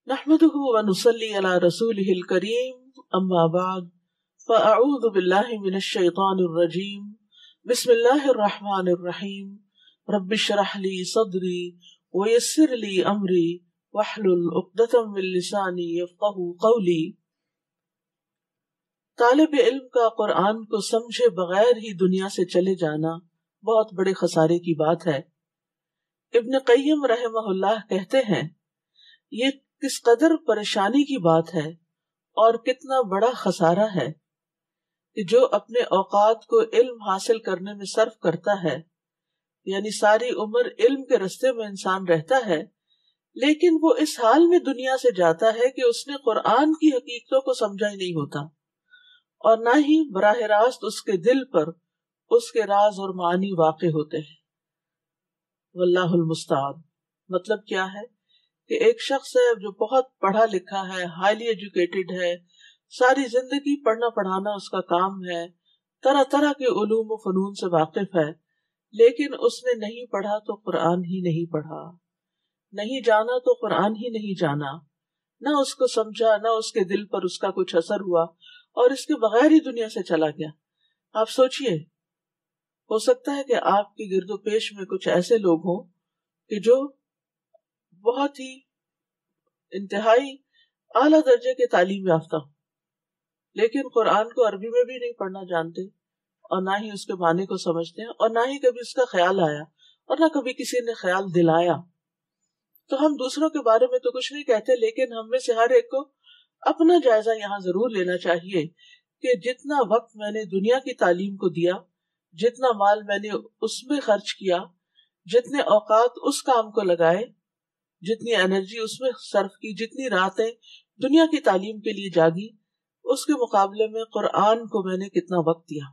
نحمده ونصلي على رسوله الكريم اما بعد فاعوذ بالله من الشيطان الرجيم بسم الله الرحمن الرحيم رب اشرح لي صدري ويسر لي امري واحلل عقدة من لساني يفقهوا قولي۔ طالب علم کا قرآن کو سمجھے بغیر ہی دنیا سے چلے جانا بہت بڑے خسارے کی بات ہے۔ ابن قیم رحمہ اللہ کہتے ہیں یہ کس قدر پریشانی کی بات ہے اور کتنا بڑا خسارہ ہے کہ جو اپنے اوقات کو علم حاصل کرنے میں صرف کرتا ہے، یعنی ساری عمر علم کے رستے میں انسان رہتا ہے، لیکن وہ اس حال میں دنیا سے جاتا ہے کہ اس نے قرآن کی حقیقتوں کو سمجھا ہی نہیں ہوتا اور نہ ہی براہ راست اس کے دل پر اس کے راز اور معانی واقع ہوتے ہیں۔ واللہ المستعان۔ مطلب کیا ہے کہ ایک شخص ہے جو بہت پڑھا لکھا ہے، ہائیلی ایجوکیٹڈ ہے، ساری زندگی پڑھنا پڑھانا اس کا کام ہے، طرح طرح کے علوم و فنون سے واقف ہے، لیکن اس نے نہیں پڑھا تو قرآن ہی نہیں پڑھا، نہیں جانا تو قرآن ہی نہیں جانا، نہ اس کو سمجھا، نہ اس کے دل پر اس کا کچھ اثر ہوا اور اس کے بغیر ہی دنیا سے چلا گیا۔ آپ سوچئے، ہو سکتا ہے کہ آپ کے گرد و پیش میں کچھ ایسے لوگ ہوں کہ جو بہت ہی انتہائی اعلیٰ درجے کے تعلیم یافتہ ہوں، لیکن قرآن کو عربی میں بھی نہیں پڑھنا جانتے اور نہ ہی اس کے معنی کو سمجھتے ہیں اور نہ ہی کبھی اس کا خیال آیا اور نہ کبھی کسی نے خیال دلایا۔ تو ہم دوسروں کے بارے میں تو کچھ نہیں کہتے، لیکن ہم میں سے ہر ایک کو اپنا جائزہ یہاں ضرور لینا چاہیے کہ جتنا وقت میں نے دنیا کی تعلیم کو دیا، جتنا مال میں نے اس میں خرچ کیا، جتنے اوقات اس کام کو لگائے، جتنی انرجی اس میں صرف کی، جتنی راتیں دنیا کی تعلیم کے لیے جاگی، اس کے مقابلے میں قرآن کو میں نے کتنا وقت دیا۔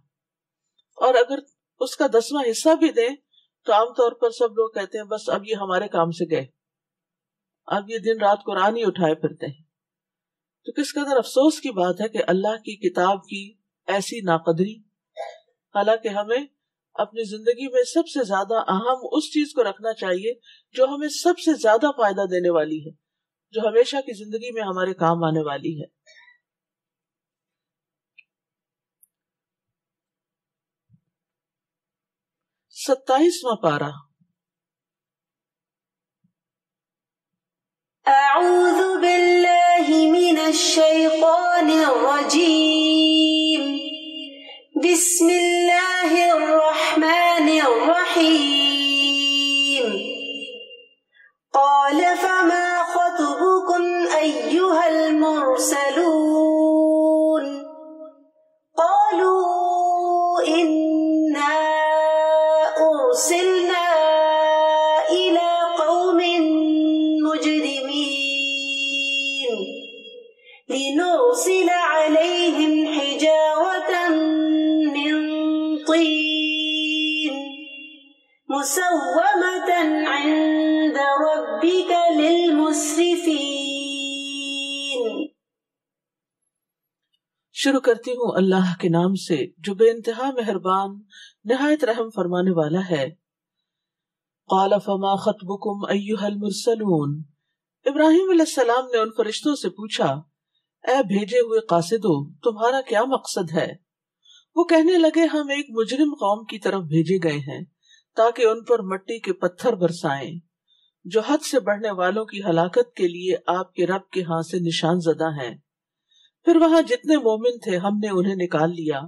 اور اگر اس کا 10واں حصہ بھی دیں تو عام طور پر سب لوگ کہتے ہیں بس اب یہ ہمارے کام سے گئے، اب یہ دن رات قرآن ہی اٹھائے پھرتے ہیں۔ تو کس قدر افسوس کی بات ہے کہ اللہ کی کتاب کی ایسی ناقدری، حالانکہ ہمیں اپنی زندگی میں سب سے زیادہ اہم اس چیز کو رکھنا چاہیے جو ہمیں سب سے زیادہ فائدہ دینے والی ہے، جو ہمیشہ کی زندگی میں ہمارے کام آنے والی ہے۔ 27واں پارہ۔ اعوذ باللہ من الشیطان الرجیم، بسم اللہ الرحمن الرحیم۔ قال فما خطبكم أيها المرسلون؟ قالوا إنا أرسلنا إلى قوم مجرمين لنرسل عليهم حجارة من طين مسومة عند ربك للمسرفين۔ شروع کرتی ہوں اللہ کے نام سے جو بے انتہا مہربان نہایت رحم فرمانے والا ہے۔ قال فما خطبكم أيها المرسلون۔ ابراہیم علیہ السلام نے ان فرشتوں سے پوچھا، اے بھیجے ہوئے قاصدو، تمہارا کیا مقصد ہے؟ وہ کہنے لگے، ہم ایک مجرم قوم کی طرف بھیجے گئے ہیں تاکہ ان پر مٹی کے پتھر برسائیں جو حد سے بڑھنے والوں کی ہلاکت کے لیے آپ کے رب کے ہاں سے نشان زدہ ہیں۔ پھر وہاں جتنے مومن تھے ہم نے انہیں نکال لیا،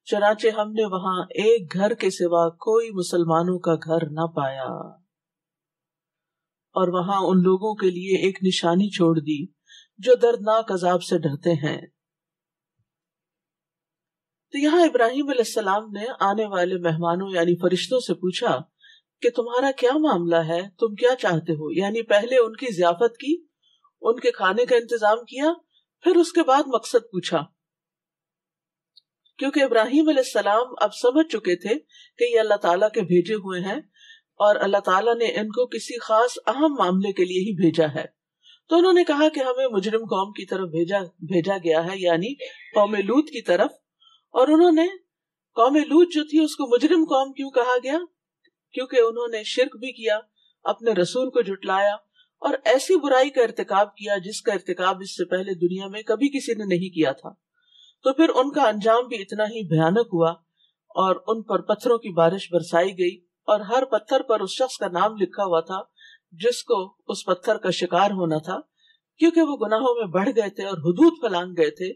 چنانچہ ہم نے وہاں ایک گھر کے سوا کوئی مسلمانوں کا گھر نہ پایا، اور وہاں ان لوگوں کے لیے ایک نشانی چھوڑ دی جو دردناک عذاب سے ڈرتے ہیں۔ تو یہاں ابراہیم علیہ السلام نے آنے والے مہمانوں یعنی فرشتوں سے پوچھا کہ تمہارا کیا معاملہ ہے، تم کیا چاہتے ہو؟ یعنی پہلے ان کی ضیافت کی، ان کے کھانے کا انتظام کیا، پھر اس کے بعد مقصد پوچھا، کیونکہ ابراہیم علیہ السلام اب سمجھ چکے تھے کہ یہ اللہ تعالیٰ کے بھیجے ہوئے ہیں اور اللہ تعالیٰ نے ان کو کسی خاص اہم معاملے کے لیے ہی بھیجا ہے۔ تو انہوں نے کہا کہ ہمیں مجرم قوم کی طرف بھیجا گیا ہے، یعنی قوم لوط کی طرف۔ اور انہوں نے قوم لوط جو تھی اس کو مجرم قوم کیوں کہا گیا؟ کیونکہ انہوں نے شرک بھی کیا، اپنے رسول کو جھٹلایا اور ایسی برائی کا ارتکاب کیا جس کا ارتکاب اس سے پہلے دنیا میں کبھی کسی نے نہیں کیا تھا، تو پھر ان کا انجام بھی اتنا ہی بھیانک ہوا اور ان پر پتھروں کی بارش برسائی گئی، اور ہر پتھر پر اس شخص کا نام لکھا ہوا تھا جس کو اس پتھر کا شکار ہونا تھا، کیونکہ وہ گناہوں میں بڑھ گئے تھے اور حدود پھلانگ گئے تھے،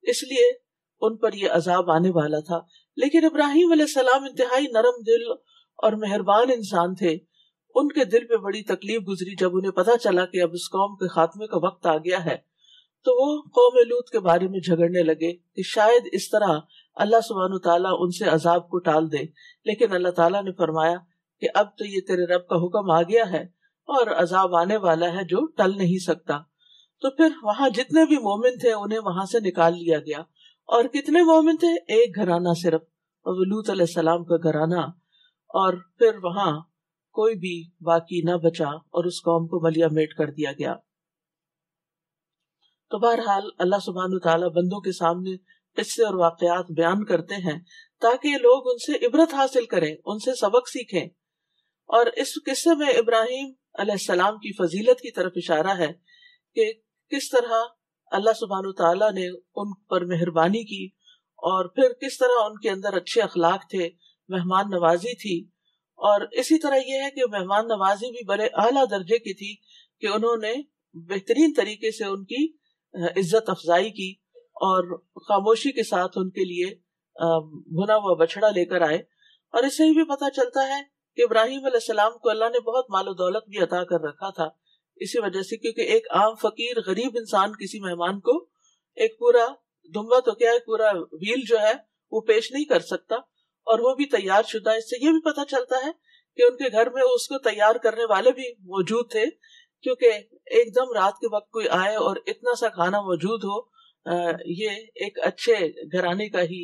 اس لیے ان پر یہ عذاب آنے والا تھا۔ لیکن ابراہیم علیہ السلام انتہائی نرم دل اور مہربان انسان تھے، ان کے دل پہ بڑی تکلیف گزری جب انہیں پتا چلا کہ اب اس قوم کے خاتمے کا وقت آ گیا ہے، تو وہ قوم لوط کے بارے میں جھگڑنے لگے کہ شاید اس طرح اللہ سبحانہ تعالیٰ ان سے عذاب کو ٹال دے، لیکن اللہ تعالیٰ نے فرمایا کہ اب تو یہ تیرے رب کا حکم آ گیا ہے اور عذاب آنے والا ہے جو ٹل نہیں سکتا۔ تو پھر وہاں جتنے بھی مومن تھے انہیں وہاں سے نکال لیا گیا، اور کتنے مومن تھے؟ ایک گھرانہ صرف، اور لوط علیہ السلام کا گھرانہ، اور پھر وہاں کوئی بھی باقی نہ بچا اور اس قوم کو ملیا میٹ کر دیا گیا۔ تو بہرحال اللہ سبحانہ تعالیٰ بندوں کے سامنے قصے اور واقعات بیان کرتے ہیں تاکہ لوگ ان سے عبرت حاصل کریں، ان سے سبق سیکھیں، اور اس قصے میں ابراہیم علیہ السلام کی فضیلت کی طرف اشارہ ہے کہ کس طرح اللہ سبحانہ تعالیٰ نے ان پر مہربانی کی، اور پھر کس طرح ان کے اندر اچھے اخلاق تھے، مہمان نوازی تھی، اور اسی طرح یہ ہے کہ مہمان نوازی بھی بڑے اعلیٰ درجے کی تھی کہ انہوں نے بہترین طریقے سے ان کی عزت افزائی کی اور خاموشی کے ساتھ ان کے لیے بھنا ہوا بچڑا لے کر آئے۔ اور اس سے بھی پتہ چلتا ہے کہ ابراہیم علیہ السلام کو اللہ نے بہت مال و دولت بھی عطا کر رکھا تھا، اسی وجہ سے کیونکہ ایک عام فقیر غریب انسان کسی مہمان کو ایک پورا دمبا تو کیا ایک پورا ویل جو ہے وہ پیش نہیں کر سکتا، اور وہ بھی تیار شدہ۔ اس سے یہ بھی پتہ چلتا ہے کہ ان کے گھر میں اس کو تیار کرنے والے بھی موجود تھے، کیونکہ ایک دم رات کے وقت کوئی آئے اور اتنا سا کھانا موجود ہو، یہ ایک اچھے گھرانے کا ہی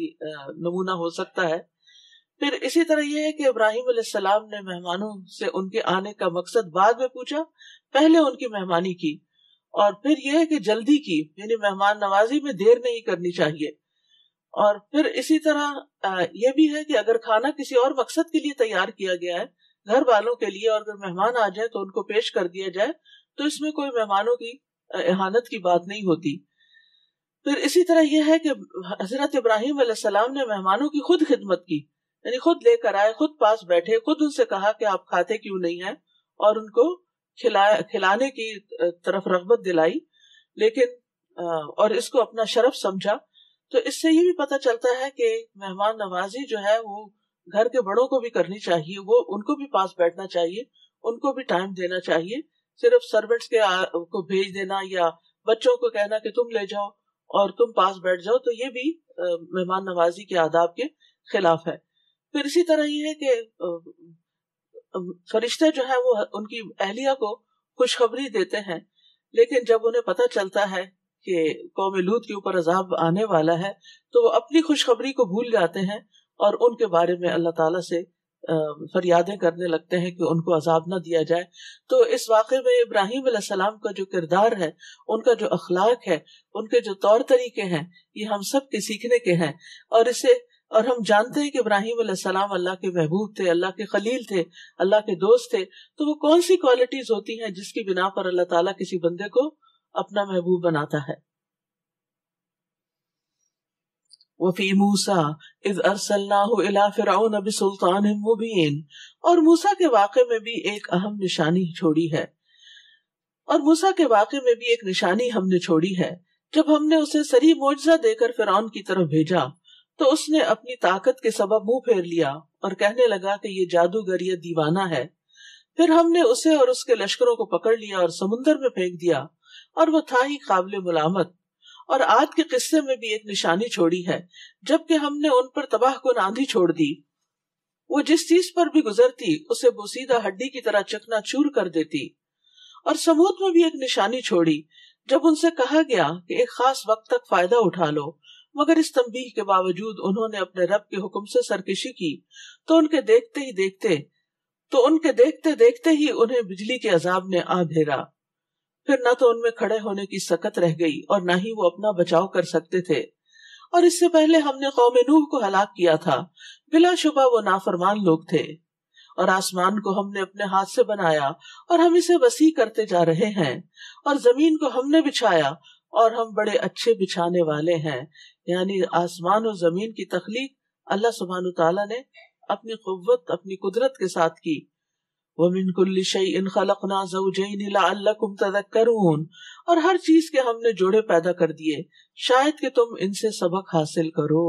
نمونہ ہو سکتا ہے۔ پھر اسی طرح یہ ہے کہ ابراہیم علیہ السلام نے مہمانوں سے ان کے آنے کا مقصد بعد میں پوچھا، پہلے ان کی مہمانی کی، اور پھر یہ ہے کہ جلدی کی، یعنی مہمان نوازی میں دیر نہیں کرنی چاہیے۔ اور پھر اسی طرح یہ بھی ہے کہ اگر کھانا کسی اور مقصد کے لیے تیار کیا گیا ہے گھر والوں کے لیے، اور اگر مہمان آ جائے تو ان کو پیش کر دیا جائے، تو اس میں کوئی مہمانوں کی اہانت کی بات نہیں ہوتی۔ پھر اسی طرح یہ ہے کہ حضرت ابراہیم علیہ السلام نے مہمانوں کی خود خدمت کی، یعنی خود لے کر آئے، خود پاس بیٹھے، خود ان سے کہا کہ آپ کھاتے کیوں نہیں ہیں، اور ان کو کھلانے کی طرف رغبت دلائی، لیکن اور اس کو اپنا شرف سمجھا۔ تو اس سے یہ بھی پتہ چلتا ہے کہ مہمان نوازی جو ہے وہ گھر کے بڑوں کو بھی کرنی چاہیے، وہ ان کو بھی پاس بیٹھنا چاہیے، ان کو بھی ٹائم دینا چاہیے۔ صرف سرونٹس کو بھیج دینا یا بچوں کو کہنا کہ تم لے جاؤ اور تم پاس بیٹھ جاؤ، تو یہ بھی مہمان نوازی کے آداب کے خلاف ہے۔ پھر اسی طرح یہ ہے کہ فرشتے جو ہیں وہ ان کی اہلیہ کو خوشخبری دیتے ہیں، لیکن جب انہیں پتہ چلتا ہے کہ قوم لوط کے اوپر عذاب آنے والا ہے تو وہ اپنی خوشخبری کو بھول جاتے ہیں اور ان کے بارے میں اللہ تعالیٰ سے فریادیں کرنے لگتے ہیں کہ ان کو عذاب نہ دیا جائے۔ تو اس واقعے میں ابراہیم علیہ السلام کا جو کردار ہے، ان کا جو اخلاق ہے، ان کے جو طور طریقے ہیں، یہ ہم سب کے سیکھنے کے ہیں۔ اور ہم جانتے ہیں کہ ابراہیم علیہ السلام اللہ کے محبوب تھے، اللہ کے خلیل تھے، اللہ کے دوست تھے۔ تو وہ کون سی کوالٹیز ہوتی ہیں جس کی بنا پر اللہ تعالیٰ کسی بندے کو اپنا محبوب بناتا ہے؟ وَفِي مُوسَىٰ إِذْ أَرْسَلْنَاهُ إِلَىٰ فِرْعَوْنَ بِسُلْطَانٍ مُّبِينٍ، اور موسیٰ کے واقعے میں بھی ایک اہم نشانی چھوڑی ہے، اور موسیٰ کے واقعے میں بھی ایک نشانی ہم نے چھوڑی ہے۔ جب ہم نے اسے صریح معجزہ دے کر فرعون کی طرف بھیجا تو اس نے اپنی طاقت کے سبب منہ پھیر لیا اور کہنے لگا کہ یہ جادوگر یا دیوانہ ہے۔ پھر ہم نے اسے اور اس کے لشکروں کو پکڑ لیا اور سمندر میں پھینک دیا، اور وہ تھا ہی قابل ملامت۔ اور عاد کے قصے میں بھی ایک نشانی چھوڑی ہے، جبکہ ہم نے ان پر تباہ کن آندھی چھوڑ دی، وہ جس چیز پر بھی گزرتی اسے بوسیدہ ہڈی کی طرح چکنا چور کر دیتی۔ اور سمود میں بھی ایک نشانی چھوڑی، جب ان سے کہا گیا کہ ایک خاص وقت تک فائدہ اٹھا لو، مگر اس تنبیہ کے باوجود انہوں نے اپنے رب کے حکم سے سرکشی کی، تو ان کے دیکھتے دیکھتے ہی انہیں بجلی کے عذاب نے آ گھیرا۔ پھر نہ تو ان میں کھڑے ہونے کی سکت رہ گئی اور نہ ہی وہ اپنا بچاؤ کر سکتے تھے۔ اور اس سے پہلے ہم نے قوم نوح کو ہلاک کیا تھا، بلا شبہ وہ نافرمان لوگ تھے۔ اور آسمان کو ہم نے اپنے ہاتھ سے بنایا اور ہم اسے وسیع کرتے جا رہے ہیں، اور زمین کو ہم نے بچھایا اور ہم بڑے اچھے بچھانے والے ہیں. یعنی آسمان اور زمین کی تخلیق اللہ سبحانہ تعالیٰ نے اپنی قوت، اپنی قدرت کے ساتھ کی. وَمِن كُلِّ شَيْءٍ خَلَقْنَا زَوْجَيْنِ لَعَلَّكُمْ تَذَكَّرُونَ، اور ہر چیز کے ہم نے جوڑے پیدا کر دیے شاید کہ تم ان سے سبق حاصل کرو.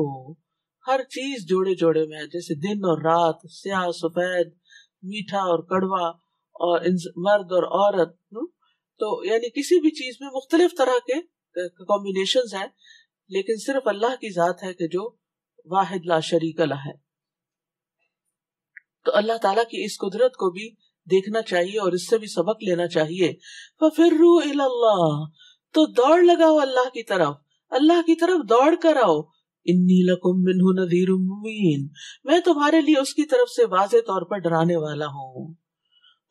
ہر چیز جوڑے جوڑے میں ہے، جیسے دن اور رات، سیاہ سفید، میٹھا اور کڑوا، اور مرد اور عورت. تو یعنی کسی بھی چیز میں مختلف طرح کے کمبینیشنز ہیں، لیکن صرف اللہ کی ذات ہے کہ جو واحد لا شریک لہ ہے. تو اللہ تعالیٰ کی اس قدرت کو بھی دیکھنا چاہیے اور اس سے بھی سبق لینا چاہیے. فَفِرُّوا إِلَى اللَّهِ، تو دوڑ لگاؤ اللہ کی طرف، اللہ کی طرف دوڑ کر آؤ. انی لکم منہ نذیر مبین، میں تمہارے لیے اس کی طرف سے واضح طور پر ڈرانے والا ہوں.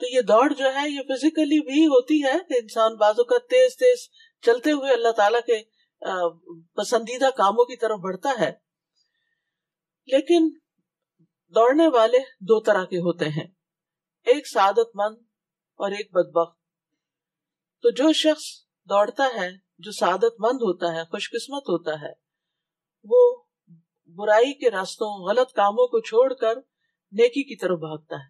تو یہ دوڑ جو ہے یہ فزیکلی بھی ہوتی ہے کہ انسان بعضوں کا تیز تیز چلتے ہوئے اللہ تعالیٰ کے پسندیدہ کاموں کی طرف بڑھتا ہے. لیکن دوڑنے والے دو طرح کے ہوتے ہیں، ایک سعادت مند اور ایک بدبخت. تو جو شخص دوڑتا ہے، جو سعادت مند ہوتا ہے، خوش قسمت ہوتا ہے، وہ برائی کے راستوں، غلط کاموں کو چھوڑ کر نیکی کی طرف بھاگتا ہے.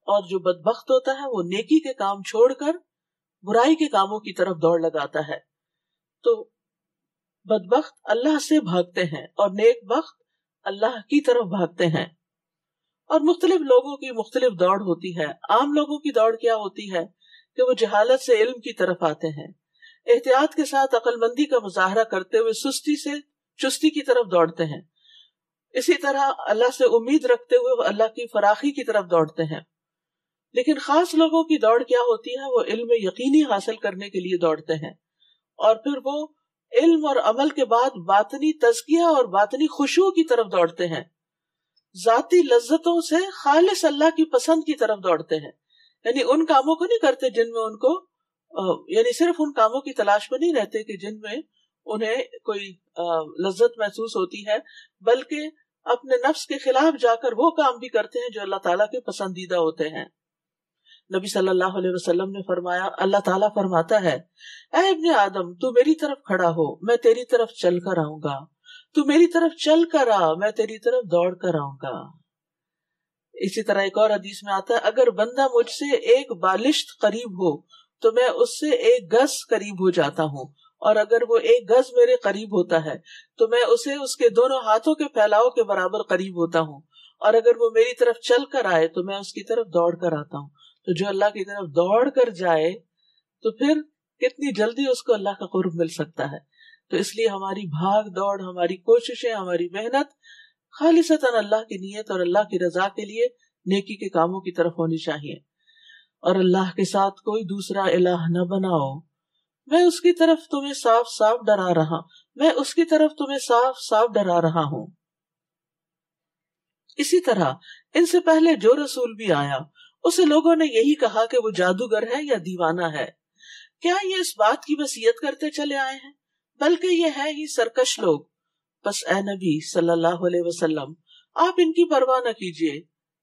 اور جو بدبخت ہوتا ہے وہ نیکی کے کام چھوڑ کر برائی کے کاموں کی طرف دوڑ لگاتا ہے. تو بدبخت اللہ سے بھاگتے ہیں اور نیک بخت اللہ کی طرف بھاگتے ہیں. اور مختلف لوگوں کی مختلف دوڑ ہوتی ہے. عام لوگوں کی دوڑ کیا ہوتی ہے کہ وہ جہالت سے علم کی طرف آتے ہیں، احتیاط کے ساتھ عقل مندی کا مظاہرہ کرتے ہوئے سستی سے چستی کی طرف دوڑتے ہیں. اسی طرح اللہ سے امید رکھتے ہوئے وہ اللہ کی فراخی کی طرف دوڑتے ہیں. لیکن خاص لوگوں کی دوڑ کیا ہوتی ہے؟ وہ علم یقینی حاصل کرنے کے لیے دوڑتے ہیں، اور پھر وہ علم اور عمل کے بعد باطنی تزکیہ اور باطنی خشوع کی طرف دوڑتے ہیں. ذاتی لذتوں سے خالص اللہ کی پسند کی طرف دوڑتے ہیں. یعنی ان کاموں کو نہیں کرتے جن میں ان کو یعنی صرف ان کاموں کی تلاش میں نہیں رہتے کہ جن میں انہیں کوئی لذت محسوس ہوتی ہے، بلکہ اپنے نفس کے خلاف جا کر وہ کام بھی کرتے ہیں جو اللہ تعالیٰ کے پسندیدہ ہوتے ہیں. نبی صلی اللہ علیہ وسلم نے فرمایا، اللہ تعالیٰ فرماتا ہے، اے ابن آدم تو میری طرف کھڑا ہو، میں تیری طرف چل کر آؤں گا. تو میری طرف چل کر آ، میں تیری طرف دوڑ کر آؤں گا. اسی طرح ایک اور حدیث میں آتا ہے، اگر بندہ مجھ سے ایک بالشت قریب ہو تو میں اس سے ایک گز قریب ہو جاتا ہوں، اور اگر وہ ایک گز میرے قریب ہوتا ہے تو میں اسے اس کے دونوں ہاتھوں کے پھیلاؤ کے برابر قریب ہوتا ہوں، اور اگر وہ میری طرف چل کر آئے تو میں اس کی طرف دوڑ کر آتا ہوں. تو جو اللہ کی طرف دوڑ کر جائے تو پھر کتنی جلدی اس کو اللہ کا قرب مل سکتا ہے. تو اس لیے ہماری بھاگ دوڑ، ہماری کوششیں، ہماری محنت خالصتاً اللہ کی نیت اور اللہ کی رضا کے لیے نیکی کے کاموں کی طرف ہونی چاہیے. اور اللہ کے ساتھ کوئی دوسرا الہ نہ بناؤ، میں اس کی طرف تمہیں صاف صاف ڈرا رہا، میں اس کی طرف تمہیں صاف صاف ڈرا رہا ہوں. اسی طرح ان سے پہلے جو رسول بھی آیا اسے لوگوں نے یہی کہا کہ وہ جادوگر ہے یا دیوانہ ہے. کیا یہ اس بات کی وصیت کرتے چلے آئے ہیں؟ بلکہ یہ ہے ہی سرکش لوگ. بس اے نبی صلی اللہ علیہ وسلم آپ ان کی پرواہ نہ کیجیے،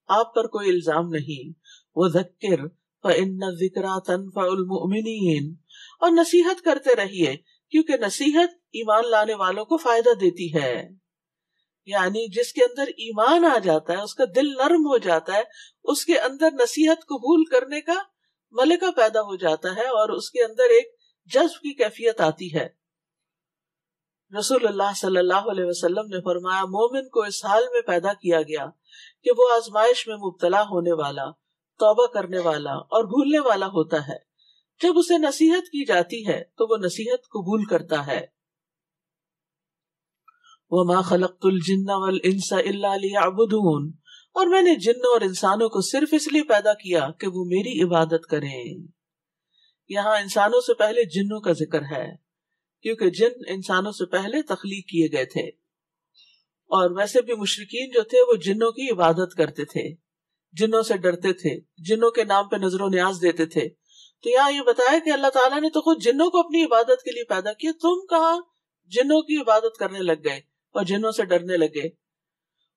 آپ پر کوئی الزام نہیں. وذکر فإن الذکریٰ تنفع المؤمنین، اور نصیحت کرتے رہیے کیونکہ نصیحت ایمان لانے والوں کو فائدہ دیتی ہے. یعنی جس کے اندر ایمان آ جاتا ہے، اس کا دل نرم ہو جاتا ہے، اس کے اندر نصیحت قبول کرنے کا ملکہ پیدا ہو جاتا ہے اور اس کے اندر ایک جذب کی کیفیت آتی ہے. رسول اللہ صلی اللہ علیہ وسلم نے فرمایا، مومن کو اس حال میں پیدا کیا گیا کہ وہ آزمائش میں مبتلا ہونے والا، توبہ کرنے والا اور بھولنے والا ہوتا ہے. جب اسے نصیحت کی جاتی ہے تو وہ نصیحت قبول کرتا ہے. وَمَا خَلَقْتُ الْجِنَّ وَالْإِنسَ إِلَّا لِيَعْبُدُونَ، اور میں نے جنوں اور انسانوں کو صرف اس لیے پیدا کیا کہ وہ میری عبادت کریں. یہاں انسانوں سے پہلے جنوں کا ذکر ہے کیونکہ جن انسانوں سے پہلے تخلیق کیے گئے تھے، اور ویسے بھی مشرکین جو تھے وہ جنوں کی عبادت کرتے تھے، جنوں سے ڈرتے تھے، جنوں کے نام پہ نظر و نیاز دیتے تھے. تو یہاں یہ بتایا کہ اللہ تعالیٰ نے تو خود جنوں کو اپنی عبادت کے لیے پیدا کیا، تم کہاں جنوں کی عبادت کرنے لگ گئے اور جنوں سے ڈرنے لگے.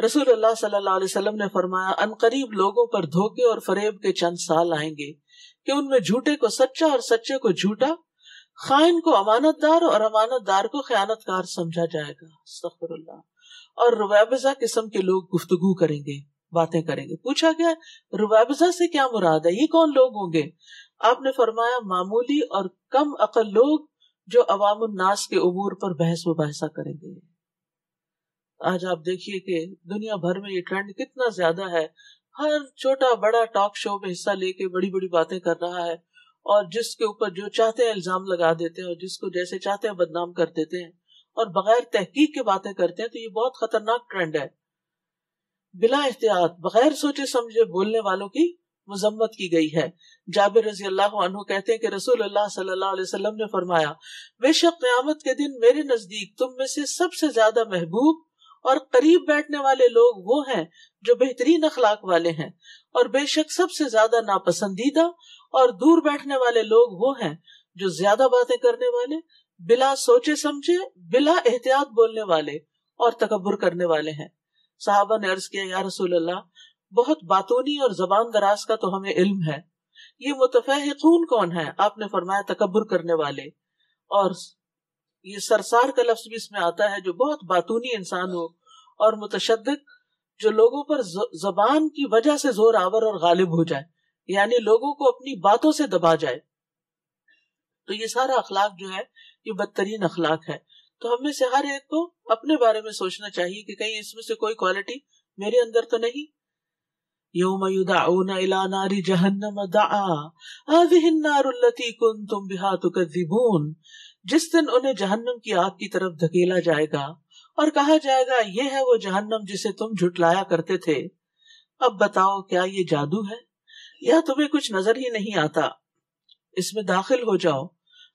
رسول اللہ صلی اللہ علیہ وسلم نے فرمایا ان قریب لوگوں پر دھوکے اور فریب کے چند سال آئیں گے کہ ان میں جھوٹے کو سچا اور سچے کو جھوٹا، خائن کو امانت دار اور امانت دار کو خیانت کار سمجھا جائے گا، استغفر اللہ، اور رویبضہ قسم کے لوگ گفتگو کریں گے، باتیں کریں گے۔ پوچھا گیا رویبضہ سے کیا مراد ہے، یہ کون لوگ ہوں گے؟ آپ نے فرمایا معمولی اور کم عقل لوگ جو عوام الناس کے امور پر بحث مباحثہ کریں گے۔ آج آپ دیکھیے کہ دنیا بھر میں یہ ٹرینڈ کتنا زیادہ ہے، ہر چھوٹا بڑا ٹاک شو میں حصہ لے کے بڑی بڑی باتیں کر رہا ہے، اور جس کے اوپر جو چاہتے ہیں الزام لگا دیتے ہیں اور جس کو جیسے چاہتے ہیں بدنام کر دیتے ہیں اور بغیر تحقیق کے باتیں کرتے ہیں۔ تو یہ بہت خطرناک ٹرینڈ ہے۔ بلا احتیاط بغیر سوچے سمجھے بولنے والوں کی مذمت کی گئی ہے۔ جابر رضی اللہ عنہ کہتے ہیں کہ رسول اللہ صلی اللہ علیہ وسلم نے فرمایا بے شک قیامت کے دن میرے نزدیک تم میں سے سب سے زیادہ محبوب اور قریب بیٹھنے والے لوگ وہ ہیں جو بہترین اخلاق والے ہیں، اور بے شک سب سے زیادہ ناپسندیدہ اور دور بیٹھنے والے لوگ وہ ہیں جو زیادہ باتیں کرنے والے، بلا سوچے سمجھے، بلا احتیاط بولنے والے اور تکبر کرنے والے ہیں۔ صحابہ نے عرض کیا یا رسول اللہ بہت باتونی اور زبان دراز کا تو ہمیں علم ہے، یہ متفحقون کون ہے؟ آپ نے فرمایا تکبر کرنے والے، اور یہ سرسار کا لفظ بھی اس میں آتا ہے جو بہت باتونی انسان ہو، اور متشدد جو لوگوں پر زبان کی وجہ سے زور آور اور غالب ہو جائے، یعنی لوگوں کو اپنی باتوں سے دبا جائے۔ تو یہ سارا اخلاق جو ہے یہ بدترین اخلاق ہے۔ تو ہم میں سے ہر ایک کو اپنے بارے میں سوچنا چاہیے کہ کہیں اس میں سے کوئی کوالٹی میرے اندر تو نہیں۔ یوم یدعون الی نار جہنم دعا هذه النار التي كنتم بها تكذبون، جس دن انہیں جہنم کی آگ کی طرف دھکیلا جائے گا اور کہا جائے گا یہ ہے وہ جہنم جسے تم جھٹلایا کرتے تھے، اب بتاؤ کیا یہ جادو ہے یا تمہیں کچھ نظر ہی نہیں آتا، اس میں داخل ہو جاؤ،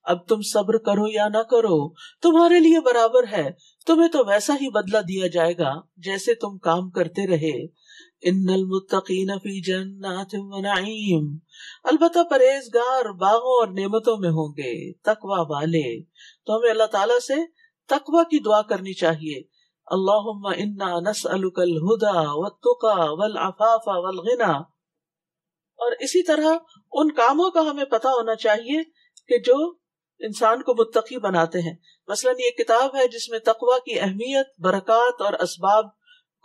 اب تم صبر کرو یا نہ کرو تمہارے لیے برابر ہے، تمہیں تو ویسا ہی بدلہ دیا جائے گا جیسے تم کام کرتے رہے۔ ان المتقین فی جنات و نعیم، البتہ پرہیزگار باغوں اور نعمتوں میں ہوں گے، تقوی والے۔ تو ہمیں اللہ تعالیٰ سے تقوی کی دعا کرنی چاہیے، اللہم انا نسألک الہدی والتقی والعفاف والغنی۔ اور اسی طرح ان کاموں کا ہمیں پتہ ہونا چاہیے کہ جو انسان کو متقی بناتے ہیں۔ مثلا یہ کتاب ہے جس میں تقوی کی اہمیت، برکات اور اسباب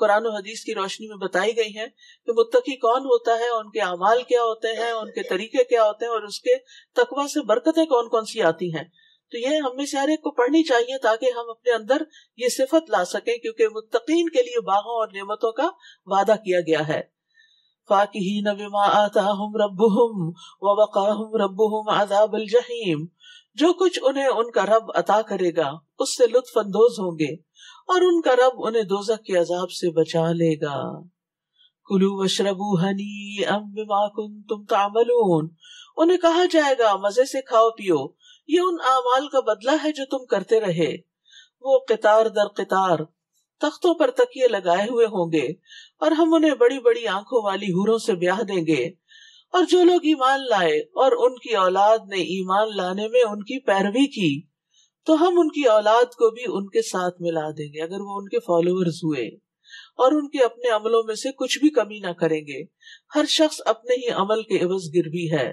قرآن و حدیث کی روشنی میں بتائی گئی ہیں کہ متقی کون ہوتا ہے، ان کے اعمال کیا ہوتے ہیں، ان کے طریقے کیا ہوتے ہیں، اور اس کے تقوی سے برکتیں کون کون سی آتی ہیں۔ تو یہ ہم میں سے ہر ایک کو پڑھنی چاہیے تاکہ ہم اپنے اندر یہ صفت لا سکیں، کیونکہ متقین کے لیے باغوں اور نعمتوں کا وعدہ کیا گیا ہے۔ فاکہین بما آتاہم ربہم ووقاہم ربہم عذاب الجحیم، جو کچھ انہیں ان کا رب عطا کرے گا اس سے لطف اندوز ہوں گے، اور ان کا رب انہیں دوزخ کے عذاب سے بچا لے گا۔ کلوا واشربوا ہنیئا بما کنتم تعملون، انہیں کہا جائے گا مزے سے کھاؤ پیو، یہ ان اعمال کا بدلہ ہے جو تم کرتے رہے۔ وہ قطار در قطار تختوں پر تکیے لگائے ہوئے ہوں گے، اور ہم انہیں بڑی بڑی آنکھوں والی حوروں سے بیاہ دیں گے، اور جو لوگ ایمان لائے اور ان کی اولاد نے ایمان لانے میں ان کی پیروی کی تو ہم ان کی اولاد کو بھی ان کے ساتھ ملا دیں گے اگر وہ ان کے فالوورز ہوئے، اور ان کے اپنے عملوں میں سے کچھ بھی کمی نہ کریں گے، ہر شخص اپنے ہی عمل کے عوض گروی ہے۔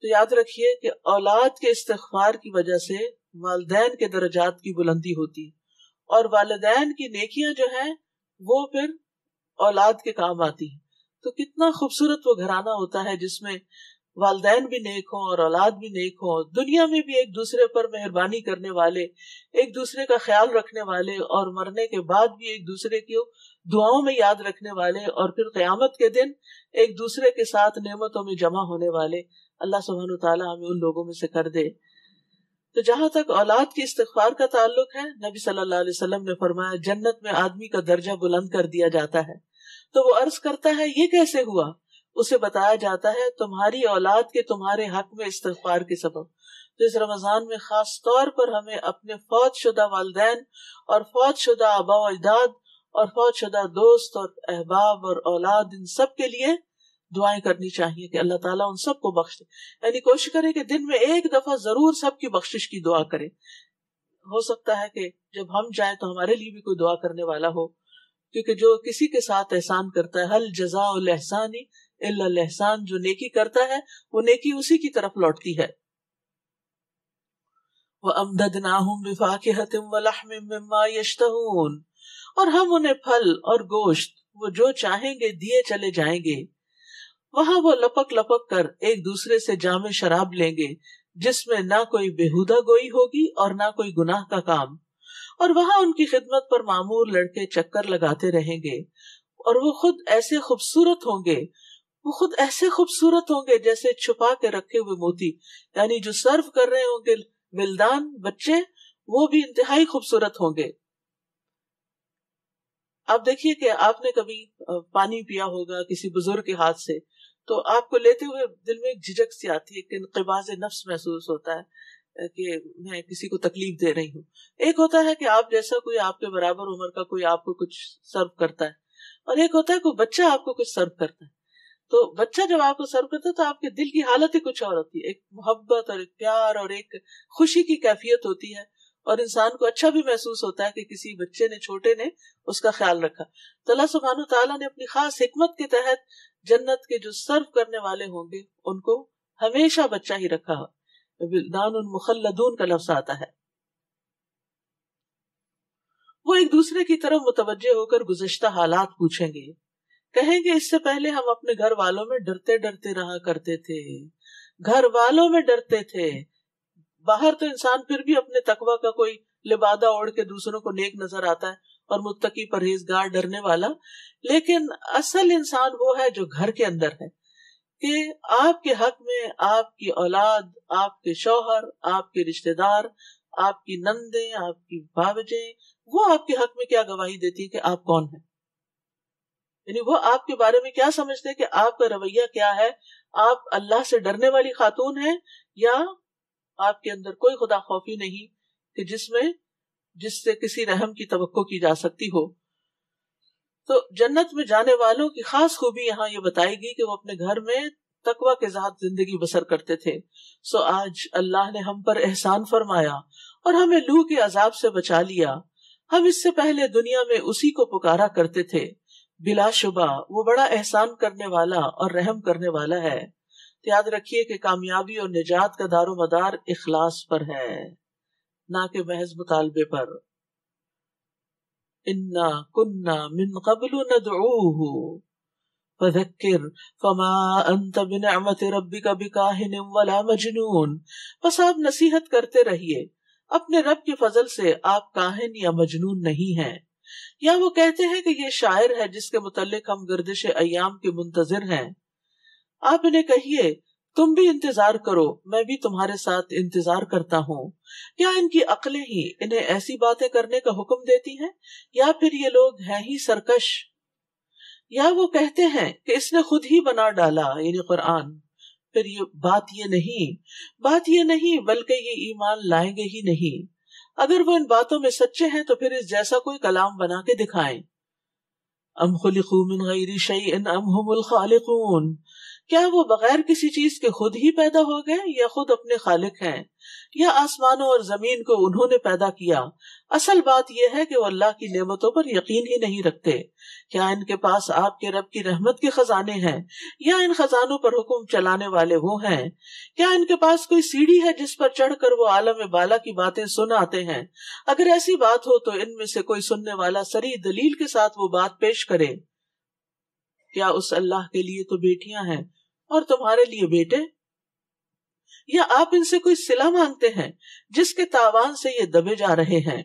تو یاد رکھیے کہ اولاد کے استغفار کی وجہ سے والدین کے درجات کی بلندی ہوتی، اور والدین کی نیکیاں جو ہیں وہ پھر اولاد کے کام آتی۔ تو کتنا خوبصورت وہ گھرانہ ہوتا ہے جس میں والدین بھی نیک ہوں اور اولاد بھی نیک ہوں، دنیا میں بھی ایک دوسرے پر مہربانی کرنے والے، ایک دوسرے کا خیال رکھنے والے، اور مرنے کے بعد بھی ایک دوسرے کی دعاؤں میں یاد رکھنے والے، اور پھر قیامت کے دن ایک دوسرے کے ساتھ نعمتوں میں جمع ہونے والے۔ اللہ سبحانہ وتعالی ہمیں ان لوگوں میں سے کر دے۔ تو جہاں تک اولاد کی استغفار کا تعلق ہے، نبی صلی اللہ علیہ وسلم نے فرمایا جنت میں آدمی کا درجہ بلند کر دیا جاتا ہے۔ تو وہ عرض کرتا ہے یہ کیسے ہوا؟ اسے بتایا جاتا ہے تمہاری اولاد کے تمہارے حق میں استغفار کے سبب۔ تو اس رمضان میں خاص طور پر ہمیں اپنے فوت شدہ والدین اور فوت شدہ آباء و اجداد اور فوت شدہ دوست اور احباب اور اولاد، ان سب کے لیے دعائیں کرنی چاہیے کہ اللہ تعالیٰ ان سب کو بخش دے۔ یعنی کوشش کرے کہ دن میں ایک دفعہ ضرور سب کی بخشش کی دعا کرے۔ ہو سکتا ہے کہ جب ہم جائیں تو ہمارے لیے بھی کوئی دعا کرنے والا ہو، کیونکہ جو کسی کے ساتھ احسان کرتا ہے، حل جزاء الاحسان الا الاحسان، جو نیکی کرتا ہے وہ نیکی اسی کی طرف لوٹتی ہے. وَأَمْدَدْنَاهُمْ بِفَاكِهَةٍ وَلَحْمٍ مِّمَّا يَشْتَهُونَ، اور ہم انہیں پھل اور گوشت وہ جو چاہیں گے دیے چلے جائیں گے. وہاں وہ لپک لپک کر ایک دوسرے سے جام شراب لیں گے جس میں نہ کوئی بےہودہ گوئی ہوگی اور نہ کوئی گناہ کا کام، اور وہاں ان کی خدمت پر معمور لڑکے چکر لگاتے رہیں گے، اور وہ خود ایسے خوبصورت ہوں گے جیسے چھپا کے رکھے ہوئے موتی. یعنی جو سرو کر رہے ہوں گے ولدان بچے، وہ بھی انتہائی خوبصورت ہوں گے. آپ دیکھیے کہ آپ نے کبھی پانی پیا ہوگا کسی بزرگ کے ہاتھ سے، تو آپ کو لیتے ہوئے دل میں ایک جھجک سی آتی ہے، کہ انقباض نفس محسوس ہوتا ہے کہ میں کسی کو تکلیف دے رہی ہوں. ایک ہوتا ہے کہ آپ جیسا کوئی آپ کے برابر عمر کا کوئی آپ کو کچھ سرو کرتا ہے، اور ایک ہوتا ہے کوئی بچہ آپ کو کچھ سرو کرتا ہے. تو بچہ جب آپ کو سرو کرتا ہے تو آپ کے دل کی حالت ہی کچھ اور ہوتی ہے، ایک محبت اور ایک پیار اور ایک خوشی کی کیفیت ہوتی ہے، اور انسان کو اچھا بھی محسوس ہوتا ہے کہ کسی بچے نے، چھوٹے نے اس کا خیال رکھا. تو اللہ سبحانہ تعالیٰ نے اپنی خاص حکمت کے تحت جنت کے جو سرو کرنے والے ہوں گے ان کو ہمیشہ بچہ ہی رکھا. ولدان مخلدون کا لفظ آتا ہے. وہ ایک دوسرے کی طرف متوجہ ہو کر گزشتہ حالات پوچھیں گے، کہیں گے اس سے پہلے ہم اپنے گھر والوں میں ڈرتے ڈرتے رہا کرتے تھے. گھر والوں میں ڈرتے تھے. باہر تو انسان پھر بھی اپنے تقوی کا کوئی لبادہ اوڑھ کے دوسروں کو نیک نظر آتا ہے اور متقی پرہیزگار ڈرنے والا، لیکن اصل انسان وہ ہے جو گھر کے اندر ہے، کہ آپ کے حق میں آپ کی اولاد، آپ کے شوہر، آپ کے رشتہ دار، آپ کی نندیں، آپ کی بھاوجیں، وہ آپ کے حق میں کیا گواہی دیتی ہے کہ آپ کون ہیں. یعنی وہ آپ کے بارے میں کیا سمجھتے ہیں، کہ آپ کا رویہ کیا ہے. آپ اللہ سے ڈرنے والی خاتون ہیں، یا آپ کے اندر کوئی خدا خوفی نہیں کہ جس سے کسی رحم کی توقع کی جا سکتی ہو. تو جنت میں جانے والوں کی خاص خوبی یہاں یہ بتائے گی کہ وہ اپنے گھر میں تقوی کے ساتھ زندگی بسر کرتے تھے. سو آج اللہ نے ہم پر احسان فرمایا اور ہمیں لو کے عذاب سے بچا لیا. ہم اس سے پہلے دنیا میں اسی کو پکارا کرتے تھے، بلا شبہ وہ بڑا احسان کرنے والا اور رحم کرنے والا ہے. یاد رکھیے کہ کامیابی اور نجات کا دار و مدار اخلاص پر ہے، نہ کہ محض مطالبے پر. انا کنا من قبل ندعوه فذکر فما انت بنعمت ربک بکاہن ولا مجنون. بس آپ نصیحت کرتے رہیے، اپنے رب کے فضل سے آپ کاہن یا مجنون نہیں ہیں. یا وہ کہتے ہیں کہ یہ شاعر ہے جس کے متعلق ہم گردش ایام کے منتظر ہیں. آپ انہیں کہیے تم بھی انتظار کرو، میں بھی تمہارے ساتھ انتظار کرتا ہوں. یا ان کی عقلیں ہی انہیں ایسی باتیں کرنے کا حکم دیتی ہیں، یا پھر یہ لوگ ہیں ہی سرکش. یا وہ کہتے ہیں کہ اس نے خود ہی بنا ڈالا، یعنی قرآن. پھر بات یہ نہیں بلکہ یہ ایمان لائیں گے ہی نہیں. اگر وہ ان باتوں میں سچے ہیں تو پھر اس جیسا کوئی کلام بنا کے دکھائیں. ام خلقوا من غیر شیء ام هم الخالقون. کیا وہ بغیر کسی چیز کے خود ہی پیدا ہو گئے، یا خود اپنے خالق ہیں، یا آسمانوں اور زمین کو انہوں نے پیدا کیا. اصل بات یہ ہے کہ وہ اللہ کی نعمتوں پر یقین ہی نہیں رکھتے. کیا ان کے پاس آپ کے رب کی رحمت کے خزانے ہیں، یا ان خزانوں پر حکم چلانے والے وہ ہیں؟ کیا ان کے پاس کوئی سیڑھی ہے جس پر چڑھ کر وہ عالم بالا کی باتیں سن آتے ہیں؟ اگر ایسی بات ہو تو ان میں سے کوئی سننے والا صریح دلیل کے ساتھ وہ بات پیش کرے. کیا اس اللہ کے لیے تو بیٹیاں ہیں اور تمہارے لیے بیٹے؟ یا آپ ان سے کوئی صلہ مانگتے ہیں جس کے تاوان سے یہ دبے جا رہے ہیں؟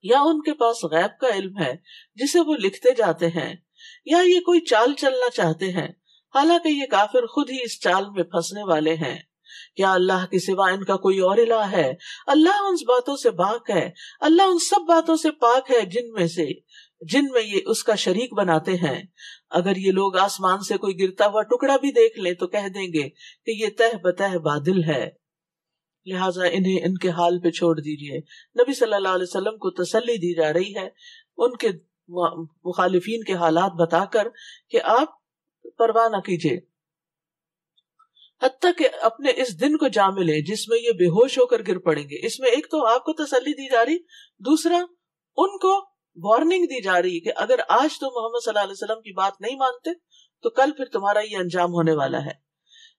یا ان کے پاس غیب کا علم ہے جسے وہ لکھتے جاتے ہیں؟ یا یہ کوئی چال چلنا چاہتے ہیں، حالانکہ یہ کافر خود ہی اس چال میں پھنسنے والے ہیں؟ کیا اللہ کے سوا ان کا کوئی اور الہ ہے؟ اللہ ان باتوں سے پاک ہے، اللہ ان سب باتوں سے پاک ہے جن میں یہ اس کا شریک بناتے ہیں. اگر یہ لوگ آسمان سے کوئی گرتا ہوا ٹکڑا بھی دیکھ لیں تو کہہ دیں گے کہ یہ تہ بتہ بادل ہے. لہٰذا انہیں ان کے حال پہ چھوڑ دیجئے. نبی صلی اللہ علیہ وسلم کو تسلی دی جا رہی ہے ان کے مخالفین کے حالات بتا کر کہ آپ پرواہ نہ کیجئے، حتیٰ کہ اپنے اس دن کو جا ملیں جس میں یہ بے ہوش ہو کر گر پڑیں گے. اس میں ایک تو آپ کو تسلی دی جا رہی، دوسرا ان کو وارننگ دی جا رہی ہے کہ اگر آج تم محمد صلی اللہ علیہ وسلم کی بات نہیں مانتے تو کل پھر تمہارا یہ انجام ہونے والا ہے.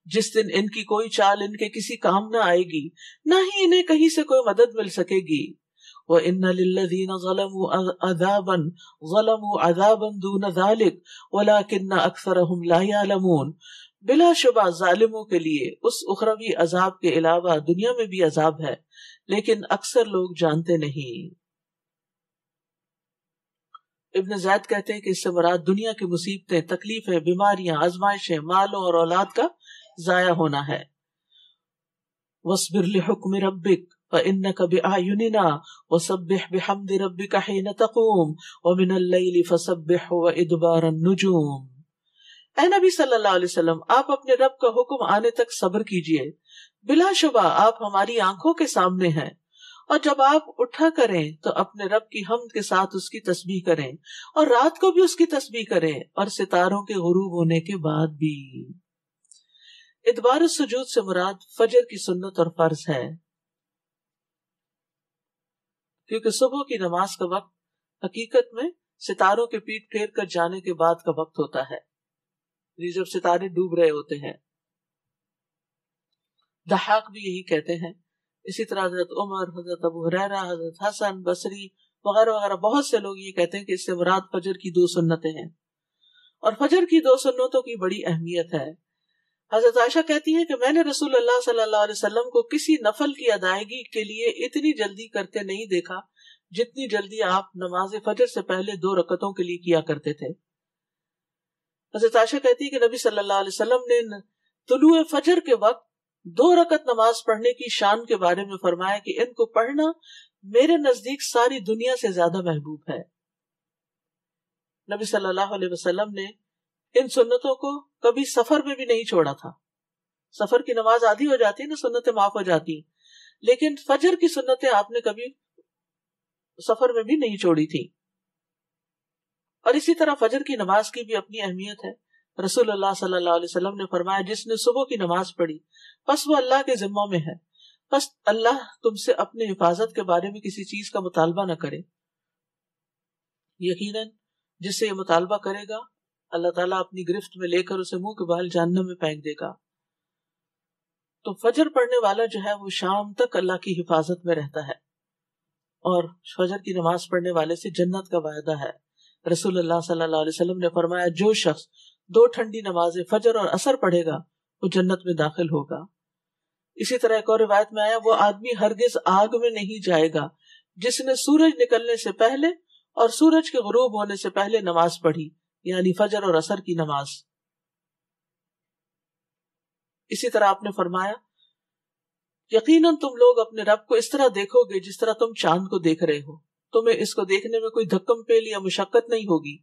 جس دن ان کی کوئی چال ان کے کسی کام نہ آئے گی, نہ ہی انہیں کہیں سے کوئی مدد مل سکے گی. وَإِنَّ لِلَّذِينَ ظَلَمُوا عَذَابًا دُونَ ذَلِكَ وَلَكِنَّ أَكْثَرَهُمْ لَا يَعْلَمُونَ. بلا شبہ ظالموں کے لیے اس اخروی عذاب کے علاوہ دنیا میں بھی عذاب ہے, لیکن اکثر لوگ جانتے نہیں. ابن زید کہتے ہیں کہ اس سے مراد دنیا کی مصیبتیں, تکلیفیں, بیماریاں, آزمائشیں, مالوں اور اولاد کا ضائع ہونا ہے. وَاصْبِرْ لِحُكْمِ رَبِّكَ فَإِنَّكَ بِأَعْيُنِنَا وَسَبِّحْ بِحَمْدِ رَبِّكَ حِينَ تَقُومُ وَمِنَ اللَّيْلِ فَسَبِّحْهُ وَإِدْبَارَ النُّجُومِ. اے نبی صلی اللہ علیہ وسلم, آپ اپنے رب کا حکم آنے تک صبر کیجئے. بلا شبہ آپ ہماری آنکھوں کے سامنے ہیں, اور جب آپ اٹھا کریں تو اپنے رب کی حمد کے ساتھ اس کی تسبیح کریں, اور رات کو بھی اس کی تسبیح کریں, اور ستاروں کے غروب ہونے کے بعد بھی. ادبار السجود سے مراد فجر کی سنت اور فرض ہے, کیونکہ صبح کی نماز کا وقت حقیقت میں ستاروں کے پیٹ پھیر کر جانے کے بعد کا وقت ہوتا ہے, جب ستارے ڈوب رہے ہوتے ہیں. ضحاک بھی یہی کہتے ہیں. اسی طرح حضرت عمر, حضرت ابو ہریرہ, حضرت حسن بصری وغیرہ وغیرہ بہت سے لوگ یہ کہتے ہیں کہ اس سے مراد فجر کی 2 سنتیں ہیں, اور فجر کی 2 سنتوں کی بڑی اہمیت ہے. حضرت عائشہ کہتی ہیں کہ میں نے رسول اللہ صلی اللہ علیہ وسلم کو کسی نفل کی ادائیگی کے لیے اتنی جلدی کرتے نہیں دیکھا جتنی جلدی آپ نماز فجر سے پہلے 2 رکعتوں کے لیے کیا کرتے تھے. حضرت عائشہ کہتی ہے کہ نبی صلی اللہ علیہ وسلم نے طلوع فجر کے وقت 2 رکعت نماز پڑھنے کی شان کے بارے میں فرمایا کہ ان کو پڑھنا میرے نزدیک ساری دنیا سے زیادہ محبوب ہے. نبی صلی اللہ علیہ وسلم نے ان سنتوں کو کبھی سفر میں بھی نہیں چھوڑا تھا. سفر کی نماز آدھی ہو جاتی ہے نا, سنتیں معاف ہو جاتی ہیں, لیکن فجر کی سنتیں آپ نے کبھی سفر میں بھی نہیں چھوڑی تھی. اور اسی طرح فجر کی نماز کی بھی اپنی اہمیت ہے. رسول اللہ صلی اللہ علیہ وسلم نے فرمایا جس نے صبح کی نماز پڑھی پس وہ اللہ کے ذمہ میں ہے, پس اللہ تم سے اپنے حفاظت کے بارے میں کسی چیز کا مطالبہ نہ کرے. یقیناً جس سے یہ مطالبہ کرے گا اللہ تعالیٰ اپنی گرفت میں لے کر اسے منہ کے بال جہنم میں پھینک دے گا. تو فجر پڑھنے والا جو ہے وہ شام تک اللہ کی حفاظت میں رہتا ہے, اور فجر کی نماز پڑھنے والے سے جنت کا وعدہ ہے. رسول اللہ صلی اللہ علیہ وسلم نے فرمایا جو شخص 2 ٹھنڈی نمازیں فجر اور عصر پڑھے گا وہ جنت میں داخل ہوگا. اسی طرح ایک اور روایت میں آیا وہ آدمی ہرگز آگ میں نہیں جائے گا جس نے سورج نکلنے سے پہلے اور سورج کے غروب ہونے سے پہلے نماز پڑھی, یعنی فجر اور عصر کی نماز. اسی طرح آپ نے فرمایا یقیناً تم لوگ اپنے رب کو اس طرح دیکھو گے جس طرح تم چاند کو دیکھ رہے ہو, تمہیں اس کو دیکھنے میں کوئی دھکم پیل یا مشقت نہیں ہوگی.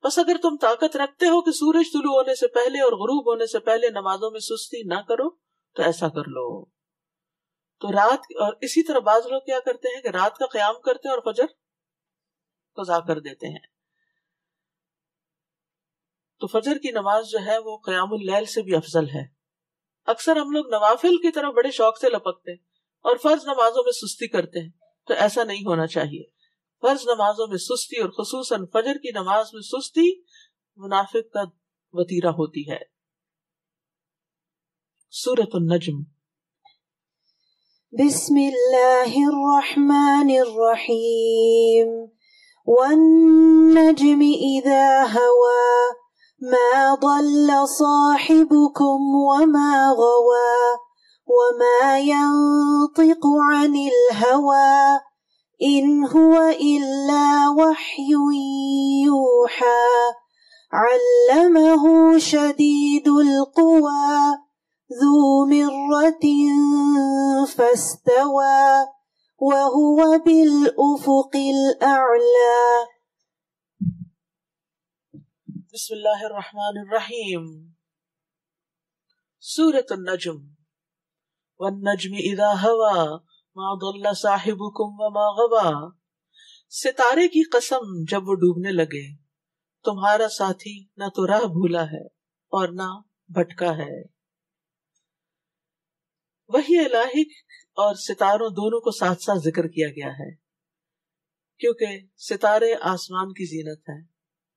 بس اگر تم طاقت رکھتے ہو کہ سورج طلوع ہونے سے پہلے اور غروب ہونے سے پہلے نمازوں میں سستی نہ کرو تو ایسا کر لو. تو رات, اور اسی طرح بعض لوگ کیا کرتے ہیں کہ رات کا قیام کرتے ہیں اور فجر قضا کر دیتے ہیں. تو فجر کی نماز جو ہے وہ قیام اللیل سے بھی افضل ہے. اکثر ہم لوگ نوافل کی طرف بڑے شوق سے لپکتے ہیں اور فرض نمازوں میں سستی کرتے ہیں, تو ایسا نہیں ہونا چاہیے. فرض نمازوں میں سستی اور خصوصاً فجر کی نماز میں سستی منافق کا وتیرہ ہوتی ہے. سورۃ النجم. بسم اللہ الرحمن الرحیم. والنجم اذا هوى ما ضل صاحبكم وما غوى وما ينطق عن الهوى إن هو إلا وحي يوحى علمه شديد القوى ذو مرة فاستوى وهو بالأفق الأعلى. بسم اللہ الرحمن الرحیم. سورۃ النجم. والنجم اذا هوى ما ضل صاحبكم وما غوى. ستارے کی قسم جب وہ ڈوبنے لگے تمہارا ساتھی نہ تو راہ بھولا ہے اور نہ بھٹکا ہے. وحی الہی اور ستاروں دونوں کو ساتھ ساتھ ذکر کیا گیا ہے. کیونکہ ستارے آسمان کی زینت ہیں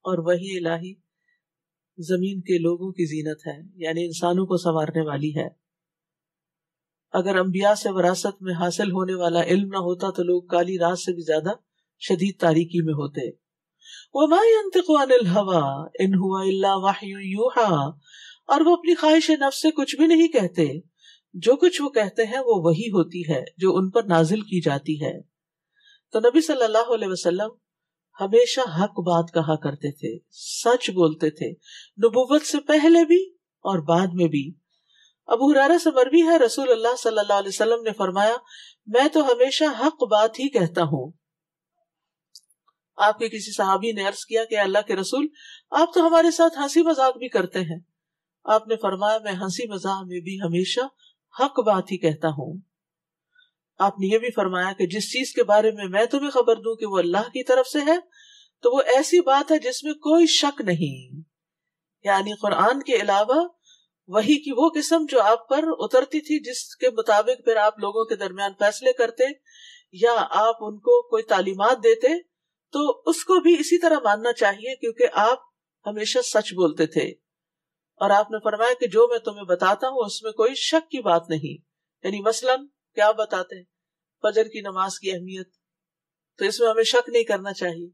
اور وحی الہی زمین کے لوگوں کی زینت ہے، یعنی انسانوں کو سنوارنے والی ہے۔ اگر انبیاء سے وراثت میں حاصل ہونے والا علم نہ ہوتا تو لوگ کالی رات سے بھی زیادہ شدید تاریکی میں ہوتے۔ وَمَا يَنطِقُ عَنِ الْهَوَىٰ إِنْ هُوَ إِلَّا وَحْيٌ يُوحَىٰ، اور وہ اپنی خواہش نفس سے کچھ بھی نہیں کہتے، جو کچھ وہ کہتے ہیں وہ وحی ہوتی ہے جو ان پر نازل کی جاتی ہے۔ تو نبی صلی اللہ علیہ وسلم ہمیشہ حق بات کہا کرتے تھے، سچ بولتے تھے، نبوت سے پہلے بھی اور بعد میں بھی۔ ابو ہریرہ سے مروی ہے، رسول اللہ صلی اللہ علیہ وسلم نے فرمایا، میں تو ہمیشہ حق بات ہی کہتا ہوں۔ آپ کے کسی صحابی نے عرض کیا کہ اللہ کے رسول، آپ تو ہمارے ساتھ ہنسی مذاق بھی کرتے ہیں۔ آپ نے فرمایا، میں ہنسی مذاق میں بھی ہمیشہ حق بات ہی کہتا ہوں۔ آپ نے یہ بھی فرمایا کہ جس چیز کے بارے میں تمہیں خبر دوں کہ وہ اللہ کی طرف سے ہے تو وہ ایسی بات ہے جس میں کوئی شک نہیں، یعنی قرآن کے علاوہ وحی کی وہ قسم جو آپ پر اترتی تھی، جس کے مطابق پھر آپ لوگوں کے درمیان فیصلے کرتے یا آپ ان کو کوئی تعلیمات دیتے، تو اس کو بھی اسی طرح ماننا چاہیے، کیونکہ آپ ہمیشہ سچ بولتے تھے۔ اور آپ نے فرمایا کہ جو میں تمہیں بتاتا ہوں اس میں کوئی شک کی بات نہیں، یعنی مثلاً کیا بتاتے ہیں؟ فجر کی نماز کی اہمیت، تو اس میں ہمیں شک نہیں کرنا چاہیے۔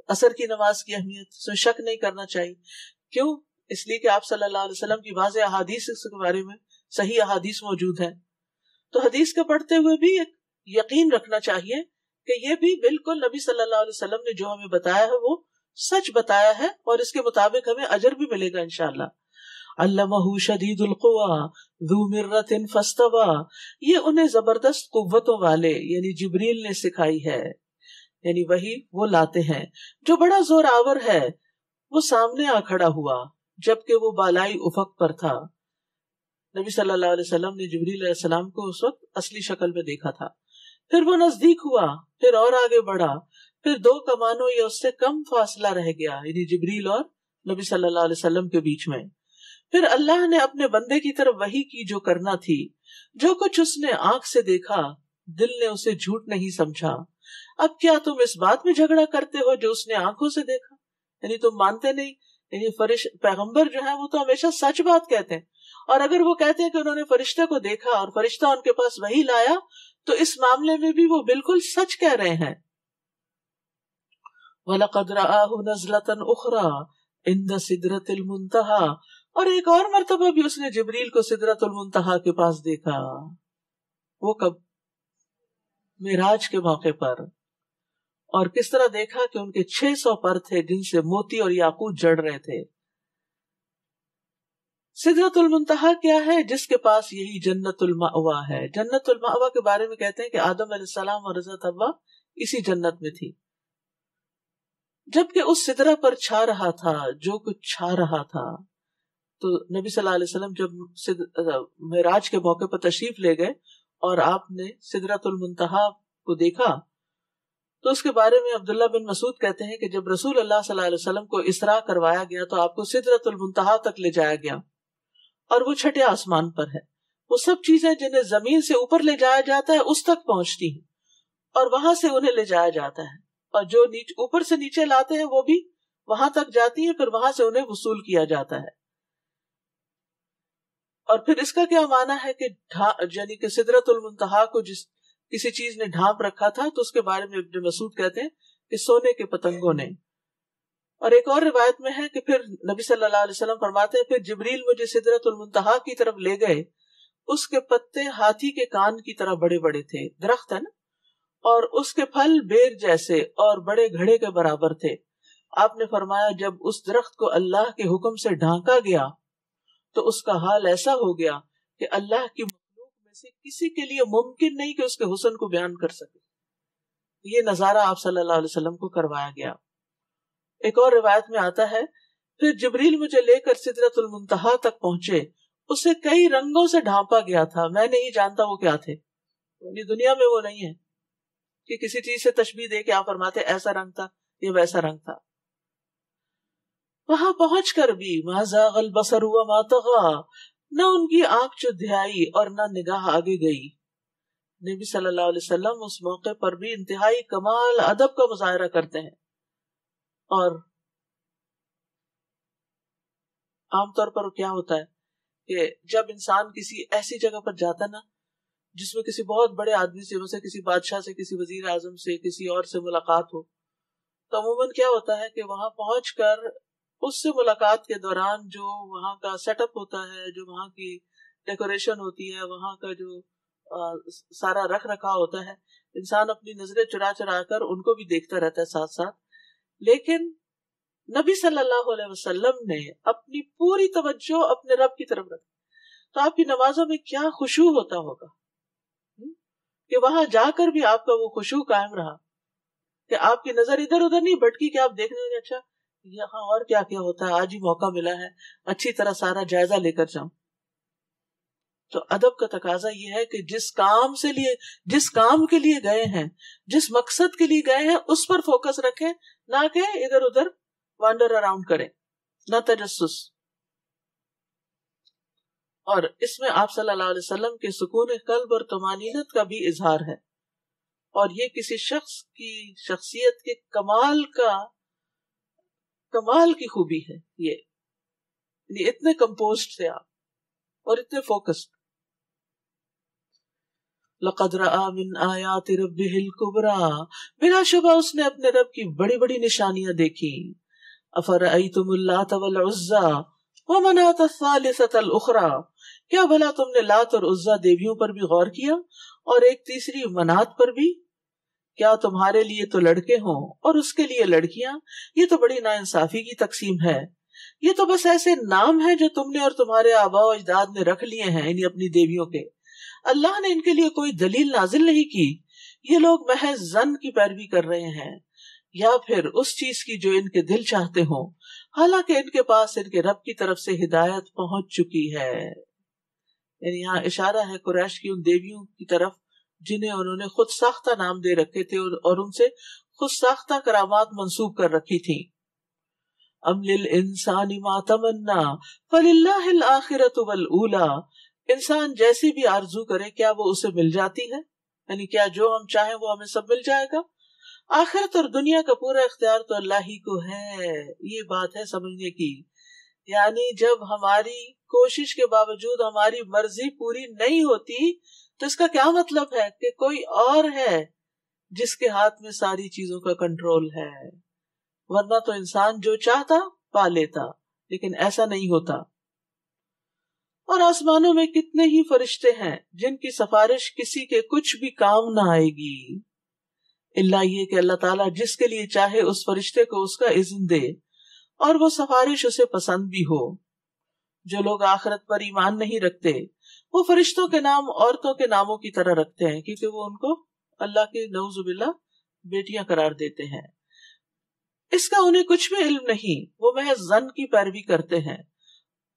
عصر کی نماز کی اہمیت، اس میں شک نہیں کرنا چاہیے۔ کیوں؟ اس لیے کہ آپ صلی اللہ علیہ وسلم کی واضح احادیث اس کے بارے میں صحیح احادیث موجود ہیں۔ تو حدیث کے پڑھتے ہوئے بھی ایک یقین رکھنا چاہیے کہ یہ بھی بالکل نبی صلی اللہ علیہ وسلم نے جو ہمیں بتایا ہے وہ سچ بتایا ہے، اور اس کے مطابق ہمیں اجر بھی ملے گا انشاءاللہ۔ علمہ شدید القویٰ ذو مرۃ فاستویٰ، یہ انہیں زبردست قوتوں والے یعنی جبریل نے سکھائی ہے، یعنی وہی وہ لاتے ہیں جو بڑا زور آور ہے۔ وہ سامنے آ کھڑا ہوا جبکہ وہ بالائی افق پر تھا۔ نبی صلی اللہ علیہ وسلم نے جبریل علیہ السلام کو اس وقت اصلی شکل میں دیکھا تھا۔ پھر وہ نزدیک ہوا، پھر اور آگے بڑھا، پھر 2 کمانوں یا اس سے کم فاصلہ رہ گیا، یعنی جبریل اور نبی صلی اللہ علیہ وسلم کے بیچ میں۔ پھر اللہ نے اپنے بندے کی طرف وحی کی جو کرنا تھی، جو کچھ اس نے آنکھ سے دیکھا دل نے اسے جھوٹ نہیں سمجھا۔ اب کیا تم اس بات میں جھگڑا کرتے ہو جو اس نے آنکھوں سے دیکھا؟ یعنی تم مانتے نہیں، یعنی پیغمبر جو ہے وہ تو ہمیشہ سچ بات کہتے ہیں، اور اگر وہ کہتے ہیں کہ انہوں نے فرشتے کو دیکھا اور فرشتہ ان کے پاس وحی لایا تو اس معاملے میں بھی وہ بالکل سچ کہہ رہے ہیں۔ وَلَقَدْ رَآهُ نَزْلَةً أُخْرَى عِنْدَ سِدْرَةِ الْمُنْتَهَى، اور ایک اور مرتبہ بھی اس نے جبریل کو سدرۃ المنتہا کے پاس دیکھا۔ وہ کب؟ معراج کے موقع پر۔ اور کس طرح دیکھا کہ ان کے 600 پر تھے جن سے موتی اور یاقوت جڑ رہے تھے۔ سدرۃ المنتہا کیا ہے؟ جس کے پاس یہی جنت المأوا ہے۔ جنت المأوا کے بارے میں کہتے ہیں کہ آدم علیہ السلام اور حضرت حوا اسی جنت میں تھی۔ جبکہ اس سدرہ پر چھا رہا تھا جو کچھ چھا رہا تھا، تو نبی صلی اللہ علیہ وسلم جب معراج کے موقع پر تشریف لے گئے اور آپ نے سدرۃ المنتہا کو دیکھا تو اس کے بارے میں عبداللہ بن مسعود کہتے ہیں کہ جب رسول اللہ صلی اللہ علیہ وسلم کو اسراء کروایا گیا تو آپ کو سدرۃ المنتہا تک لے جایا گیا، اور وہ چھٹے آسمان پر ہے۔ وہ سب چیزیں جنہیں زمین سے اوپر لے جایا جاتا ہے اس تک پہنچتی ہیں، اور وہاں سے انہیں لے جایا جاتا ہے، اور جو اوپر سے نیچے لاتے ہیں وہ بھی وہاں تک جاتی ہیں، پھر وہاں سے انہیں وصول کیا جاتا ہے۔ اور پھر اس کا کیا معنی ہے کہ یعنی کہ سدرۃ المنتہا کو جس کسی چیز نے ڈھانپ رکھا تھا، تو اس کے بارے میں ابن مسعود کہتے ہیں کہ سونے کے پتنگوں نے۔ اور ایک اور روایت میں ہے کہ پھر نبی صلی اللہ علیہ وسلم فرماتے ہیں پھر جبریل مجھے سدرۃ المنتہا کی طرف لے گئے، اس کے پتے ہاتھی کے کان کی طرح بڑے بڑے تھے، درخت ہے نا، اور اس کے پھل بیر جیسے اور بڑے گھڑے کے برابر تھے۔ آپ نے فرمایا جب اس درخت کو اللہ کے حکم سے ڈھانکا گیا تو اس کا حال ایسا ہو گیا کہ اللہ کی مخلوق میں سے کسی کے لیے ممکن نہیں کہ اس کے حسن کو بیان کر سکے۔ یہ نظارہ آپ صلی اللہ علیہ وسلم کو کروایا گیا۔ ایک اور روایت میں آتا ہے پھر جبریل مجھے لے کر سدرۃ المنتہا تک پہنچے، اسے کئی رنگوں سے ڈھانپا گیا تھا، میں نہیں جانتا وہ کیا تھے، یعنی دنیا میں وہ نہیں ہے کہ کسی چیز سے تشبیہ دے کے آپ فرماتے ایسا رنگ تھا یہ ویسا رنگ تھا۔ وہاں پہنچ کر بھی ما زاغ البصر وما طغى، نہ ان کی آنکھ چدھیائی اور نہ نگاہ آگے گئی، نبی صلی اللہ علیہ وسلم اس موقع پر بھی انتہائی کمال ادب کا مظاہرہ کرتے ہیں. اور عام طور پر کیا ہوتا ہے کہ جب انسان کسی ایسی جگہ پر جاتا نا جس میں کسی بہت بڑے آدمی سے، مثلا کسی بادشاہ سے، کسی وزیر اعظم سے، کسی اور سے ملاقات ہو، تو عموماً کیا ہوتا ہے کہ وہاں پہنچ کر اس سے ملاقات کے دوران جو وہاں کا سیٹ اپ ہوتا ہے، جو وہاں کی ڈیکوریشن ہوتی ہے، وہاں کا جو سارا رکھ رکھا ہوتا ہے، انسان اپنی نظریں چرا چرا کر ان کو بھی دیکھتا رہتا ہے ساتھ ساتھ. لیکن نبی صلی اللہ علیہ وسلم نے اپنی پوری توجہ اپنے رب کی طرف رکھی. تو آپ کی نمازوں میں کیا خشوع ہوتا ہوگا کہ وہاں جا کر بھی آپ کا وہ خشوع قائم رہا کہ آپ کی نظر ادھر ادھر نہیں بھٹکی کہ آپ دیکھنے لگے اچھا یہاں اور کیا کیا ہوتا ہے، آج ہی موقع ملا ہے اچھی طرح سارا جائزہ لے کر جاؤں. تو ادب کا تقاضا یہ ہے کہ جس کام کے لیے گئے ہیں، جس مقصد کے لیے گئے ہیں، اس پر فوکس رکھیں، نہ کہ ادھر ادھر وانڈر اراؤنڈ کریں، نہ تجسس. اور اس میں آپ صلی اللہ علیہ وسلم کے سکون قلب اور طمانینت کا بھی اظہار ہے. اور یہ کسی شخص کی شخصیت کے کمال کی خوبی ہے. یہ اتنے کمپوزڈ تھے آپ اور اتنے فوکسڈ. لقد رأى من آیات ربہ الکبریٰ، بلا شبہ اس نے اپنے رب کی بڑی بڑی نشانیاں دیکھی. افرأیتم اللات والعزیٰ ومناة الثالثة الأخرى، کیا بھلا تم نے لات اور عزیٰ دیویوں پر بھی غور کیا اور ایک تیسری منات پر بھی؟ کیا تمہارے لیے تو لڑکے ہوں اور اس کے لیے لڑکیاں؟ یہ تو بڑی ناانصافی کی تقسیم ہے. یہ تو بس ایسے نام ہیں جو تم نے اور تمہارے آباء و اجداد نے رکھ لیے ہیں انہیں اپنی دیویوں کے. اللہ نے ان کے لیے کوئی دلیل نازل نہیں کی. یہ لوگ محض ظن کی پیروی کر رہے ہیں یا پھر اس چیز کی جو ان کے دل چاہتے ہوں، حالانکہ ان کے پاس ان کے رب کی طرف سے ہدایت پہنچ چکی ہے. یعنی یہاں اشارہ ہے قریش کی ان دیویوں کی طرف جنہیں انہوں نے خود ساختہ نام دے رکھے تھے اور ان سے خود ساختہ کرامات منسوب کر رکھی تھی. ام للانسان ما تمنا فللہ الآخرۃ والأولیٰ، انسان جیسی بھی آرزو کرے کیا وہ اسے مل جاتی ہے؟ یعنی کیا جو ہم چاہیں وہ ہمیں سب مل جائے گا؟ آخرت اور دنیا کا پورا اختیار تو اللہ ہی کو ہے. یہ بات ہے سمجھنے کی. یعنی جب ہماری کوشش کے باوجود ہماری مرضی پوری نہیں ہوتی تو اس کا کیا مطلب ہے کہ کوئی اور ہے جس کے ہاتھ میں ساری چیزوں کا کنٹرول ہے. ورنہ تو انسان جو چاہتا پا لیتا، لیکن ایسا نہیں ہوتا. اور آسمانوں میں کتنے ہی فرشتے ہیں جن کی سفارش کسی کے کچھ بھی کام نہ آئے گی، الا یہ کہ اللہ تعالیٰ جس کے لیے چاہے اس فرشتے کو اس کا اذن دے اور وہ سفارش اسے پسند بھی ہو. جو لوگ آخرت پر ایمان نہیں رکھتے وہ فرشتوں کے نام عورتوں کے ناموں کی طرح رکھتے ہیں، کیونکہ وہ ان کو اللہ کے نعوذ باللہ بیٹیاں قرار دیتے ہیں. اس کا انہیں کچھ بھی علم نہیں، وہ محض ظن کی پیروی کرتے ہیں.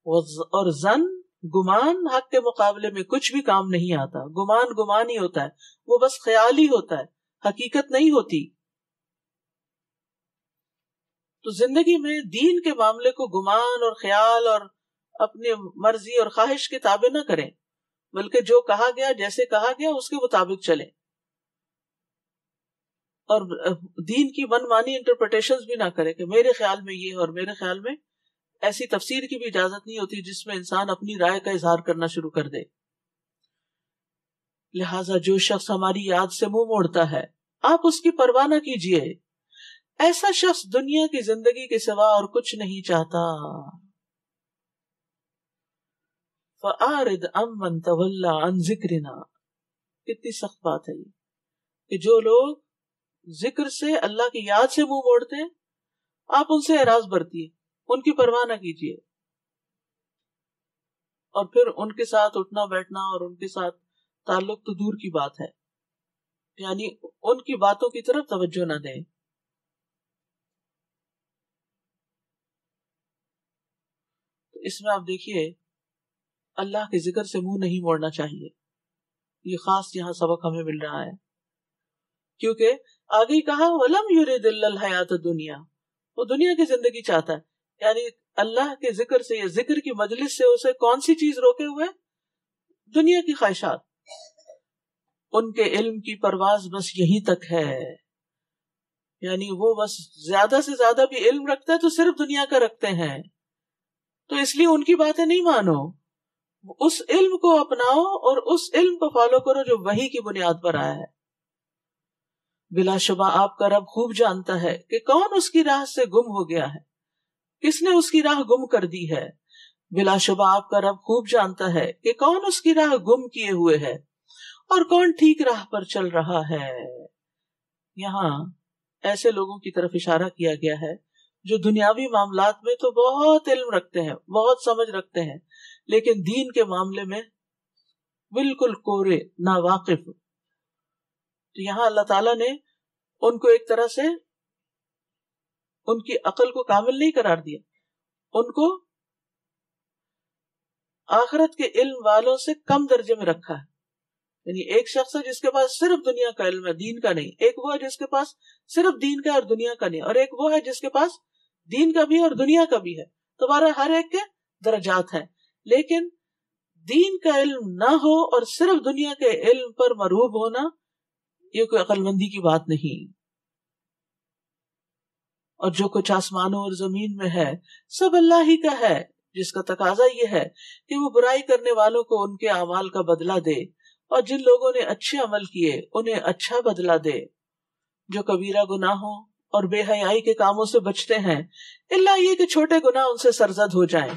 اور ظن، گمان، حق کے مقابلے میں کچھ بھی کام نہیں آتا. گمان ہی ہوتا ہے، وہ بس خیال ہی ہوتا ہے، حقیقت نہیں ہوتی. تو زندگی میں دین کے معاملے کو گمان اور خیال اور اپنی مرضی اور خواہش کے تابع نہ کریں، بلکہ جو کہا گیا، جیسے کہا گیا اس کے مطابق چلیں. اور دین کی من مانی انٹرپریٹیشنز بھی نہ کریں کہ میرے خیال میں یہ اور میرے خیال میں ایسی تفسیر کی بھی اجازت نہیں ہوتی جس میں انسان اپنی رائے کا اظہار کرنا شروع کر دے. لہٰذا جو شخص ہماری یاد سے منہ موڑتا ہے آپ اس کی پرواہ نہ کیجیے. ایسا شخص دنیا کی زندگی کے سوا اور کچھ نہیں چاہتا. فَأَعْرِضْ عَمَّنْ تَوَلَّى عَنْ ذِكْرِنَا، کتنی سخت بات ہے یہ کہ جو لوگ ذکر سے، اللہ کی یاد سے منہ موڑتے ہیں آپ ان سے اعراض برتیے، ان کی پرواہ نہ کیجیے. اور پھر ان کے ساتھ اٹھنا بیٹھنا اور ان کے ساتھ تعلق تو دور کی بات ہے، یعنی ان کی باتوں کی طرف توجہ نہ دیں. اس میں آپ دیکھیے اللہ کے ذکر سے منہ نہیں موڑنا چاہیے. یہ خاص یہاں سبق ہمیں مل رہا ہے، کیونکہ آگے ہی کہا وَلَمْ يُرِدِ إِلَّا الْحَيَاةَ الدُّنْيَا، وہ دنیا کی زندگی چاہتا ہے. یعنی اللہ کے ذکر سے یا ذکر کی مجلس سے اسے کون سی چیز روکے ہوئے؟ دنیا کی خواہشات. ان کے علم کی پرواز بس یہیں تک ہے، یعنی وہ بس زیادہ سے زیادہ بھی علم رکھتا ہے تو صرف دنیا کا رکھتے ہیں، تو اس لیے ان کی باتیں نہیں مانو، اس علم کو اپناؤ اور اس علم کو فالو کرو جو وحی کی بنیاد پر آیا ہے۔ بلا شبہ آپ کا رب خوب جانتا ہے کہ کون اس کی راہ سے گم ہو گیا ہے، کس نے اس کی راہ گم کر دی ہے۔ بلا شبہ آپ کا رب خوب جانتا ہے کہ کون اس کی راہ گم کیے ہوئے ہے اور کون ٹھیک راہ پر چل رہا ہے۔ یہاں ایسے لوگوں کی طرف اشارہ کیا گیا ہے جو دنیاوی معاملات میں تو بہت علم رکھتے ہیں، بہت سمجھ رکھتے ہیں، لیکن دین کے معاملے میں بالکل کورے، ناواقف۔ تو یہاں اللہ تعالیٰ نے ان کو ایک طرح سے ان کی عقل کو کامل نہیں قرار دیا، ان کو آخرت کے علم والوں سے کم درجے میں رکھا ہے۔ یعنی ایک شخص ہے جس کے پاس صرف دنیا کا علم ہے، دین کا نہیں، ایک وہ ہے جس کے پاس صرف دین کا اور دنیا کا نہیں، اور ایک وہ ہے جس کے پاس دین کا بھی اور دنیا کا بھی ہے۔ تمہارا ہر ایک کے درجات ہیں، لیکن دین کا علم نہ ہو اور صرف دنیا کے علم پر مرغوب ہونا یہ کوئی عقل مندی کی بات نہیں۔ اور جو کچھ آسمانوں اور زمین میں ہے سب اللہ ہی کا ہے، جس کا تقاضا یہ ہے کہ وہ برائی کرنے والوں کو ان کے اعمال کا بدلہ دے، اور جن لوگوں نے اچھے عمل کیے انہیں اچھا بدلہ دے۔ جو کبیرہ گناہوں اور بے حیائی کے کاموں سے بچتے ہیں، الا یہ کہ چھوٹے گناہ ان سے سرزد ہو جائیں۔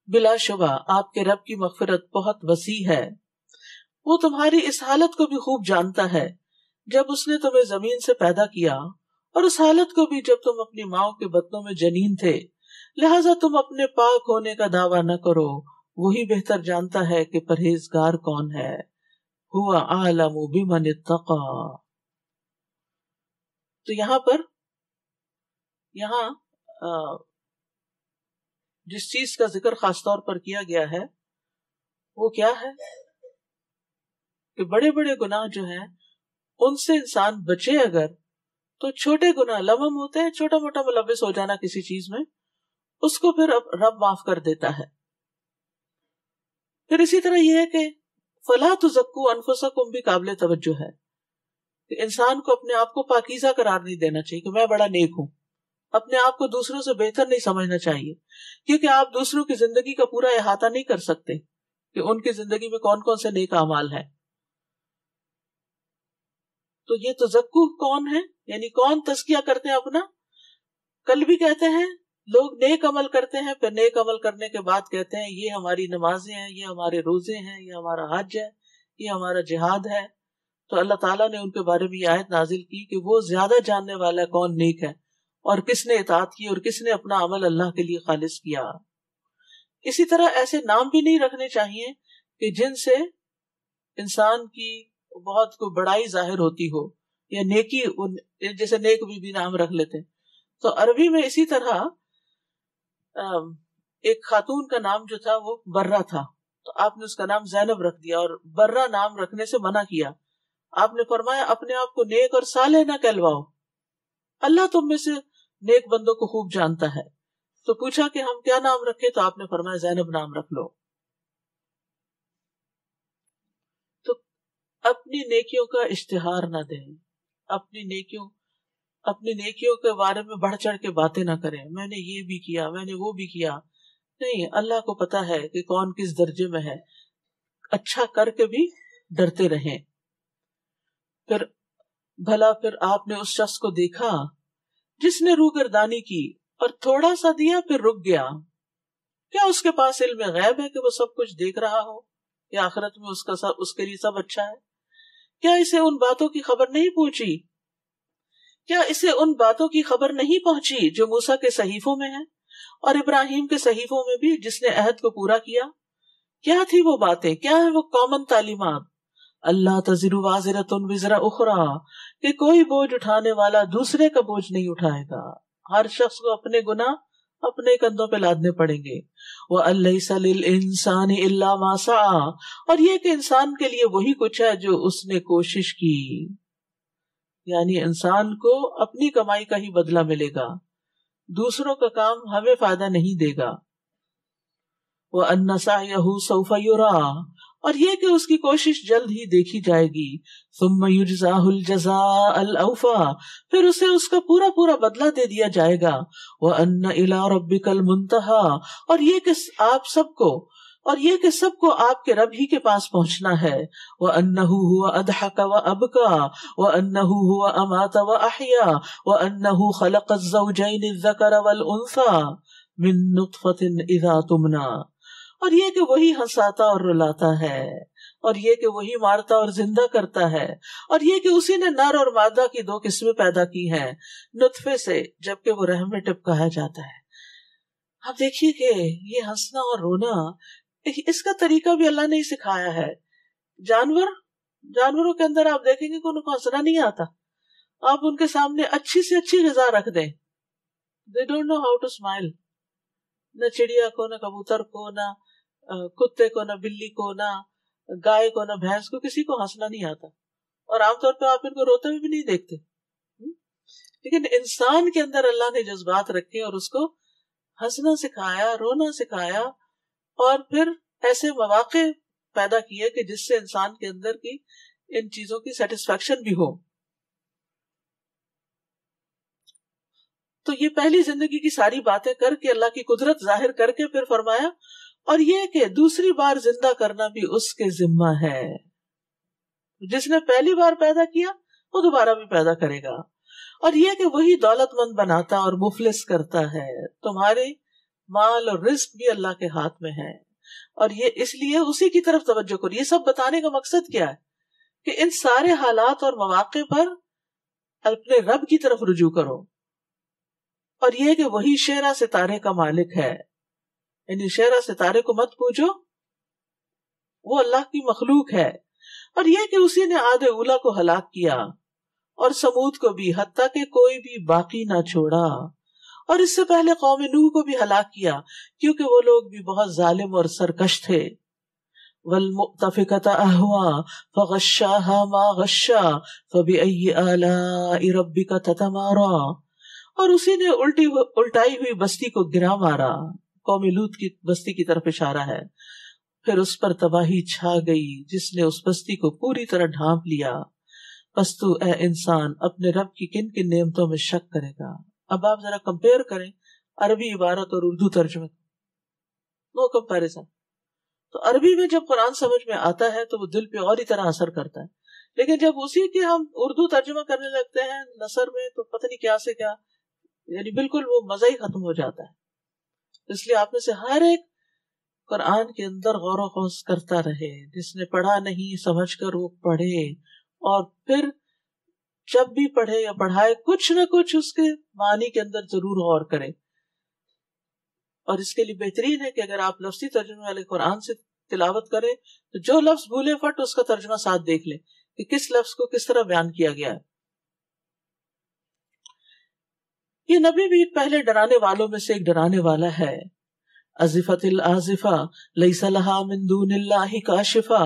بلا شبہ آپ کے رب کی مغفرت بہت وسیع ہے، وہ تمہاری اس حالت کو بھی خوب جانتا ہے جب اس نے تمہیں زمین سے پیدا کیا، اور اس حالت کو بھی جب تم اپنی ماں کے بطنوں میں جنین تھے، لہٰذا تم اپنے پاک ہونے کا دعویٰ نہ کرو، وہی بہتر جانتا ہے کہ پرہیزگار کون ہے۔ ہوا اعلم بمن اتقی۔ تو یہاں جس چیز کا ذکر خاص طور پر کیا گیا ہے وہ کیا ہے کہ بڑے بڑے گناہ جو ہیں ان سے انسان بچے اگر، تو چھوٹے گناہ لمم ہوتے ہیں، چھوٹا موٹا ملوث ہو جانا کسی چیز میں، اس کو پھر رب معاف کر دیتا ہے۔ پھر اسی طرح یہ ہے کہ فلا تزکوا انفسکم بھی قابل توجہ ہے کہ انسان کو اپنے آپ کو پاکیزہ قرار نہیں دینا چاہیے کہ میں بڑا نیک ہوں، اپنے آپ کو دوسروں سے بہتر نہیں سمجھنا چاہیے، کیونکہ آپ دوسروں کی زندگی کا پورا احاطہ نہیں کر سکتے کہ ان کی زندگی میں کون کون سے نیک اعمال ہیں۔ تو یہ تزکو کون ہے، یعنی کون تزکیہ کرتے ہیں اپنا؟ کل بھی کہتے ہیں لوگ نیک عمل کرتے ہیں، پھر نیک عمل کرنے کے بعد کہتے ہیں یہ ہماری نمازیں ہیں، یہ ہمارے روزے ہیں، یہ ہمارا حج ہے، یہ ہمارا جہاد ہے۔ تو اللہ تعالیٰ نے ان کے بارے میں یہ آیت نازل کی کہ وہ زیادہ جاننے والا ہے کون نیک ہے اور کس نے اطاعت کی اور کس نے اپنا عمل اللہ کے لیے خالص کیا۔ اسی طرح ایسے نام بھی نہیں رکھنے چاہیے کہ جن سے انسان کی بہت کوئی بڑائی ظاہر ہوتی ہو، یا نیکی، جیسے نیک بھی نام رکھ لیتے۔ تو عربی میں اسی طرح ایک خاتون کا نام جو تھا وہ برہ تھا، تو آپ نے اس کا نام زینب رکھ دیا اور برہ نام رکھنے سے منع کیا۔ آپ نے فرمایا اپنے آپ کو نیک اور صالح نہ کہلواؤ، اللہ تم میں سے نیک بندوں کو خوب جانتا ہے۔ تو پوچھا کہ ہم کیا نام رکھے، تو آپ نے فرمایا زینب نام رکھ لو۔ تو اپنی نیکیوں کا اشتہار نہ دیں، اپنی نیکیوں کے بارے میں بڑھ چڑھ کے باتیں نہ کریں، میں نے یہ بھی کیا، میں نے وہ بھی کیا۔ نہیں، اللہ کو پتا ہے کہ کون کس درجے میں ہے، اچھا کر کے بھی ڈرتے رہیں۔ پھر آپ نے اس شخص کو دیکھا جس نے روگردانی کی اور تھوڑا سا دیا پھر رک گیا، کیا اس کے پاس علم غیب ہے کہ وہ سب کچھ دیکھ رہا ہو، یا آخرت میں اس کے لیے سب اچھا ہے؟ کیا اسے ان باتوں کی خبر نہیں پہنچی؟ کیا اسے ان باتوں کی خبر نہیں پہنچی جو موسیٰ کے صحیفوں میں ہیں اور ابراہیم کے صحیفوں میں بھی، جس نے عہد کو پورا کیا؟ کیا تھی وہ باتیں، کیا ہے وہ کامن تعلیمات؟ اللہ تزر وازرۃ وزر اخری، کہ کوئی بوجھ اٹھانے والا دوسرے کا بوجھ نہیں اٹھائے گا، ہر شخص کو اپنے گناہ اپنے کندھوں پہ لادنے پڑیں گے۔ وَأَلَّيْسَ لِلْإِنسَانِ إِلَّا مَا سَعَى، اور یہ کہ انسان کے لیے وہی کچھ ہے جو اس نے کوشش کی، یعنی انسان کو اپنی کمائی کا ہی بدلہ ملے گا، دوسروں کا کام ہمیں فائدہ نہیں دے گا۔ وَأَنَّ سَعْيَهُ سَوْفَ يُرَىٰ، اور یہ کہ اس کی کوشش جلد ہی دیکھی جائے گی. ثم یجزاہ الجزاء الاوفا، پھر اسے اس کا پورا پورا بدلہ دے دیا جائے گا. وان الی ربک المنتہی، اور یہ کہ سب کو آپ کے رب ہی کے پاس پہنچنا ہے. وَأَنَّهُ هُوَ أَضْحَكَ وَأَبْكَى وَأَنَّهُ هُوَ أَمَاتَ وَأَحْيَا وَأَنَّهُ خَلَقَ الزَّوْجَيْنِ الذَّكَرَ وَالْأُنثَى مِن نُطْفَةٍ إِذَا تُمْنَى، اور یہ کہ وہی ہنساتا اور رلاتا ہے، اور یہ کہ وہی مارتا اور زندہ کرتا ہے، اور یہ کہ اسی نے نر اور مادہ کی دو قسمیں پیدا کی ہیں نطفے سے جبکہ وہ رحم میں ٹپکایا جاتا ہے. آپ دیکھیے کہ یہ ہنسنا اور رونا اس کا طریقہ بھی اللہ نے ہی سکھایا ہے. جانوروں کے اندر آپ دیکھیں گے کہ ان کو ہنسنا نہیں آتا. آپ ان کے سامنے اچھی سے اچھی غذا رکھ دیں، they don't know how to smile. نہ چڑیا کو، نہ کبوتر کو، نہ کتے کو، نہ بلی کو، نہ گائے کو، نہ بھینس کو، کسی کو ہنسنا نہیں آتا. اور عام طور پہ آپ ان کو روتے ہوئے بھی نہیں دیکھتے. لیکن انسان کے اندر اللہ نے جذبات رکھے اور اس کو ہنسنا سکھایا، رونا سکھایا، اور پھر ایسے مواقع پیدا کیے کہ جس سے انسان کے اندر کی ان چیزوں کی سیٹسفیکشن بھی ہو. تو یہ پہلی زندگی کی ساری باتیں کر کے اللہ کی قدرت ظاہر کر کے پھر فرمایا اور یہ کہ دوسری بار زندہ کرنا بھی اس کے ذمہ ہے. جس نے پہلی بار پیدا کیا وہ دوبارہ بھی پیدا کرے گا. اور یہ کہ وہی دولت مند بناتا اور مفلس کرتا ہے. تمہارے مال اور رزق بھی اللہ کے ہاتھ میں ہے، اور یہ اس لیے اسی کی طرف توجہ کرو. یہ سب بتانے کا مقصد کیا ہے کہ ان سارے حالات اور مواقع پر اپنے رب کی طرف رجوع کرو. اور یہ کہ وہی شعرا ستارے کا مالک ہے، یعنی شعرا ستارے کو مت پوجو، وہ اللہ کی مخلوق ہے. اور یہ کہ اسی نے عاد اولا کو ہلاک کیا اور سمود کو بھی، حتیٰ کہ کوئی بھی باقی نہ چھوڑا. اور اس سے پہلے قوم نوح کو بھی ہلاک کیا کیونکہ وہ لوگ بھی بہت ظالم اور سرکش تھے. وَالْمُؤْتَفِكَةَ أَهْوَىٰ فَغَشَّاهَا مَا غَشَّىٰ فَبِأَيِّ آلَاءِ رَبِّكَ تَتَمَارَىٰ، اور اسی نے الٹائی ہوئی بستی کو گرا مارا. قوم لوط کی بستی کی طرف اشارہ ہے. پھر اس پر تباہی چھا گئی جس نے اس بستی کو پوری طرح ڈھانپ لیا. پس تو اے انسان اپنے رب کی کن کن نعمتوں میں شک کرے گا. اب آپ ذرا کمپیئر کریں عربی عبارت اور اردو ترجمے، نو کمپیریزن. تو عربی میں جب قرآن سمجھ میں آتا ہے تو وہ دل پہ اور ہی طرح اثر کرتا ہے، لیکن جب اسی کے ہم اردو ترجمہ کرنے لگتے ہیں نثر میں تو پتہ نہیں کیا سے کیا، یعنی بالکل وہ مزہ ہی ختم ہو جاتا ہے. اس لیے آپ میں سے ہر ایک قرآن کے اندر غور و خوض کرتا رہے. جس نے پڑھا نہیں سمجھ کر وہ پڑھے، اور پھر جب بھی پڑھے یا پڑھائے کچھ نہ کچھ اس کے معنی کے اندر ضرور غور کرے. اور اس کے لیے بہترین ہے کہ اگر آپ لفظی ترجمے والے قرآن سے تلاوت کریں تو جو لفظ بھولے فٹ اس کا ترجمہ ساتھ دیکھ لیں کہ کس لفظ کو کس طرح بیان کیا گیا ہے. یہ نبی بھی پہلے ڈرانے والوں میں سے ایک ڈرانے والا ہے. ازفت الازفہ لیس لہا من دون اللہ کاشفہ،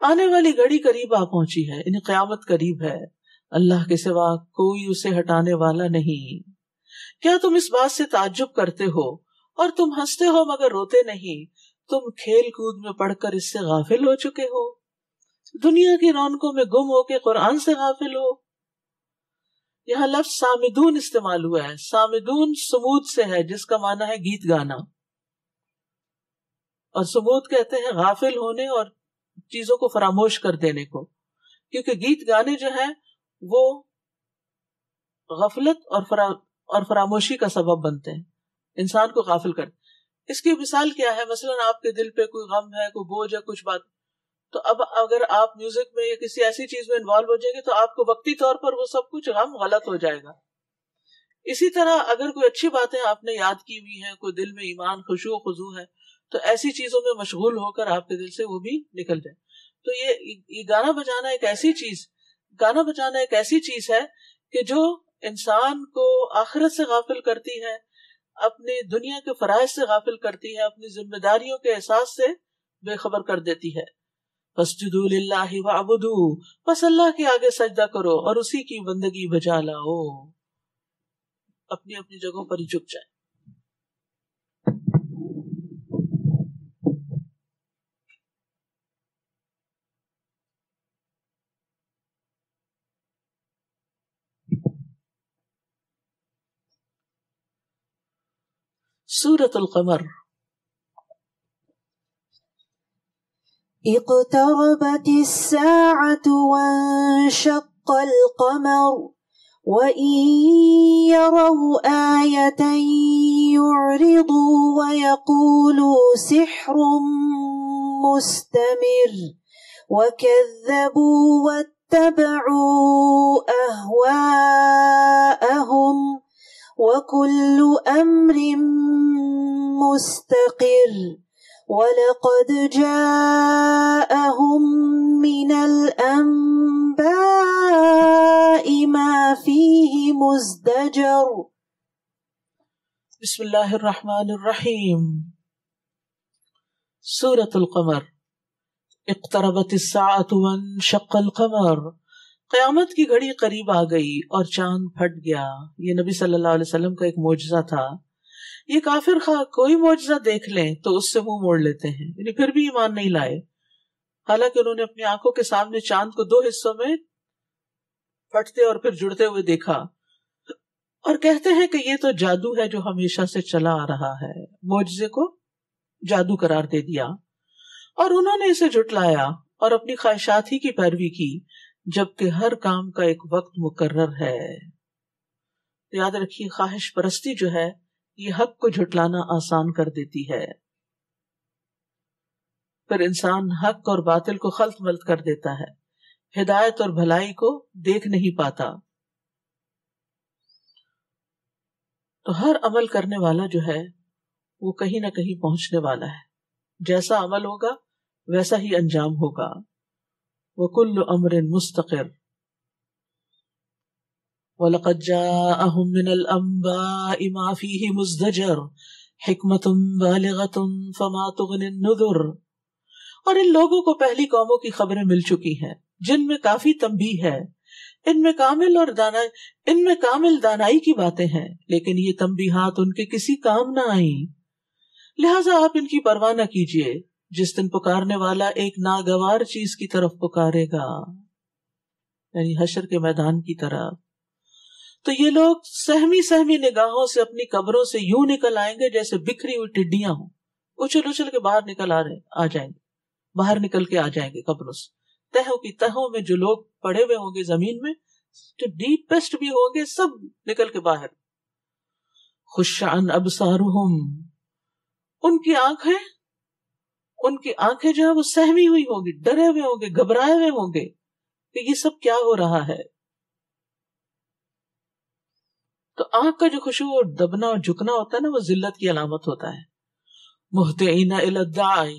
آنے والی گھڑی قریب آ پہنچی ہے، یعنی قیامت قریب ہے، اللہ کے سوا کوئی اسے ہٹانے والا نہیں. کیا تم اس بات سے تعجب کرتے ہو اور تم ہنستے ہو مگر روتے نہیں؟ تم کھیل کود میں پڑھ کر اس سے غافل ہو چکے ہو، دنیا کی رونقوں میں گم ہو کے قرآن سے غافل ہو. یہاں لفظ سامدون استعمال ہوا ہے. سامدون سمود سے ہے جس کا معنی ہے گیت گانا، اور سمود کہتے ہیں غافل ہونے اور چیزوں کو فراموش کر دینے کو، کیونکہ گیت گانے جو ہیں وہ غفلت اور فراموشی کا سبب بنتے ہیں، انسان کو غافل کر. اس کی مثال کیا ہے؟ مثلا آپ کے دل پہ کوئی غم ہے، کوئی بوجھ ہے، کچھ بات، تو اب اگر آپ میوزک میں یا کسی ایسی چیز میں انوالو ہو جائیں گے تو آپ کو وقتی طور پر وہ سب کچھ غم غلط ہو جائے گا. اسی طرح اگر کوئی اچھی باتیں آپ نے یاد کی ہوئی ہیں، کوئی دل میں ایمان خشوع و خضوع ہے، تو ایسی چیزوں میں مشغول ہو کر آپ کے دل سے وہ بھی نکل جائے. تو یہ گانا بجانا ایک ایسی چیز ہے کہ جو انسان کو آخرت سے غافل کرتی ہے، اپنی دنیا کے فرائض سے غافل کرتی ہے، اپنی ذمہ داریوں کے احساس سے بے خبر کر دیتی ہے. فَاسْجُدُوا لِلَّهِ وَاعْبُدُوا، بس اللہ کے آگے سجدہ کرو اور اسی کی بندگی بجا لاؤ. اپنی اپنی جگہوں پر ہی جھک جائے. سورۃ القمر. اقتربت الساعة وانشق القمر وَإِن يَرَوْا آيَةً يُعْرِضُوا وَيَقُولُوا سِحْرٌ مُسْتَمِرٌّ وَكَذَّبُوا وَاتَّبَعُوا أَهْوَاءَهُمْ وَكُلُّ أَمْرٍ مُسْتَقِرٌّ وَلَقَدْ جَاءَهُمْ مِنَ الْأَنْبَاءِ مَا فِيهِ مُزْدَجَرٌ. بسم اللہ الرحمن الرحیم. سورۃ القمر. اقتربت الساعة وانشق القمر. قیامت کی گھڑی قریب آ گئی اور چاند پھٹ گیا. یہ نبی صلی اللہ علیہ وسلم کا ایک معجزہ تھا. یہ کافر خواہ کوئی معجزہ دیکھ لیں تو اس سے منہ موڑ لیتے ہیں، یعنی پھر بھی ایمان نہیں لائے، حالانکہ انہوں نے اپنی آنکھوں کے سامنے چاند کو 2 حصوں میں پھٹتے اور پھر جڑتے ہوئے دیکھا، اور کہتے ہیں کہ یہ تو جادو ہے جو ہمیشہ سے چلا آ رہا ہے. معجزے کو جادو قرار دے دیا اور انہوں نے اسے جھٹلایا اور اپنی خواہشات ہی کی پیروی کی، جبکہ ہر کام کا ایک وقت مقرر ہے. یاد رکھیے، خواہش پرستی جو ہے یہ حق کو جھٹلانا آسان کر دیتی ہے. پھر انسان حق اور باطل کو خلط ملط کر دیتا ہے، ہدایت اور بھلائی کو دیکھ نہیں پاتا. تو ہر عمل کرنے والا جو ہے وہ کہیں نہ کہیں پہنچنے والا ہے. جیسا عمل ہوگا ویسا ہی انجام ہوگا. وَكُلُّ أَمْرٍ مُسْتَقِرٌ وَلَقَدْ جَاءَهُمْ مِنَ الْأَنْبَاءِ مَا فِيهِ مُزْدَجَرٌ حِكْمَةٌ بَالِغَةٌ فَمَا تُغْنِ النُّذُرُ. اور ان لوگوں کو پہلی قوموں کی خبریں مل چکی ہیں جن میں کافی تنبیہ ہے. ان میں کامل دانائی کی باتیں ہیں، لیکن یہ تنبیہات ان کے کسی کام نہ آئیں. لہٰذا آپ ان کی پرواہ نہ کیجیے. جس دن پکارنے والا ایک ناگوار چیز کی طرف پکارے گا، یعنی حشر کے میدان کی طرف، تو یہ لوگ سہمی نگاہوں سے اپنی قبروں سے یوں نکل آئیں گے جیسے بکھری ہوئی ٹڈیاں ہوں. اچھل کے باہر نکل کے آ جائیں گے قبروں سے. تہوں کی تہوں میں جو لوگ پڑے ہوئے ہوں گے زمین میں، جو ڈیپسٹ بھی ہوں گے، سب نکل کے باہر. خش عن ابصارہم. ان کی آنکھیں جو ہے وہ سہمی ہوئی ہوں گی، ڈرے ہوئے ہوں گے، گھبرائے ہوئے ہوں گے کہ یہ سب کیا ہو رہا ہے. تو آنکھ کا جو خشوع اور دبنا اور جھکنا ہوتا ہے نا، وہ ذلت کی علامت ہوتا ہے. مہطعین الی الداعی.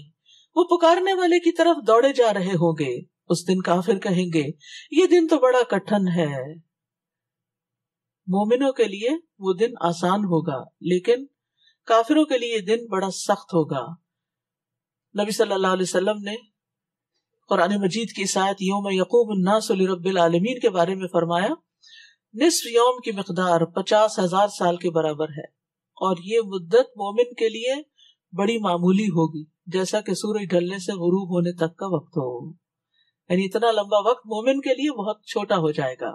وہ پکارنے والے کی طرف دوڑے جا رہے ہوں گے. اس دن کافر کہیں گے یہ دن تو بڑا کٹھن ہے. مومنوں کے لیے وہ دن آسان ہوگا، لیکن کافروں کے لیے یہ دن بڑا سخت ہوگا. نبی صلی اللہ علیہ وسلم نے قرآن مجید کی اس آیت یوم یقوم الناس لرب العالمین کے بارے میں فرمایا، نصف یوم کی مقدار 50,000 سال کے برابر ہے، اور یہ مدت مومن کے لیے بڑی معمولی ہوگی، جیسا کہ سورج ڈھلنے سے غروب ہونے تک کا وقت ہو. یعنی اتنا لمبا وقت مومن کے لیے بہت چھوٹا ہو جائے گا.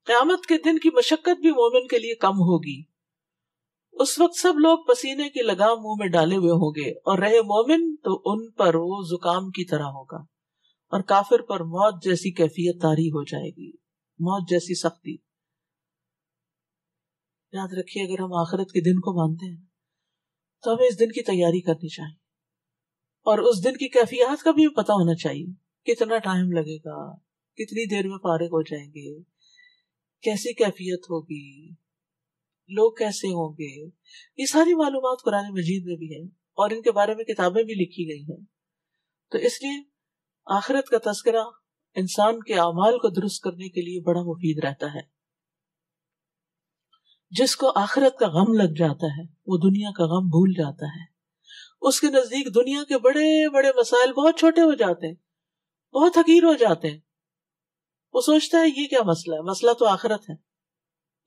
قیامت کے دن کی مشقت بھی مومن کے لیے کم ہوگی. اس وقت سب لوگ پسینے کی لگام منہ میں ڈالے ہوئے ہوں گے، اور رہے مومن تو ان پر وہ زکام کی طرح ہوگا، اور کافر پر موت جیسی کیفیت طاری ہو جائے گی، موت جیسی سختی. یاد رکھیے، اگر ہم آخرت کے دن کو مانتے ہیں تو ہمیں اس دن کی تیاری کرنی چاہیے، اور اس دن کی کیفیات کا بھی پتہ ہونا چاہیے. کتنا ٹائم لگے گا، کتنی دیر میں فارغ ہو جائیں گے، کیسی کیفیت ہوگی، لوگ کیسے ہوں گے. یہ ساری معلومات قرآن مجید میں بھی ہیں، اور ان کے بارے میں کتابیں بھی لکھی گئی ہیں. تو اس لیے آخرت کا تذکرہ انسان کے اعمال کو درست کرنے کے لیے بڑا مفید رہتا ہے. جس کو آخرت کا غم لگ جاتا ہے وہ دنیا کا غم بھول جاتا ہے. اس کے نزدیک دنیا کے بڑے بڑے مسائل بہت چھوٹے ہو جاتے ہیں، بہت حقیر ہو جاتے ہیں. وہ سوچتا ہے یہ کیا مسئلہ ہے، مسئلہ تو آخرت ہے.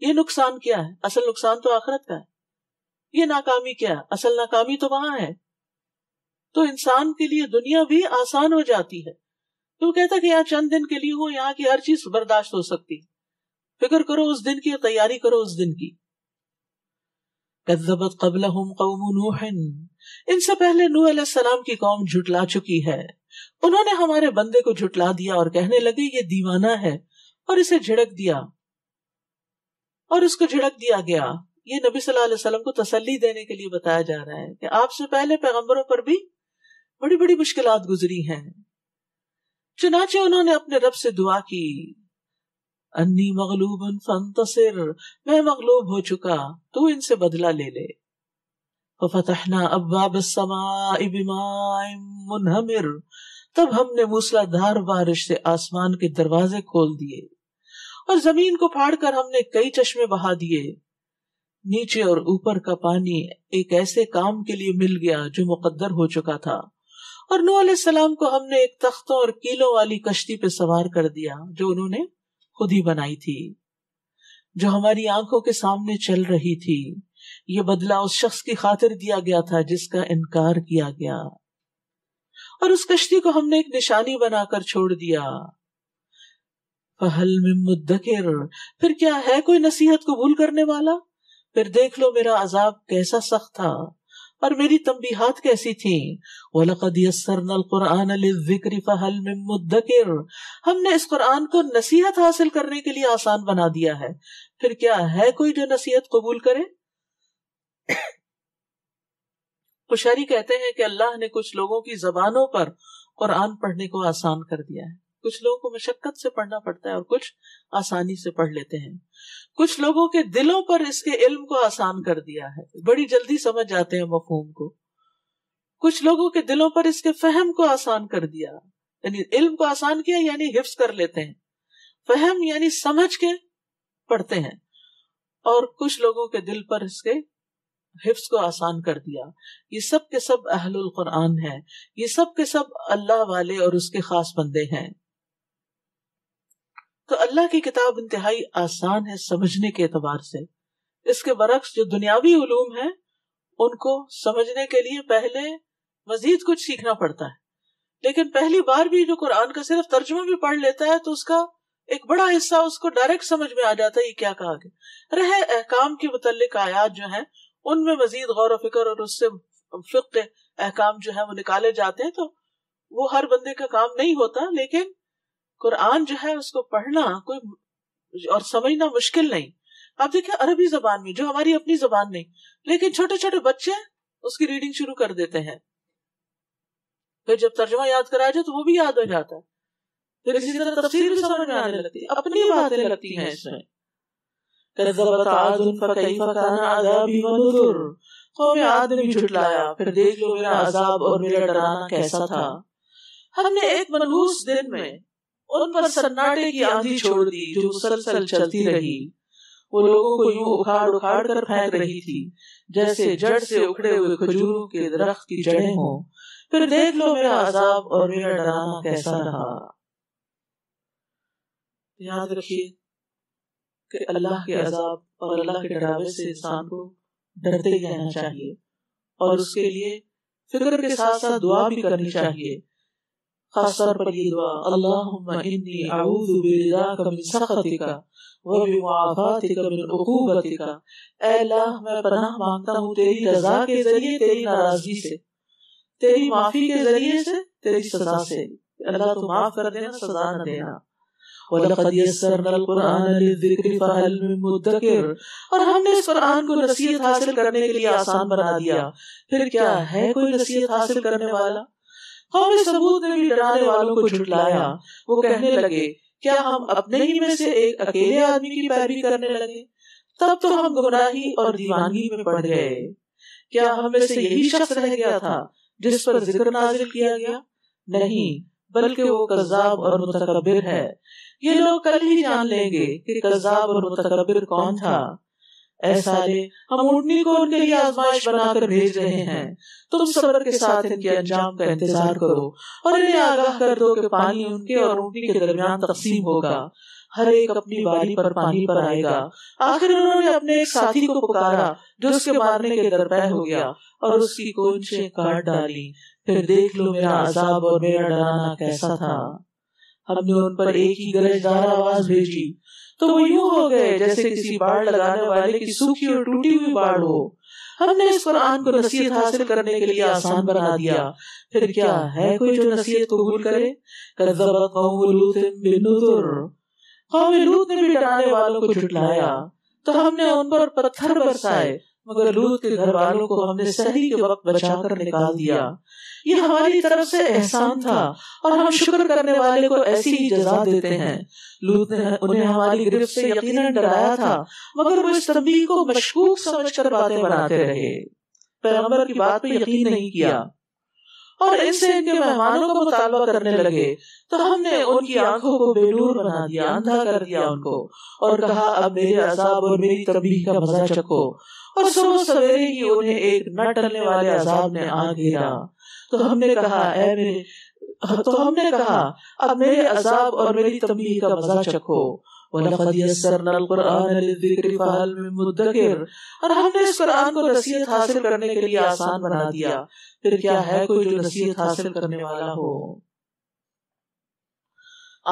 یہ نقصان کیا ہے، اصل نقصان تو آخرت کا ہے. یہ ناکامی کیا ہے، اصل ناکامی تو وہاں ہے. تو انسان کے لیے دنیا بھی آسان ہو جاتی ہے. تو وہ کہتا کہ یہاں چند دن کے لیے ہوں، یہاں کی ہر چیز برداشت ہو سکتی. فکر کرو اس دن کی، تیاری کرو اس دن کی. کذبت قبلہم قوم نوح، ان سے پہلے نوح علیہ السلام کی قوم جھٹلا چکی ہے، انہوں نے ہمارے بندے کو جھٹلا دیا اور کہنے لگے یہ دیوانہ ہے، اور اسے جھڑک دیا اور اس کو جھڑک دیا گیا۔ یہ نبی صلی اللہ علیہ وسلم کو تسلی دینے کے لیے بتایا جا رہا ہے کہ آپ سے پہلے پیغمبروں پر بھی بڑی بڑی مشکلات گزری ہیں۔ چنانچہ انہوں نے اپنے رب سے دعا کی، انی مغلوب فانتصر، میں مغلوب ہو چکا، تو ان سے بدلہ لے لے۔ ففتحنا ابواب السماء بماء منہمر، تب ہم نے موسلا دھار بارش سے آسمان کے دروازے کھول دیے، اور زمین کو پھاڑ کر ہم نے کئی چشمے بہا دیے۔ نیچے اور اوپر کا پانی ایک ایسے کام کے لیے مل گیا جو مقدر ہو چکا تھا، اور نوح علیہ السلام کو ہم نے ایک تختوں اور کیلوں والی کشتی پہ سوار کر دیا جو انہوں نے خود ہی بنائی تھی، جو ہماری آنکھوں کے سامنے چل رہی تھی۔ یہ بدلہ اس شخص کی خاطر دیا گیا تھا جس کا انکار کیا گیا، اور اس کشتی کو ہم نے ایک نشانی بنا کر چھوڑ دیا۔ فَهَلْ مِن مُدَّكِرٍ، پھر کیا ہے کوئی نصیحت قبول کرنے والا؟ پھر دیکھ لو میرا عذاب کیسا سخت تھا اور میری تنبیہات کیسی تھیں۔ وَلَقَدْ يَسَّرْنَا الْقُرْآنَ لِلذِّكْرِ فَهَلْ مِن مُدَّكِرٍ، ہم نے اس قرآن کو نصیحت حاصل کرنے کے لیے آسان بنا دیا ہے، پھر کیا ہے کوئی جو نصیحت قبول کرے؟ قشیری کہتے ہیں کہ اللہ نے کچھ لوگوں کی زبانوں پر قرآن پڑھنے کو آسان کر دیا ہے، کچھ لوگوں کو مشقت سے پڑھنا پڑتا ہے اور کچھ آسانی سے پڑھ لیتے ہیں۔ کچھ لوگوں کے دلوں پر اس کے علم کو آسان کر دیا ہے، بڑی جلدی سمجھ جاتے ہیں مفہوم کو۔ کچھ لوگوں کے دلوں پر اس کے فہم کو آسان کر دیا، یعنی علم کو آسان کیا یعنی حفظ کر لیتے ہیں، فہم یعنی سمجھ کے پڑھتے ہیں، اور کچھ لوگوں کے دل پر اس کے حفظ کو آسان کر دیا۔ یہ سب کے سب اہل القرآن ہیں، یہ سب کے سب اللہ والے اور اس کے خاص بندے ہیں۔ تو اللہ کی کتاب انتہائی آسان ہے سمجھنے کے اعتبار سے۔ اس کے برعکس جو دنیاوی علوم ہیں ان کو سمجھنے کے لیے پہلے مزید کچھ سیکھنا پڑتا ہے، لیکن پہلی بار بھی جو قرآن کا صرف ترجمہ بھی پڑھ لیتا ہے تو اس کا ایک بڑا حصہ اس کو ڈائریکٹ سمجھ میں آ جاتا ہے یہ کیا کہا گیا۔ رہے احکام کے متعلق آیات جو ہیں ان میں مزید غور و فکر اور اس سے فقہ احکام جو ہے وہ نکالے جاتے ہیں، تو وہ ہر بندے کا کام نہیں ہوتا، لیکن قرآن جو ہے اس کو پڑھنا کوئی اور سمجھنا مشکل نہیں۔ آپ دیکھیں عربی زبان میں جو ہماری اپنی زبان نہیں، لیکن چھوٹے چھوٹے بچے اس کی ریڈنگ شروع کر دیتے ہیں، پھر جب ترجمہ یاد کرایا جائے تو وہ بھی یاد ہو جاتا ہے، پھر اسی طرح تفسیر بھی سمجھ میں آنے لگتی ہے، اپنی باتیں لگتی ہیں اس میں۔ کذبت عاد فکیف کان عذابی ونذر، قوم عاد نے بھی جھٹلایا، پھر دیکھ لو میرا عذاب اور میرا ڈرانا کیسا تھا۔ ہم نے ایک منحوس دن میں ان پر سناٹے کی آندھی چھوڑ دی جو مسلسل چلتی رہی، وہ لوگوں کو یوں اکھاڑ اکھاڑ کر پھینک رہی تھی جیسے جڑ سے اکھڑے ہوئے کھجوروں کے درخت کی جڑیں ہوں۔ پھر دیکھ لو میرا عذاب اور میرا ڈرانا کیسا رہا۔ یاد رکھیے کہ اللہ کے عذاب اور اللہ کے ڈراوے سے انسان کو ڈرتے ہی رہنا چاہیے، اور اس کے لیے فکر کے ساتھ ساتھ دعا بھی کرنی چاہیے، خاص طور پر یہ دعا، اللہم انی اعوذ برضاک من سخطک وبمعافاتک من عقوبتک، اے اللہ میں پناہ مانگتا ہوں تیری رضا کے ذریعے تیری ناراضگی سے، تیری معافی کے ذریعے سے تیری سزا سے۔ اللہ تو معاف کر دینا، سزا نہ دینا۔ وَلَقَدْ يَسَّرْنَا الْقُرْآنَ لِلذِّكْرِ فَهَلْ مِن مُدَّكِرٍ، اور ہم نے اس قرآن کو نصیحت حاصل کرنے کے لیے آسان بنا دیا، پھر کیا ہے کوئی نصیحت حاصل کرنے والا؟ قوم ثمود نے بھی ڈرانے والوں کو جھٹلایا، وہ کہنے لگے کیا ہم اپنے ہی میں سے ایک اکیلے آدمی کی پیروی کرنے لگے؟ تب تو ہم گمراہی اور دیوانگی میں پڑ گئے۔ کیا ہم میں سے یہی شخص رہ گیا تھا جس پر ذکر نازل کیا گیا؟ نہیں، بلکہ وہ کذاب اور متکبر ہے۔ یہ لوگ کل ہی جان لیں گے کہ کذاب اور متکبر کون تھا۔ اے سالے، ہم اونٹنی کو ان کے لیے آزمائش بنا کر بھیج رہے ہیں، تم صبر کے ساتھ ان کے انجام کا انتظار کرو، اور انہیں آگاہ کر دو کہ پانی ان کے اور اونٹنی کے درمیان تقسیم ہوگا، ہر ایک اپنی باری پر پانی پر آئے گا۔ آخر انہوں نے اپنے ایک ساتھی کو پکارا جو اس کے مارنے کے درپے ہو گیا، اور اس کی کونچیں کاٹ ڈالی، پھر دیکھ لو میرا عذاب اور میرا ڈرانا کیسا تھا۔ ہم نے ان پر ایک ہی گرجدار آواز بھیجی تو وہ یوں ہو گئے جیسے کسی باڑ لگانے والے کی سوکھی اور ٹوٹی ہوئی باڑ ہو. ہم نے اس قرآن کو نصیحت حاصل کرنے کے لیے آسان بنا دیا، پھر کیا ہے کوئی جو نصیحت قبول کرے؟ کذبت قوم لوط بالنذر، قوم لوط نے بھی ڈرانے والوں کو جھٹلایا تو ہم نے ان پر پتھر برسائے، مگر لوط کے گھر والوں کو ہم نے سحری کے وقت بچا کر نکال دیا. یہ ہماری طرف سے احسان تھا اور ہم شکر کرنے والے کو ایسی ہی جزا دیتے ہیں. لوط نے انہیں ہماری گرفت سے یقیناً ڈرایا تھا، مگر وہ اس تنبیہ کو مشکوک سمجھ کر باتیں بناتے رہے، پیغمبر کی بات پہ یقین نہیں کیا اور ان سے ان کے مہمانوں کا مطالبہ کرنے لگے. تو ہم نے ان کی آنکھوں کو بے نور بنا دیا، اندھا کر دیا ان کو، اور کہا اب میرے عذاب اور میری تنبیہ کا مزہ چکھو. اور صبح سویرے ہی انہیں ایک نہ ٹلنے والے عذاب نے آ گھیرا. تو ہم نے کہا اب میرے عذاب اور میری تنبیہ کا مزہ چکھو. وَلَقَدْ يَسَّرْنَا الْقُرْآنَ لِلذِّكْرِ فَهَلْ مِن مُدَّكِرٍ، اور ہم نے اس قرآن کو نصیحت حاصل کرنے کے لیے آسان بنا دیا، پھر کیا ہے کوئی جو نصیحت حاصل کرنے والا ہو.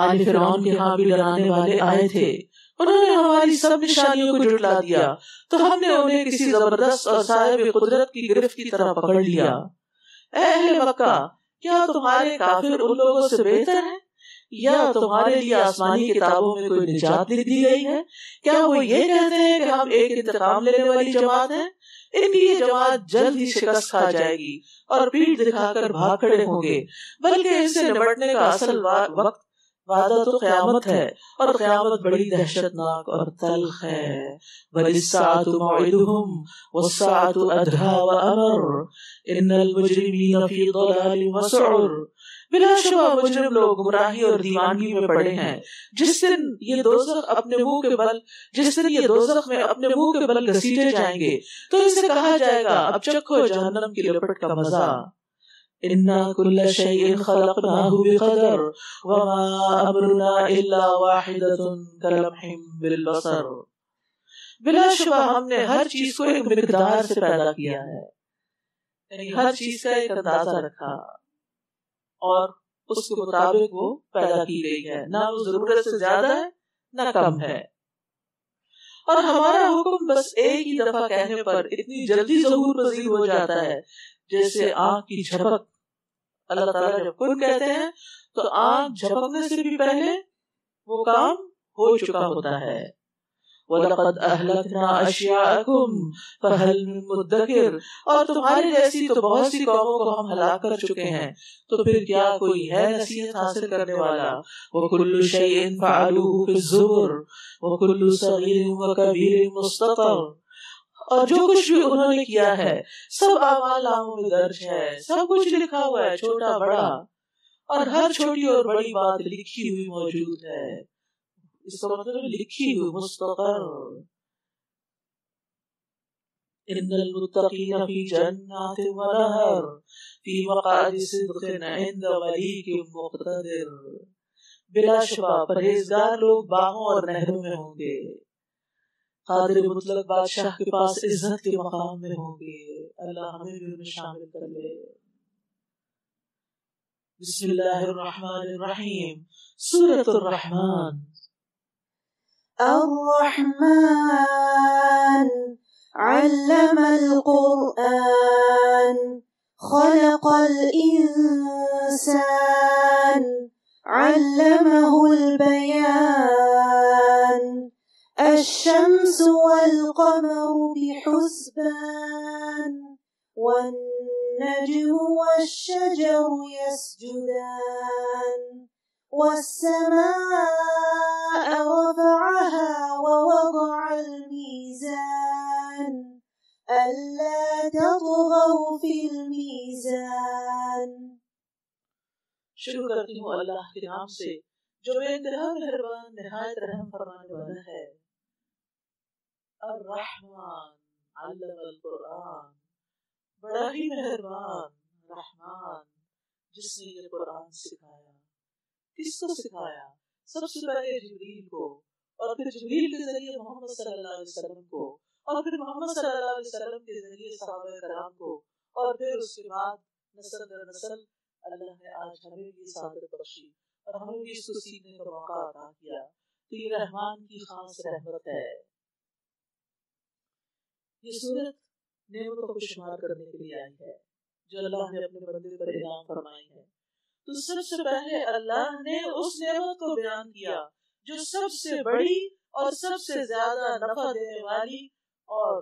آل فرعون کے ہاں بھی ڈرانے والے آئے تھے، انہوں نے ہماری سب نشانیوں کو جھٹلا دیا تو ہم نے انہیں کسی زبردست اور صاحب قدرت کی گرفت کی طرح پکڑ لیا. اے اہل مکہ، کیا تمہارے کافر ان لوگوں سے بہتر ہیں؟ یا تمہارے لیے آسمانی کتابوں میں کوئی نجات لکھ دی گئی ہے؟ کیا وہ یہ کہتے ہیں کہ ہم ایک انتقام لینے والی جماعت ہیں؟ ان کی یہ جماعت جلد ہی شکست کھا جائے گی اور پیٹھ دکھا کر بھاگ کھڑے ہوں گے، بلکہ ان سے نمٹنے کا اصل وقت وعدہ تو قیامت ہے، اور قیامت بڑی دہشت ناک اور تلخ ہے. وَلِلسَّاعَةُ مَوْعِدُهُمْ وَالسَّاعَةُ أَدْهَىٰ وَأَمَرُّ إِنَّ الْمُجْرِمِينَ فِي ضَلَالٍ وَسُعُرٍ. بلا شبہ مجرم لوگ گمراہی اور دیوانگی میں پڑے ہیں. جس دن یہ دوزخ میں اپنے منہ کے بل گھسیٹے جائیں گے تو ان سے کہا جائے گا اب چکھو جہنم کی لپٹ کا مزہ. اِنَّا كُلَّ شَيْءٍ خَلَقْنَاهُ بِقَدَرٍ وَمَا أَمْرُنَا إِلَّا وَاحِدَةٌ كَلَمْحٍ بِالْبَصَرِ. بلا شبہ ہم نے ہر چیز کو ایک مقدار سے پیدا کیا ہے، یعنی ہر چیز کا ایک اندازہ رکھا اور اس کے مطابق وہ پیدا کی گئی ہے، نہ وہ ضرورت سے زیادہ ہے نہ کم ہے. اور ہمارا حکم بس ایک ہی دفعہ کہنے پر اتنی جلدی ظہور پذیر ہو جاتا ہے جیسے آنکھ کی جھپک. اللہ تعالیٰ جب کن کہتے ہیں تو آنکھ جھپکنے سے بھی پہلے وہ کام ہو چکا ہوتا ہے. وَلَقَدْ أَهْلَكْنَا أَشْيَاءَكُمْ فَهَلْ مِن مُدَّكِرٍ، اور تمہارے جیسی تو بہت سی قوموں کو ہم ہلاک کر چکے ہیں، تو پھر کیا کوئی ہے نصیحت حاصل کرنے والا. وَكُلُّ شَيْءٍ فَعَلُوهُ فِي الزُّبُرِ وَكُلُّ صَغِيرٍ وَكَبِيرٍ مُسْتَطَرٍ. اور جو کچھ بھی انہوں نے کیا ہے سب اعمال ناموں میں درج ہے، سب کچھ لکھا ہوا ہے، چھوٹا بڑا، اور ہر چھوٹی اور بڑی بات لکھی ہوئی موجود ہے. اس کا مطلب لکھی ہوئی مستقر. ان المتقین فی جنات ونہر فی مقعد صدق عند ملیک مقتدر. بلا شبہ پرہیزگار لوگ باغوں اور نہروں میں ہوں گے، قادر مطلق بادشاہ کے پاس عزت کے مقام میں ہوں گے. اللہ ہمیں بھی ان میں شامل کر لے. بسم اللہ الرحمن الرحیم. سورۃ الرحمن. الرحمن علم القرآن خلق الإنسان علمه البيان الشمس والقمر بحسبان والنجم والشجر يسجدان والسماء رفعها ووضع الميزان ألا تطغوا في الميزان. شروع کرتی ہوں اللہ کے نام سے جو بے انتہا مہربان نہایت رحم فرمانے والا ہے. الرحمن علم القرآن، بڑا ہی مہربان رحمان جس نے یہ قرآن سکھایا. کس کو سکھایا؟ سب سے پہلے جبریل کو، اور پھر جبریل کے ذریعے محمد صلی اللہ علیہ وسلم کو، اور پھر محمد صلی اللہ علیہ وسلم کے ذریعے صحابہ کرام کو، اور پھر اس کے بعد نسل در نسل اللہ نے آج ہمیں بھی سعادت بخشی اور ہمیں بھی اس کو سیکھنے کا موقع عطا کیا، تو یہ رحمان کی خاص رحمت ہے۔ یہ صورت نعمتوں کو شمار کرنے کے لیے آئی ہے جو اللہ نے اپنے بندے پر انعام فرمائی ہے۔ تو سب سے پہلے اللہ نے اس نعمت کو بیان کیا جو سب سے بڑی اور سب سے زیادہ نفع دینے والی اور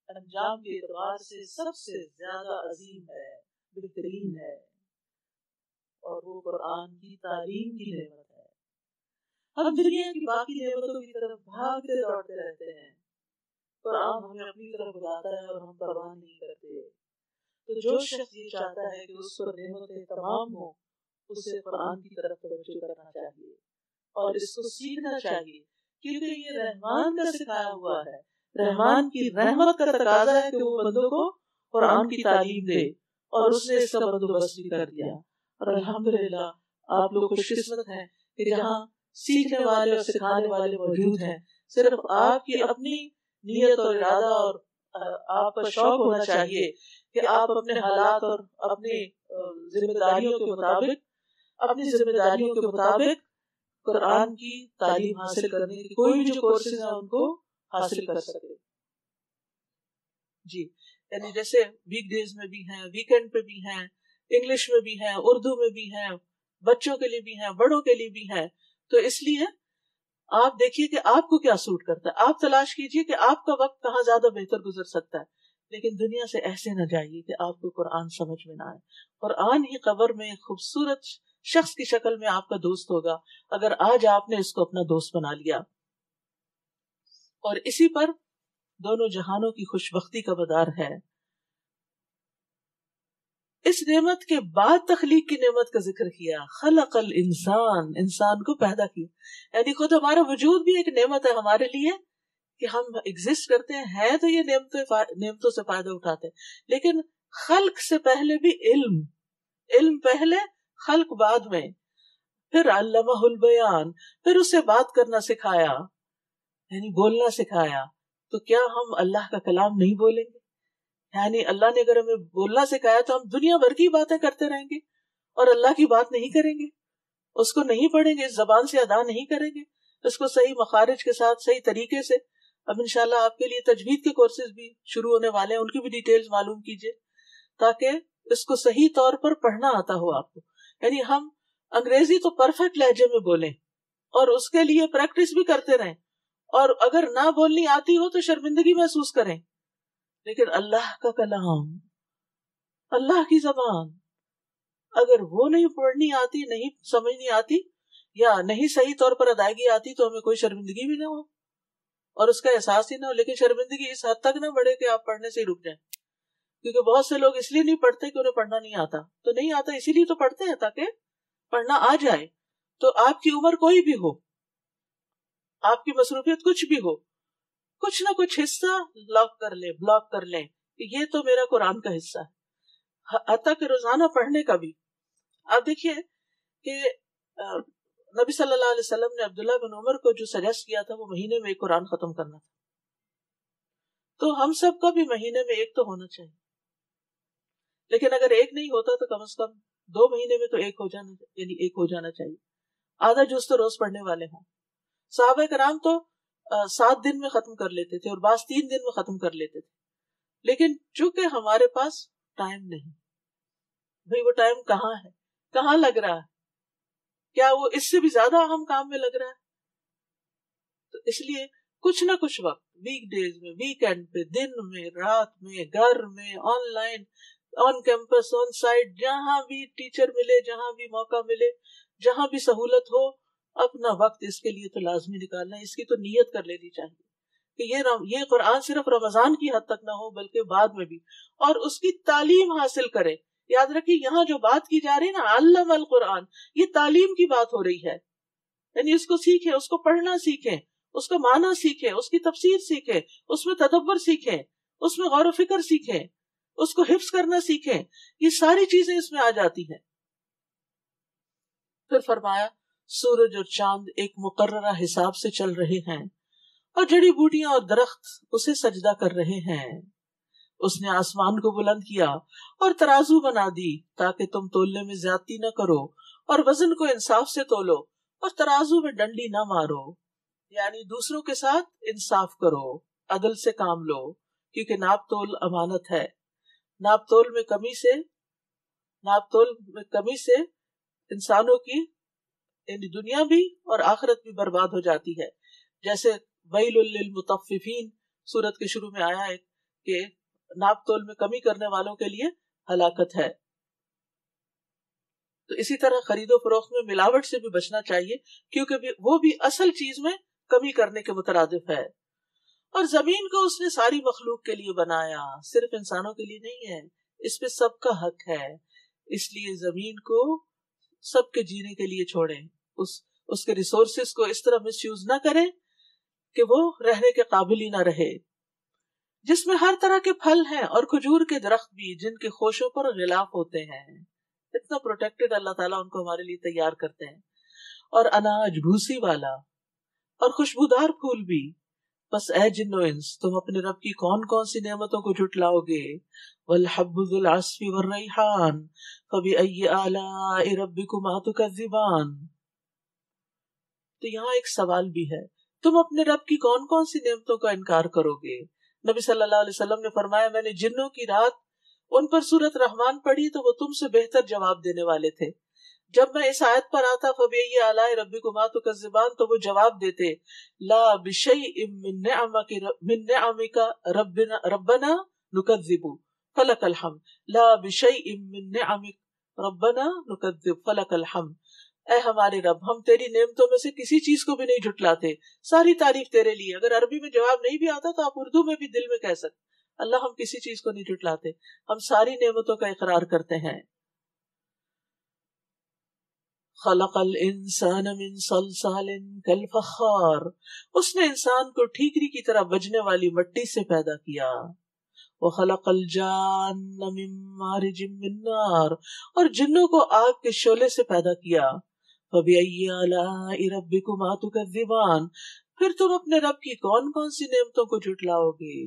انجام کے اعتبار سے سب سے زیادہ عظیم ہے، بہترین ہے، اور وہ قرآن کی تعلیم کی نعمت ہے۔ ہم دنیا کی باقی نعمتوں کی طرف بھاگتے دوڑتے رہتے ہیں، قرآن ہمیں اپنی طرف بلاتا ہے اور ہم پرواہ نہیں کرتے۔ تو جو شخص یہ چاہتا ہے کہ اس پر نعمتیں تمام ہوں، اسے قرآن کی طرف توجہ کرنا چاہیے اور اس کو سیکھنا چاہیے، کیونکہ یہ رحمان کا سکھایا ہوا ہے۔ رحمان کی رحمت کا تقاضا ہے کہ وہ بندوں کو قرآن کی تعلیم دے، اور اس نے اس کا بندوبست بھی کر دیا۔ اور الحمدللہ آپ لوگ خوش قسمت ہیں کہ جہاں سیکھنے والے اور سکھانے والے موجود ہیں۔ صرف آپ کی اپنی نیت اور ارادہ اور آپ کا شوق ہونا چاہیے کہ آپ اپنے حالات اور اپنی ذمہ داریوں کے مطابق قرآن کی تعلیم حاصل کرنے کی کوئی بھی جو کورسز ہیں ان کو حاصل کر سکے۔ جی، یعنی جیسے ویک ڈیز میں بھی ہیں، ویکینڈ پہ بھی ہیں، انگلش میں بھی ہیں، اردو میں بھی ہیں، بچوں کے لیے بھی ہیں، بڑوں کے لیے بھی ہیں۔ تو اس لیے آپ دیکھیے کہ آپ کو کیا سوٹ کرتا ہے، آپ تلاش کیجئے کہ آپ کا وقت کہاں زیادہ بہتر گزر سکتا ہے، لیکن دنیا سے ایسے نہ جائیے کہ آپ کو قرآن سمجھ میں نہ آئے۔ قرآن ہی قبر میں خوبصورت شخص کی شکل میں آپ کا دوست ہوگا اگر آج آپ نے اس کو اپنا دوست بنا لیا، اور اسی پر دونوں جہانوں کی خوشبختی کا مدار ہے۔ اس نعمت کے بعد تخلیق کی نعمت کا ذکر کیا، خلق الانسان، انسان کو پیدا کیا، یعنی خود ہمارا وجود بھی ایک نعمت ہے ہمارے لیے کہ ہم ایگزسٹ کرتے ہیں تو یہ نعمتوں سے فائدہ اٹھاتے ہیں، لیکن خلق سے پہلے بھی علم پہلے، خلق بعد میں، پھر علمہ البیان، پھر اسے بات کرنا سکھایا، یعنی بولنا سکھایا۔ تو کیا ہم اللہ کا کلام نہیں بولیں گے؟ یعنی اللہ نے اگر ہمیں بولنا سکھایا تو ہم دنیا بھر کی باتیں کرتے رہیں گے اور اللہ کی بات نہیں کریں گے، اس کو نہیں پڑھیں گے، اس زبان سے ادا نہیں کریں گے، اس کو صحیح مخارج کے ساتھ صحیح طریقے سے۔ اب انشاءاللہ آپ کے لیے تجوید کے کورسز بھی شروع ہونے والے ہیں، ان کی بھی ڈیٹیلز معلوم کیجئے تاکہ اس کو صحیح طور پر پڑھنا آتا ہو آپ کو۔ یعنی ہم انگریزی تو پرفیکٹ لہجے میں بولیں اور اس کے لیے پریکٹس بھی کرتے رہیں، اور اگر نہ بولنی آتی ہو تو شرمندگی محسوس کریں، لیکن اللہ کا کلام، اللہ کی زبان اگر وہ نہیں پڑھنی آتی، نہیں سمجھنی آتی، یا نہیں صحیح طور پر ادائیگی آتی، تو ہمیں کوئی شرمندگی بھی نہ ہو اور اس کا احساس ہی نہ ہو۔ لیکن شرمندگی اس حد تک نہ بڑھے کہ آپ پڑھنے سے ہی رک جائیں، کیونکہ بہت سے لوگ اس لیے نہیں پڑھتے کہ انہیں پڑھنا نہیں آتا، تو نہیں آتا اسی لیے تو پڑھتے ہیں تاکہ پڑھنا آ جائے۔ تو آپ کی عمر کوئی بھی ہو، آپ کی مصروفیت کچھ بھی ہو، کچھ نہ کچھ حصہ بلاک کر لیں کہ یہ تو میرا قرآن کا حصہ ہے، حتیٰ کہ روزانہ پڑھنے کا بھی۔ آپ دیکھیے کہ نبی صلی اللہ علیہ وسلم نے عبداللہ بن عمر کو جو سجیسٹ کیا تھا وہ مہینے میں ایک قرآن ختم کرنا تھا، تو ہم سب کا بھی مہینے میں ایک تو ہونا چاہیے، لیکن اگر ایک نہیں ہوتا تو کم از کم 2 مہینے میں تو ایک ہو جانا چاہیے، آدھا جز تو روز پڑھنے والے ہوں۔ صحابہ کرام تو 7 دن میں ختم کر لیتے تھے اور بعض 3 دن میں ختم کر لیتے تھے، لیکن چونکہ ہمارے پاس ٹائم نہیں، بھئی وہ ٹائم کہاں ہے، کہاں لگ رہا ہے، کیا وہ اس سے بھی زیادہ اہم کام میں لگ رہا ہے؟ تو اس لیے کچھ نہ کچھ وقت، ویک ڈیز میں، ویکینڈ پہ، دن میں، رات میں، گھر میں، online, on campus, on site, جہاں بھی ٹیچر ملے، جہاں بھی موقع ملے، جہاں بھی سہولت ہو، اپنا وقت اس کے لیے تو لازمی نکالنا ہے۔ اس کی تو نیت کر لینی چاہیے کہ یہ قرآن صرف رمضان کی حد تک نہ ہو بلکہ بعد میں بھی، اور اس کی تعلیم حاصل کرے۔ یاد رکھیے یہاں جو بات کی جا رہی ہے نا، علم القرآن، یہ تعلیم کی بات ہو رہی ہے، یعنی اس کو سیکھیں، اس کو پڑھنا سیکھیں، اس کا معنی سیکھیں، اس کی تفسیر سیکھیں، اس میں تدبر سیکھیں، اس میں غور و فکر سیکھیں، اس کو حفظ کرنا سیکھیں، یہ ساری چیزیں اس میں آ جاتی ہیں۔ پھر فرمایا سورج اور چاند ایک مقررہ حساب سے چل رہے ہیں اور جڑی بوٹیاں اور درخت اسے سجدہ کر رہے ہیں۔ اس نے آسمان کو بلند کیا اور ترازو بنا دی تاکہ تم تولنے میں زیادتی نہ کرو، اور وزن کو انصاف سے تولو اور ترازو میں ڈنڈی نہ مارو، یعنی دوسروں کے ساتھ انصاف کرو، عدل سے کام لو، کیونکہ ناپ تول امانت ہے۔ ناپ تول میں کمی سے انسانوں کی یعنی دنیا بھی اور آخرت بھی برباد ہو جاتی ہے، جیسے ویل للمطففین سورت کے شروع میں آیا ہے کہ ناپ تول میں کمی کرنے والوں کے لیے ہلاکت ہے۔ تو اسی طرح خرید و فروخت میں ملاوٹ سے بھی بچنا چاہیے، کیونکہ وہ بھی اصل چیز میں کمی کرنے کے مترادف ہے۔ اور زمین کو اس نے ساری مخلوق کے لیے بنایا، صرف انسانوں کے لیے نہیں ہے، اس پہ سب کا حق ہے، اس لیے زمین کو سب کے جینے کے لیے چھوڑیں، اس کے ریسورسز کو اس طرح مس یوز نہ کریں کہ وہ رہنے کے قابل ہی نہ رہے، جس میں ہر طرح کے پھل ہیں اور کھجور کے درخت بھی جن کے خوشوں پر غلاف ہوتے ہیں، اتنا پروٹیکٹڈ اللہ تعالیٰ ان کو ہمارے لیے تیار کرتے ہیں، اور اناج بھوسی والا اور خوشبودار پھول بھی۔ بس اے جن و انس، تم اپنے رب کی کون کون سی نعمتوں کو جھٹلاؤ گے؟ والحب ذو العصف والریحان فبأي آلاء ربكما تكذبان۔ تو یہاں ایک سوال بھی ہے، تم اپنے رب کی کون کون سی نعمتوں کا انکار کرو گے؟ نبی صلی اللہ علیہ وسلم نے فرمایا، میں نے جنوں کی رات ان پر سورۃ رحمان پڑھی تو وہ تم سے بہتر جواب دینے والے تھے۔ جب میں اس آیت پر آتا فَبِأَيِّ آلَاءِ رَبِّكُمَا تُكَذِّبَانِ تو وہ جواب دیتے، لا بِشَيْءٍ مِّن نِّعَمِكَ رَبَّنَا نُكَذِّبُ فَلَكَ الْحَمْدُ لا بِشَيْءٍ مِّن نِّعَمِكَ رَبَّنَا نُكَذِّبُ فَلَكَ الْحَمْدُ۔ اے ہمارے رب، ہم تیری نعمتوں میں سے کسی چیز کو بھی نہیں جھٹلاتے، ساری تعریف تیرے لیے۔ اگر عربی میں جواب نہیں بھی آتا تو آپ اردو میں بھی دل میں کہہ سکتے، اللہ ہم کسی چیز کو نہیں جھٹلاتے، ہم ساری نعمتوں کا اقرار کرتے ہیں۔ خلق الانسان من صلصال کالفخار، اس نے انسان کو ٹھیکری کی طرح بجنے والی مٹی سے پیدا کیا۔ وخلق الجان من مارج من نار، اور جنوں کو آگ کے شعلے سے پیدا کیا۔ فبأي آلاء ربكما تكذبان، پھر تم اپنے رب کی کون کون سی نعمتوں کو جھٹلاؤ گے؟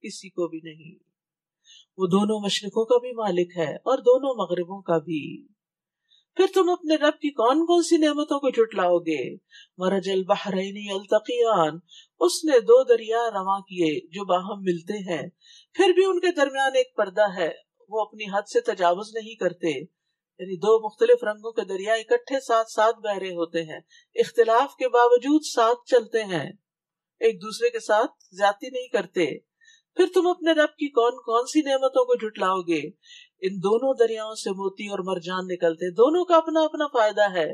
کسی کو بھی نہیں۔ وہ دونوں مشرقوں کا بھی مالک ہے اور دونوں مغربوں کا بھی۔ پھر تم اپنے رب کی کون کون سی نعمتوں کو جھٹلاؤ گے؟ مرج البحرین یلتقیان، اس نے دو دریا رواں کیے جو باہم ملتے ہیں، پھر بھی ان کے درمیان ایک پردہ ہے، وہ اپنی حد سے تجاوز نہیں کرتے۔ یعنی دو مختلف رنگوں کے دریا اکٹھے ساتھ ساتھ بہ رہے ہوتے ہیں، اختلاف کے باوجود ساتھ چلتے ہیں، ایک دوسرے کے ساتھ زیادتی نہیں کرتے۔ پھر تم اپنے رب کی کون کون سی نعمتوں کو جھٹلاؤ گے؟ ان دونوں دریاؤں سے موتی اور مرجان نکلتے، دونوں کا اپنا اپنا فائدہ ہے۔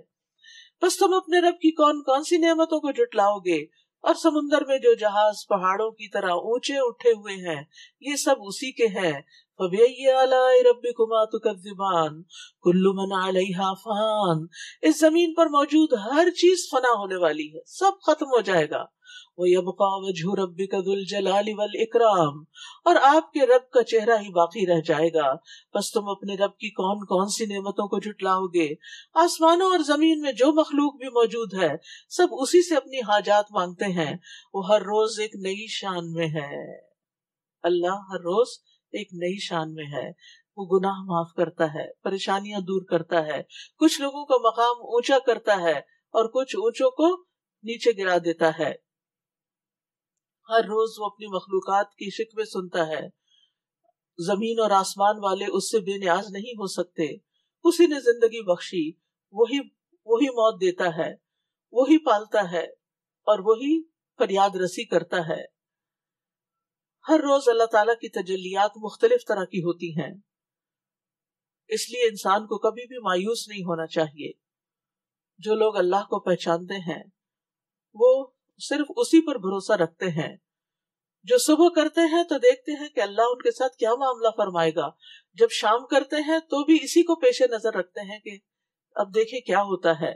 بس تم اپنے رب کی کون کون سی نعمتوں کو جھٹلاؤ گے؟ اور سمندر میں جو جہاز پہاڑوں کی طرح اونچے اٹھے ہوئے ہیں، یہ سب اسی کے ہیں۔ فَبِأَيِّ آلَاءِ رَبِّكُمَا تُكَذِّبَانِ كُلُّ مَنْ عَلَيْهَا فَانٍ، اس زمین پر موجود ہر چیز فنا ہونے والی ہے، سب ختم ہو جائے گا۔ وَيَبْقَى وَجْهُ رَبِّكَ ذُو الْجَلَالِ وَالْإِكْرَامِ، اور آپ کے رب کا چہرہ ہی باقی رہ جائے گا۔ بس تم اپنے رب کی کون کون سی نعمتوں کو جھٹلاؤ گے؟ آسمانوں اور زمین میں جو مخلوق بھی موجود ہے، سب اسی سے اپنی حاجات مانگتے ہیں، وہ ہر روز ایک نئی شان میں ہے۔ اللہ ہر روز ایک نئی شان میں ہے، وہ گناہ معاف کرتا ہے، پریشانیاں دور کرتا ہے، کچھ لوگوں کا مقام اونچا کرتا ہے اور کچھ اونچوں کو نیچے گرا دیتا ہے۔ ہر روز وہ اپنی مخلوقات کی شکوے سنتا ہے۔ زمین اور آسمان والے اس سے بے نیاز نہیں ہو سکتے، اسی نے زندگی بخشی، وہی موت دیتا ہے، وہی پالتا ہے اور وہی فریاد رسی کرتا ہے۔ ہر روز اللہ تعالیٰ کی تجلیات مختلف طرح کی ہوتی ہیں، اس لیے انسان کو کبھی بھی مایوس نہیں ہونا چاہیے۔ جو لوگ اللہ کو پہچانتے ہیں وہ صرف اسی پر بھروسہ رکھتے ہیں، جو صبح کرتے ہیں تو دیکھتے ہیں کہ اللہ ان کے ساتھ کیا معاملہ فرمائے گا، جب شام کرتے ہیں تو بھی اسی کو پیش نظر رکھتے ہیں کہ اب دیکھیں کیا ہوتا ہے۔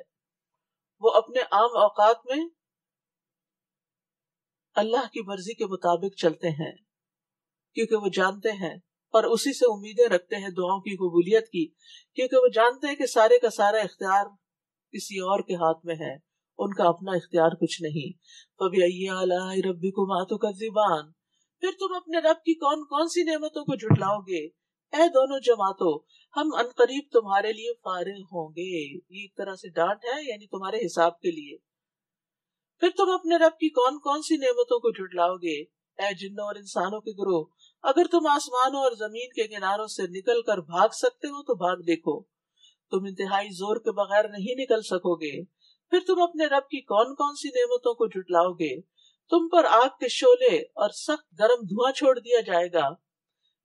وہ اپنے عام اوقات میں اللہ کی مرضی کے مطابق چلتے ہیں، کیونکہ وہ جانتے ہیں اور اسی سے امیدیں رکھتے ہیں دعاؤں کی قبولیت کی، کیونکہ وہ جانتے ہیں کہ سارے کا سارا اختیار کسی اور کے ہاتھ میں ہے، ان کا اپنا اختیار کچھ نہیں۔ فَبِأَيِّ آلَاءِ رَبِّكُمَا تُكَذِّبَانِ، پھر تم اپنے رب کی کون کون سی نعمتوں کو جھٹلاؤ گے؟ اے دونوں جماعتوں، ہم عنقریب تمہارے لیے فارغ ہوں گے. یہ ایک طرح سے ڈانٹ ہے، یعنی تمہارے حساب کے لیے. پھر تم اپنے رب کی کون کون سی نعمتوں کو جھٹلاؤ گے؟ اے جنوں اور انسانوں کے گروہ، اگر تم آسمانوں اور زمین کے کناروں سے نکل کر بھاگ سکتے ہو تو بھاگ دیکھو. تم انتہائی زور کے بغیر نہیں نکل سکو گے. پھر تم اپنے رب کی کون کون سی نعمتوں کو جھٹلاؤ گے؟ تم پر آگ کے شعلے اور سخت گرم دھواں چھوڑ دیا جائے گا.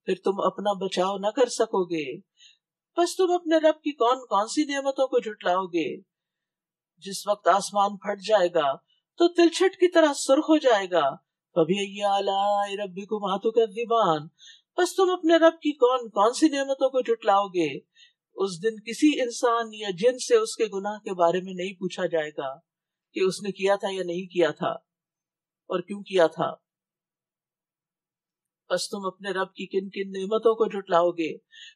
پھر تم اپنا بچاؤ نہ کر سکو گے. بس تم اپنے رب کی کون کون سی نعمتوں کو جھٹلاؤ گے؟ جس وقت آسمان پھٹ جائے گا تو تلچھٹ کی طرح سرخ ہو جائے گا. فَبِأَيِّ آلَاءِ رَبِّكُمَا تُكَذِّبَانِ. بس تم اپنے رب کی کون کون سی نعمتوں کو جھٹلاؤ گے؟ اس دن کسی انسان یا جن سے اس کے گناہ کے بارے میں نہیں پوچھا جائے گا کہ اس نے کیا تھا یا نہیں کیا تھا اور کیوں کیا تھا. بس تم اپنے رب کی کن کن نعمتوں کو جھٹلاؤ گے؟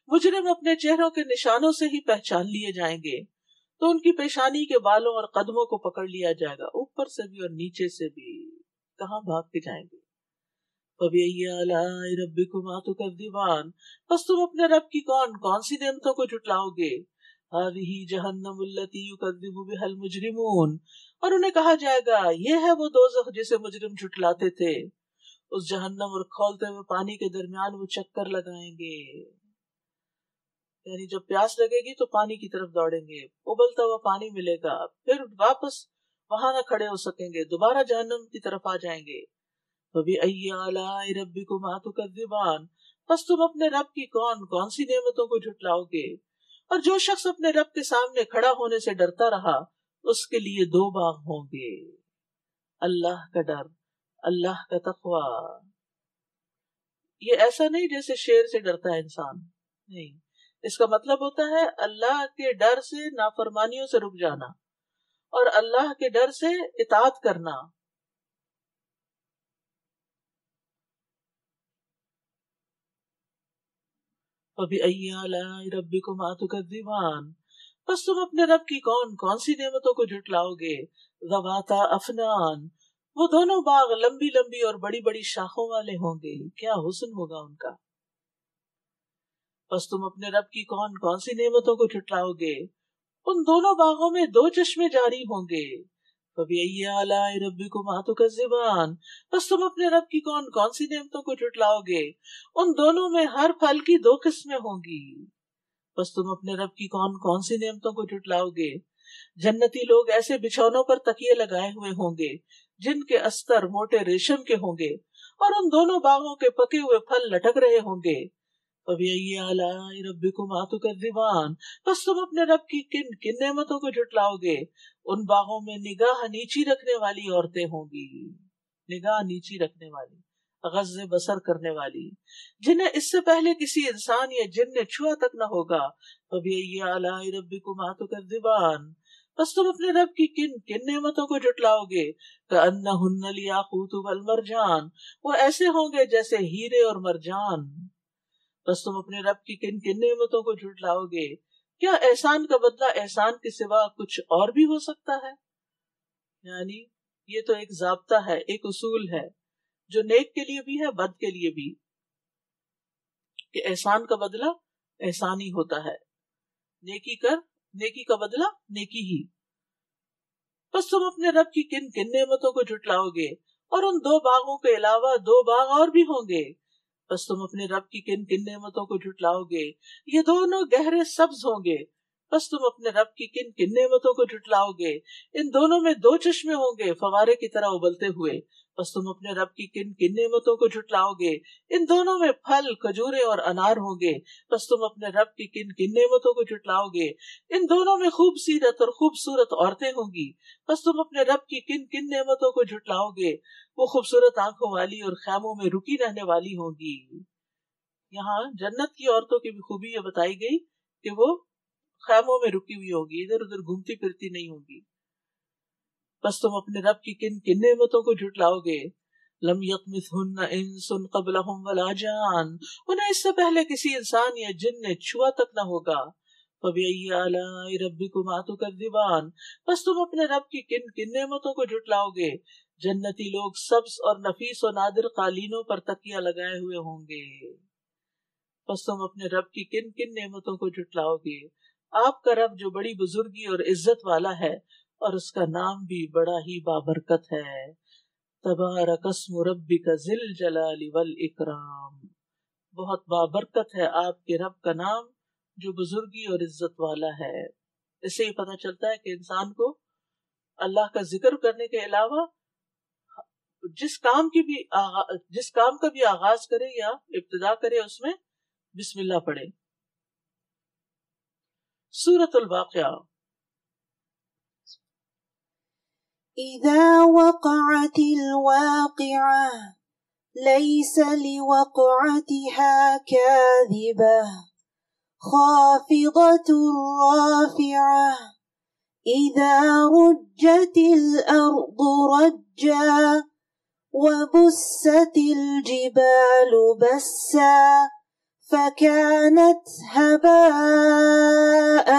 مجرم اپنے چہروں کے نشانوں سے ہی پہچان لیے جائیں گے. تو ان کی پیشانی کے بالوں اور قدموں کو پکڑ لیا جائے گا، اوپر سے بھی اور نیچے سے بھی. کہاں بھاگ کے جائیں گے؟ فَبِأَيِّ آلَاءِ رَبِّكُمَا تُكَذِّبَانِ. بس تم اپنے رب کی کون کون سی نعمتوں کو جھٹلاؤ گے؟ هَذِهِ جَهَنَّمُ الَّتِي يُكَذِّبُ بِهَا الْمُجْرِمُونَ. اور انہیں کہا جائے گا یہ ہے وہ دوزخ جسے مجرم جھٹلاتے تھے. اس جہنم اور کھولتے ہوئے پانی کے درمیان وہ چکر لگائیں گے، یعنی جب پیاس لگے گی تو پانی کی طرف دوڑیں گے، ابلتا ہوا پانی ملے گا، پھر واپس وہاں نہ کھڑے ہو سکیں گے، دوبارہ جہنم کی طرف آ جائیں گے. فَبِأَيِّ آلَاءِ رَبِّكُمَا تُكَذِّبَانِ. بس تم اپنے رب کی کون کون سی نعمتوں کو جھٹلاؤ گے؟ اور جو شخص اپنے رب کے سامنے کھڑا ہونے سے ڈرتا رہا اس کے لیے دو باغ ہوں گے، اللہ کا ڈر، اللہ کا تقوی. یہ ایسا نہیں جیسے شیر سے ڈرتا ہے انسان، نہیں، اس کا مطلب ہوتا ہے اللہ کے ڈر سے نافرمانیوں سے رک جانا اور اللہ کے ڈر سے اطاعت کرنا. فَبِأَيِّ آلَاءِ رَبِّكُمَا تُكَذِّبَانِ. بس تم اپنے رب کی کون کون سی نعمتوں کو جھٹلاؤ گے؟ ذَوَاتَا أَفْنَانٍ. وہ دونوں باغ لمبی لمبی اور بڑی بڑی شاخوں والے ہوں گے، کیا حسن ہوگا ان کا. بس تم اپنے رب کی کون کون سی نعمتوں کو جھٹلاؤ گے؟ ان دونوں باغوں میں دو چشمے جاری ہوں گے. فَبِأَيِّ آلَاءِ رَبِّكُمَا تُكَذِّبَانِ. بس تم اپنے رب کی کون کون سی نعمتوں کو جھٹلاؤ گے؟ ان دونوں میں ہر پھل کی دو قسمیں ہوں گی. بس تم اپنے رب کی کون کون سی نعمتوں کو جھٹلاؤ گے؟ جنتی لوگ ایسے بچھونوں پر تکیے لگائے ہوئے ہوں گے جن کے استر موٹے ریشم کے ہوں گے، اور ان دونوں باغوں کے پکے ہوئے پھل لٹک رہے ہوں گے. فَبِأَيِّ آلَاءِ رَبِّكُمَا تُكَذِّبَانِ. بس تم اپنے رب کی کن کن نعمتوں کو جھٹلاؤ گے؟ ان باغوں میں نگاہ نیچی رکھنے والی عورتیں ہوں گی، نگاہ نیچی رکھنے والی، غض بصر کرنے والی، جنہیں اس سے پہلے کسی انسان یا جن نے چھوا تک نہ ہوگا. فَبِأَيِّ آلَاءِ رَبِّكُمَا تُكَذِّبَانِ. بس تم اپنے رب کی کن کن نعمتوں کو جھٹلاؤ گے؟ كَأَنَّهُنَّ الْيَاقُوتُ وَالْمَرْجَانُ. وہ ایسے ہوں گے جیسے ہیرے اور مرجان. بس تم اپنے رب کی کن کن نعمتوں کو جھٹلاؤ گے؟ کیا احسان کا بدلہ احسان کے سوا کچھ اور بھی ہو سکتا ہے؟ یعنی یہ تو ایک ضابطہ ہے، ایک اصول ہے جو نیک کے لیے بھی ہے، بد کے لیے بھی، کہ احسان کا بدلہ احسان ہی ہوتا ہے. نیکی کر، نیکی کا بدلہ نیکی ہی. بس تم اپنے رب کی کن کن نعمتوں کو جھٹلاؤ گے؟ اور ان دو باغوں کے علاوہ دو باغ اور بھی ہوں گے. بس تم اپنے رب کی کن کن نعمتوں کو جھٹلاؤ گے؟ یہ دونوں گہرے سبز ہوں گے. بس تم اپنے رب کی کن کن نعمتوں کو جھٹلاؤ گے؟ ان دونوں میں دو چشمے ہوں گے فوارے کی طرح ابلتے ہوئے. بس تم اپنے رب کی کن کن نعمتوں کو جھٹلاؤ گے؟ ان دونوں میں پھل، کھجورے اور انار ہوں گے. بس تم اپنے رب کی کن کن نعمتوں کو جھٹلاؤ گے؟ ان دونوں میں خوبصورت اور خوبصورت عورتیں ہوں گی. بس تم اپنے رب کی کن کن نعمتوں کو جھٹلاؤ گے؟ وہ خوبصورت آنکھوں والی اور خیموں میں رکی رہنے والی ہوں گی. یہاں جنت کی عورتوں کی بھی خوبی یہ بتائی گئی کہ وہ خیموں میں رکی ہوئی ہوگی، ادھر ادھر گھومتی پھرتی نہیں ہوگی. بس تم اپنے رب کی کن کن نعمتوں کو جھٹلاؤ گے؟ لم یطمثہن انس قبلہم ولا جان. انہیں اس سے پہلے کسی انسان یا جن نے چھوا تک نہ ہوگا. فَبِأَيِّ آلَاءِ رَبِّكُمَا تُكَذِّبَانِ. بس تم اپنے رب کی کن کن نعمتوں کو جھٹلاؤ گے؟ جنتی لوگ سبز اور نفیس و نادر قالینوں پر تکیہ لگائے ہوئے ہوں گے. پس تم اپنے رب کی کن کن نعمتوں کو جھٹلاؤ گے؟ آپ کا رب جو بڑی بزرگی اور عزت والا ہے اور اس کا نام بھی بڑا ہی بابرکت ہے۔ تبارک اسم ربک ذی الجلال والاکرام، بہت بابرکت ہے آپ کے رب کا نام جو بزرگی اور عزت والا ہے۔ اس سے یہ پتہ چلتا ہے کہ انسان کو اللہ کا ذکر کرنے کے علاوہ جس کام کا بھی آغاز کرے یا ابتدا کرے اس میں بسم اللہ پڑھے۔ سورۃ الواقعہ۔ اذا وقعت الواقعة ليس لوقعتها كاذبة خافضة رافعة اذا رجت الارض رجا وبست الجبال بسا فكانت هباء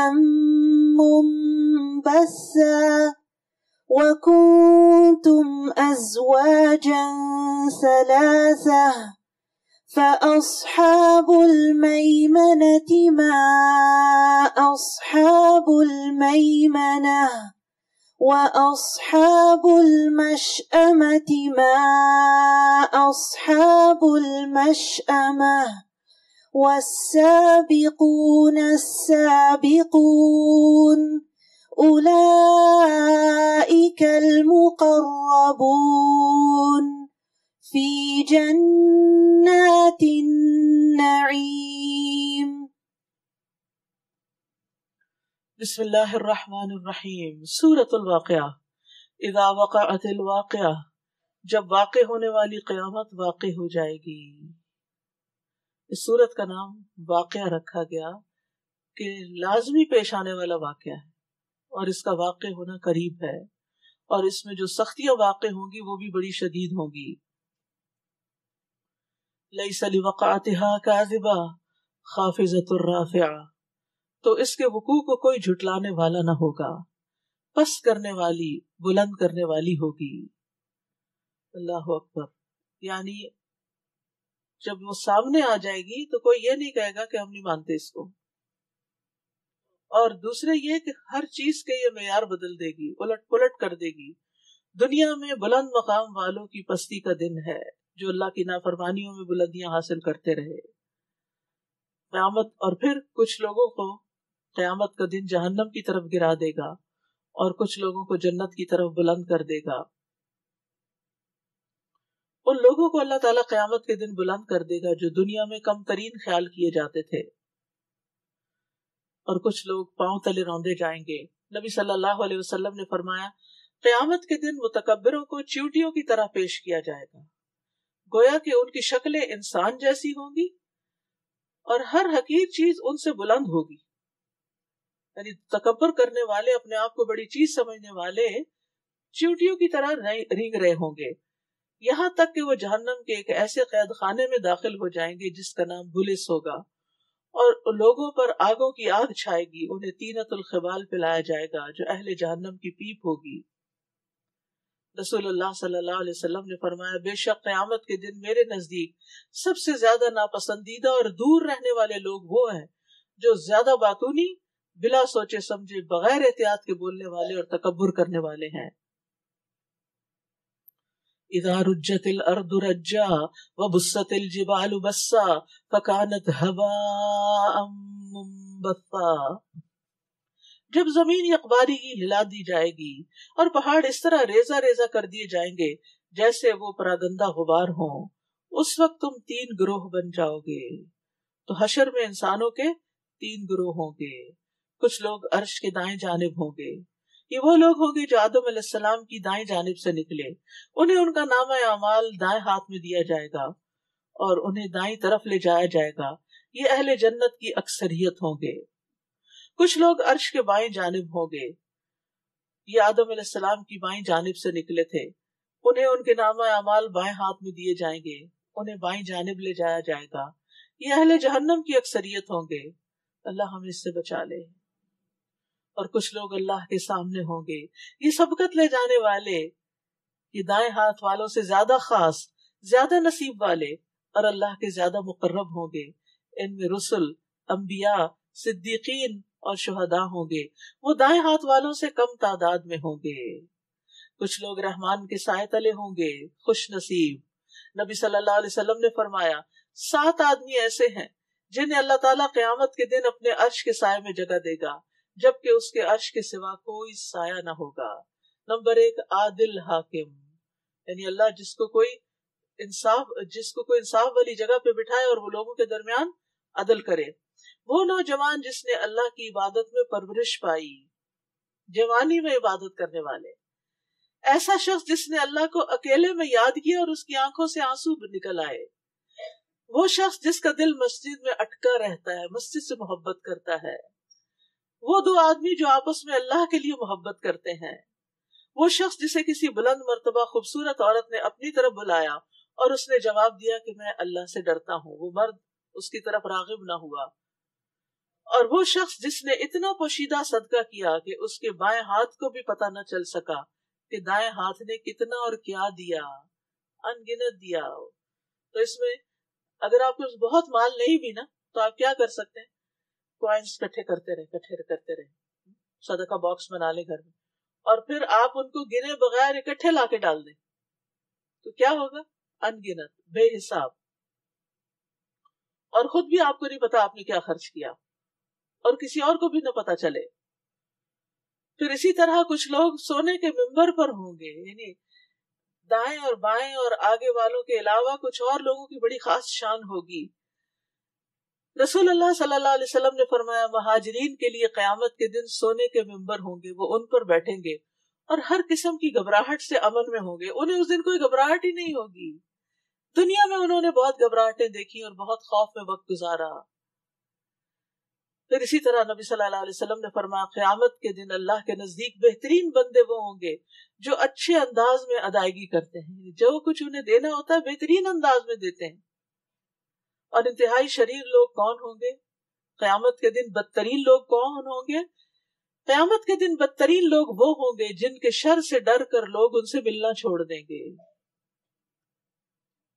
منبثا وكنتم أزواجا ثلاثة فأصحاب الميمنة ما أصحاب الميمنة وأصحاب المشأمة ما أصحاب المشأمة والسابقون السابقون أولئك المقربون في جنات النعيم۔ بسم اللہ الرحمن الرحیم۔ سورۃ الواقعہ۔ اذا وقعت الواقعہ، جب واقع ہونے والی قیامت واقع ہو جائے گی۔ اس سورت کا نام واقعہ رکھا گیا کہ لازمی پیش آنے والا واقعہ ہے اور اس کا واقع ہونا قریب ہے، اور اس میں جو سختیاں واقع ہوں گی وہ بھی بڑی شدید ہوں گی۔ لیس لوقعتها کاذبہ خافضۃ رافعہ، تو اس کے وقوع کو کوئی جھٹلانے والا نہ ہوگا، پس کرنے والی، بلند کرنے والی ہوگی۔ اللہ اکبر۔ یعنی جب وہ سامنے آ جائے گی تو کوئی یہ نہیں کہے گا کہ ہم نہیں مانتے اس کو، اور دوسرے یہ کہ ہر چیز کے یہ معیار بدل دے گی، الٹ پلٹ کر دے گی۔ دنیا میں بلند مقام والوں کی پستی کا دن ہے، جو اللہ کی نافرمانیوں میں بلندیاں حاصل کرتے رہے۔ قیامت، اور پھر کچھ لوگوں کو قیامت کا دن جہنم کی طرف گرا دے گا اور کچھ لوگوں کو جنت کی طرف بلند کر دے گا۔ ان لوگوں کو اللہ تعالیٰ قیامت کے دن بلند کر دے گا جو دنیا میں کم ترین خیال کیے جاتے تھے، اور کچھ لوگ پاؤں تلے روندے جائیں گے۔ نبی صلی اللہ علیہ وسلم نے فرمایا، قیامت کے دن متکبروں کو چیونٹیوں کی طرح پیش کیا جائے گا، گویا کہ ان کی شکلیں انسان جیسی ہوں گی اور ہر حقیر چیز ان سے بلند ہوگی۔ یعنی تکبر کرنے والے، اپنے آپ کو بڑی چیز سمجھنے والے چیونٹیوں کی طرح رینگ رہے ہوں گے، یہاں تک کہ وہ جہنم کے ایک ایسے قید خانے میں داخل ہو جائیں گے جس کا نام بلس ہوگا، اور لوگوں پر آگوں کی آگ چھائے گی، انہیں طینۃ الخبال پلایا جائے گا جو اہل جہنم کی پیپ ہوگی۔ رسول اللہ صلی اللہ علیہ وسلم نے فرمایا، بے شک قیامت کے دن میرے نزدیک سب سے زیادہ ناپسندیدہ اور دور رہنے والے لوگ وہ ہیں جو زیادہ باتونی، بلا سوچے سمجھے، بغیر احتیاط کے بولنے والے اور تکبر کرنے والے ہیں۔ اذا رجت الارض رجا وبست الجبال بسا فكانت هباء منبثا، جب زمین یکباری ہی ہلا دی جائے گی اور پہاڑ اس طرح ریزہ ریزہ کر دیے جائیں گے جیسے وہ پراگندہ غبار ہوں، اس وقت تم تین گروہ بن جاؤ گے۔ تو حشر میں انسانوں کے تین گروہ ہوں گے، کچھ لوگ عرش کے دائیں جانب ہوں گے، یہ وہ لوگ ہوں گے جو آدم علیہ السلام کی دائیں جانب سے نکلے، انہیں ان کا نامہ اعمال دائیں ہاتھ میں دیا جائے گا اور انہیں دائیں طرف لے جایا جائے گا، یہ اہل جنت کی اکثریت ہوں گے۔ کچھ لوگ عرش کے بائیں جانب ہوں گے، یہ آدم علیہ السلام کی بائیں جانب سے نکلے تھے، انہیں ان کے نامہ اعمال بائیں ہاتھ میں دیے جائیں گے، انہیں بائیں جانب لے جایا جائے گا، یہ اہل جہنم کی اکثریت ہوں گے، اللہ ہمیں اس سے بچا لے۔ اور کچھ لوگ اللہ کے سامنے ہوں گے، یہ سبقت لے جانے والے، یہ دائیں ہاتھ والوں سے زیادہ خاص، زیادہ نصیب والے اور اللہ کے زیادہ مقرب ہوں گے، ان میں رسل، انبیاء، صدیقین اور شہداء ہوں گے. وہ دائیں ہاتھ والوں سے کم تعداد میں ہوں گے. کچھ لوگ رحمان کے سائے تلے ہوں گے، خوش نصیب. نبی صلی اللہ علیہ وسلم نے فرمایا 7 آدمی ایسے ہیں جنہیں اللہ تعالیٰ قیامت کے دن اپنے عرش کے سائے میں جگہ دے گا جبکہ اس کے عرش کے سوا کوئی سایہ نہ ہوگا. نمبر 1 عادل حاکم، یعنی اللہ جس کو کوئی انصاف والی جگہ پہ بٹھائے اور وہ لوگوں کے درمیان عدل کرے. وہ نوجوان جس نے اللہ کی عبادت میں پرورش پائی، جوانی میں عبادت کرنے والے. ایسا شخص جس نے اللہ کو اکیلے میں یاد کیا اور اس کی آنکھوں سے آنسو نکل آئے. وہ شخص جس کا دل مسجد میں اٹکا رہتا ہے، مسجد سے محبت کرتا ہے. وہ 2 آدمی جو آپس میں اللہ کے لیے محبت کرتے ہیں. وہ شخص جسے کسی بلند مرتبہ خوبصورت عورت نے اپنی طرف بلایا اور اس نے جواب دیا کہ میں اللہ سے ڈرتا ہوں. وہ مرد اس کی طرف راغب نہ ہوا. اور وہ شخص جس نے اتنا پوشیدہ صدقہ کیا کہ اس کے بائیں ہاتھ کو بھی پتہ نہ چل سکا کہ دائیں ہاتھ نے کتنا اور کیا دیا، انگنت دیا. تو اس میں اگر آپ کو بہت مال نہیں بھی نا تو آپ کیا کر سکتے ہیں، کوائنس کٹھے کرتے رہے، صدقہ باکس بنا لے گھر میں اور پھر آپ ان کو گنے بغیر اکٹھے لا کے ڈال دیں تو کیا ہوگا، انگنت، بے حساب. اور خود بھی آپ کو نہیں پتا آپ نے کیا خرچ کیا اور کسی اور کو بھی نہ پتا چلے. پھر اسی طرح کچھ لوگ سونے کے منبر پر ہوں گے، یعنی دائیں اور بائیں اور آگے والوں کے علاوہ کچھ اور لوگوں کی بڑی خاص شان ہوگی. رسول اللہ صلی اللہ علیہ وسلم نے فرمایا مہاجرین کے لیے قیامت کے دن سونے کے منبر ہوں گے، وہ ان پر بیٹھیں گے اور ہر قسم کی گھبراہٹ سے امن میں ہوں گے. انہیں اس دن کوئی گھبراہٹ ہی نہیں ہوگی. دنیا میں انہوں نے بہت گھبراہٹیں دیکھی اور بہت خوف میں وقت گزارا. پھر اسی طرح نبی صلی اللہ علیہ وسلم نے فرمایا قیامت کے دن اللہ کے نزدیک بہترین بندے وہ ہوں گے جو اچھے انداز میں ادائیگی کرتے ہیں، جو کچھ انہیں دینا ہوتا ہے بہترین انداز میں دیتے ہیں. اور انتہائی شریر لوگ کون ہوں گے؟ قیامت کے دن بدترین لوگ کون ہوں گے؟ قیامت کے دن بدترین لوگ وہ ہوں گے جن کے شر سے ڈر کر لوگ ان سے ملنا چھوڑ دیں گے.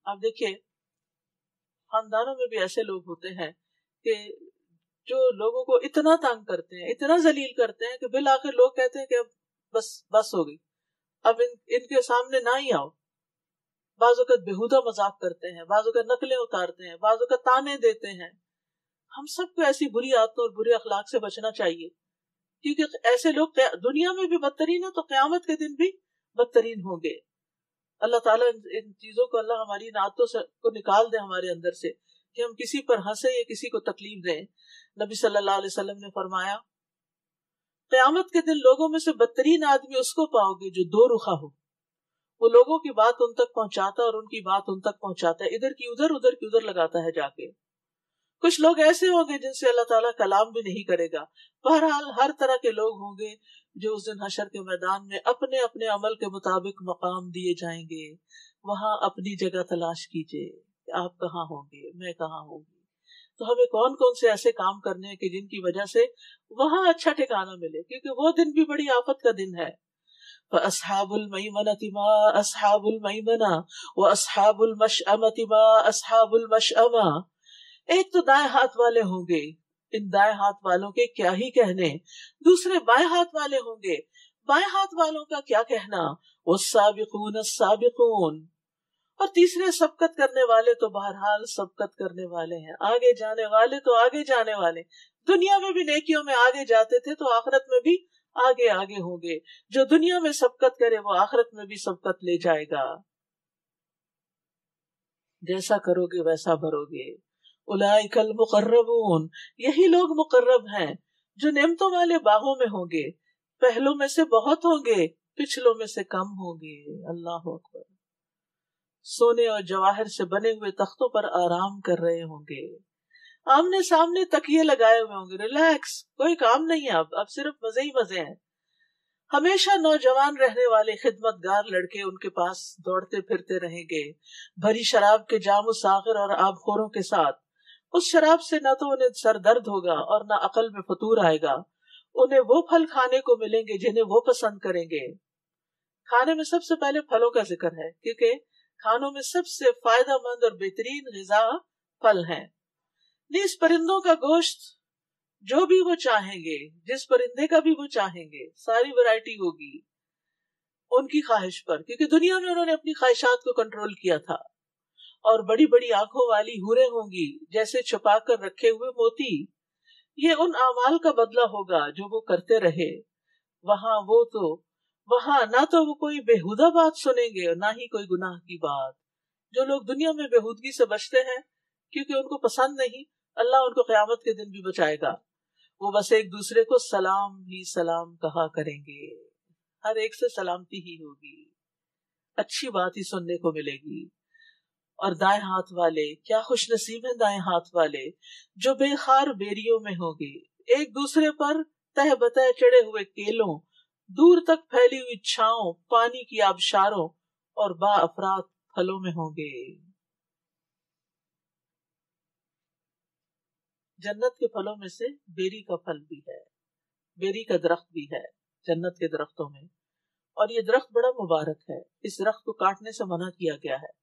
آپ دیکھیے خاندانوں میں بھی ایسے لوگ ہوتے ہیں کہ جو لوگوں کو اتنا تنگ کرتے ہیں، اتنا ذلیل کرتے ہیں کہ بالآخر لوگ کہتے ہیں کہ اب بس ہو گئی، اب ان کے سامنے نہ ہی آؤ. بعض اوقات بےہودہ مذاق کرتے ہیں، بعض اوقات نقلیں اتارتے ہیں، بعض اوقات تانے دیتے ہیں. ہم سب کو ایسی بری عادتوں اور برے اخلاق سے بچنا چاہیے کیونکہ ایسے لوگ دنیا میں بھی بدترین ہیں تو قیامت کے دن بھی بدترین ہوں گے. اللہ تعالیٰ ان چیزوں کو اللہ ہماری ان عادتوں سے کو نکال دے ہمارے اندر سے کہ ہم کسی پر ہنسے یا کسی کو تکلیف دیں. نبی صلی اللہ علیہ وسلم نے فرمایا قیامت کے دن لوگوں میں سے بدترین آدمی اس کو پاؤ گے جو 2 رخا ہو. وہ لوگوں کی بات ان تک پہنچاتا ہے اور ان کی بات ان تک پہنچاتا ہے، ادھر کی ادھر لگاتا ہے جا کے. کچھ لوگ ایسے ہوں گے جن سے اللہ تعالیٰ کلام بھی نہیں کرے گا. بہرحال ہر طرح کے لوگ ہوں گے جو اس دن حشر کے میدان میں اپنے اپنے عمل کے مطابق مقام دیے جائیں گے. وہاں اپنی جگہ تلاش کیجئے کہ آپ کہاں ہوں گے، میں کہاں ہوں گی. تو ہمیں کون کون سے ایسے کام کرنے ہیں کہ جن کی وجہ سے وہاں اچھا ٹھکانہ ملے، کیونکہ وہ دن بھی بڑی آفت کا دن ہے. فَأَصْحَابُ الْمَيْمَنَةِ مَا أَصْحَابُ الْمَيْمَنَةِ وَأَصْحَابُ الْمَشْأَمَةِ مَا أَصْحَابُ الْمَشْأَمَةِ. ایک تو دائیں ہاتھ والے ہوں گے، ان دائیں ہاتھ والوں کے کیا ہی کہنے. دوسرے بائیں ہاتھ والے ہوں گے، بائیں ہاتھ والوں کا کیا کہنا. وَالسَّابِقُونَ السَّابِقُونَ. اور تیسرے سبقت کرنے والے تو بہرحال سبقت کرنے والے ہیں، آگے جانے والے تو آگے جانے والے. دنیا میں بھی نیکیوں میں آگے جاتے تھے تو آخرت میں بھی آگے آگے ہوں گے. جو دنیا میں سبقت کرے وہ آخرت میں بھی سبقت لے جائے گا. جیسا کرو گے ویسا بھرو گے. اولئک المقربون. یہی لوگ مقرب ہیں جو نعمتوں والے باغوں میں ہوں گے. پہلوں میں سے بہت ہوں گے، پچھلوں میں سے کم ہوں گے. اللہ اکبر. سونے اور جواہر سے بنے ہوئے تختوں پر آرام کر رہے ہوں گے، آمنے سامنے تکیے لگائے ہوئے ہوں گے. ریلیکس، کوئی کام نہیں ہے، اب صرف مزے ہی مزے ہیں. ہمیشہ نوجوان رہنے والے خدمت گار لڑکے ان کے پاس دوڑتے پھرتے رہیں گے بھری شراب کے جام و ساغر اور آب خوروں کے ساتھ. اس شراب سے نہ تو انہیں سر درد ہوگا اور نہ عقل میں فطور آئے گا. انہیں وہ پھل کھانے کو ملیں گے جنہیں وہ پسند کریں گے. کھانے میں سب سے پہلے پھلوں کا ذکر ہے کیونکہ کھانوں میں سب سے فائدہ مند اور بہترین غذا پھل ہیں. نہیں، اس پرندوں کا گوشت جو بھی وہ چاہیں گے، جس پرندے کا بھی وہ چاہیں گے، ساری ورائٹی ہوگی ان کی خواہش پر، کیونکہ دنیا میں انہوں نے اپنی خواہشات کو کنٹرول کیا تھا. اور بڑی بڑی آنکھوں والی حوریں ہوں گی جیسے چھپا کر رکھے ہوئے موتی. یہ ان اعمال کا بدلہ ہوگا جو وہ کرتے رہے. وہاں نہ تو وہ کوئی بےہودہ بات سنیں گے اور نہ ہی کوئی گناہ کی بات. جو لوگ دنیا میں بےہودگی سے بچتے ہیں کیونکہ ان کو پسند نہیں، اللہ ان کو قیامت کے دن بھی بچائے گا. وہ بس ایک دوسرے کو سلام ہی سلام کہا کریں گے، ہر ایک سے سلامتی ہی ہوگی، اچھی بات ہی سننے کو ملے گی. اور دائیں ہاتھ والے کیا خوش نصیب ہیں، دائیں ہاتھ والے جو بے خار بیریوں میں ہوں گے، ایک دوسرے پر تہ بتہ چڑھے ہوئے کیلوں، دور تک پھیلی ہوئی چھاؤں، پانی کی آبشاروں اور با افراد پھلوں میں ہوں گے. جنت کے پھلوں میں سے بیری کا پھل بھی ہے، بیری کا درخت بھی ہے جنت کے درختوں میں. اور یہ درخت بڑا مبارک ہے، اس درخت کو کاٹنے سے منع کیا گیا ہے،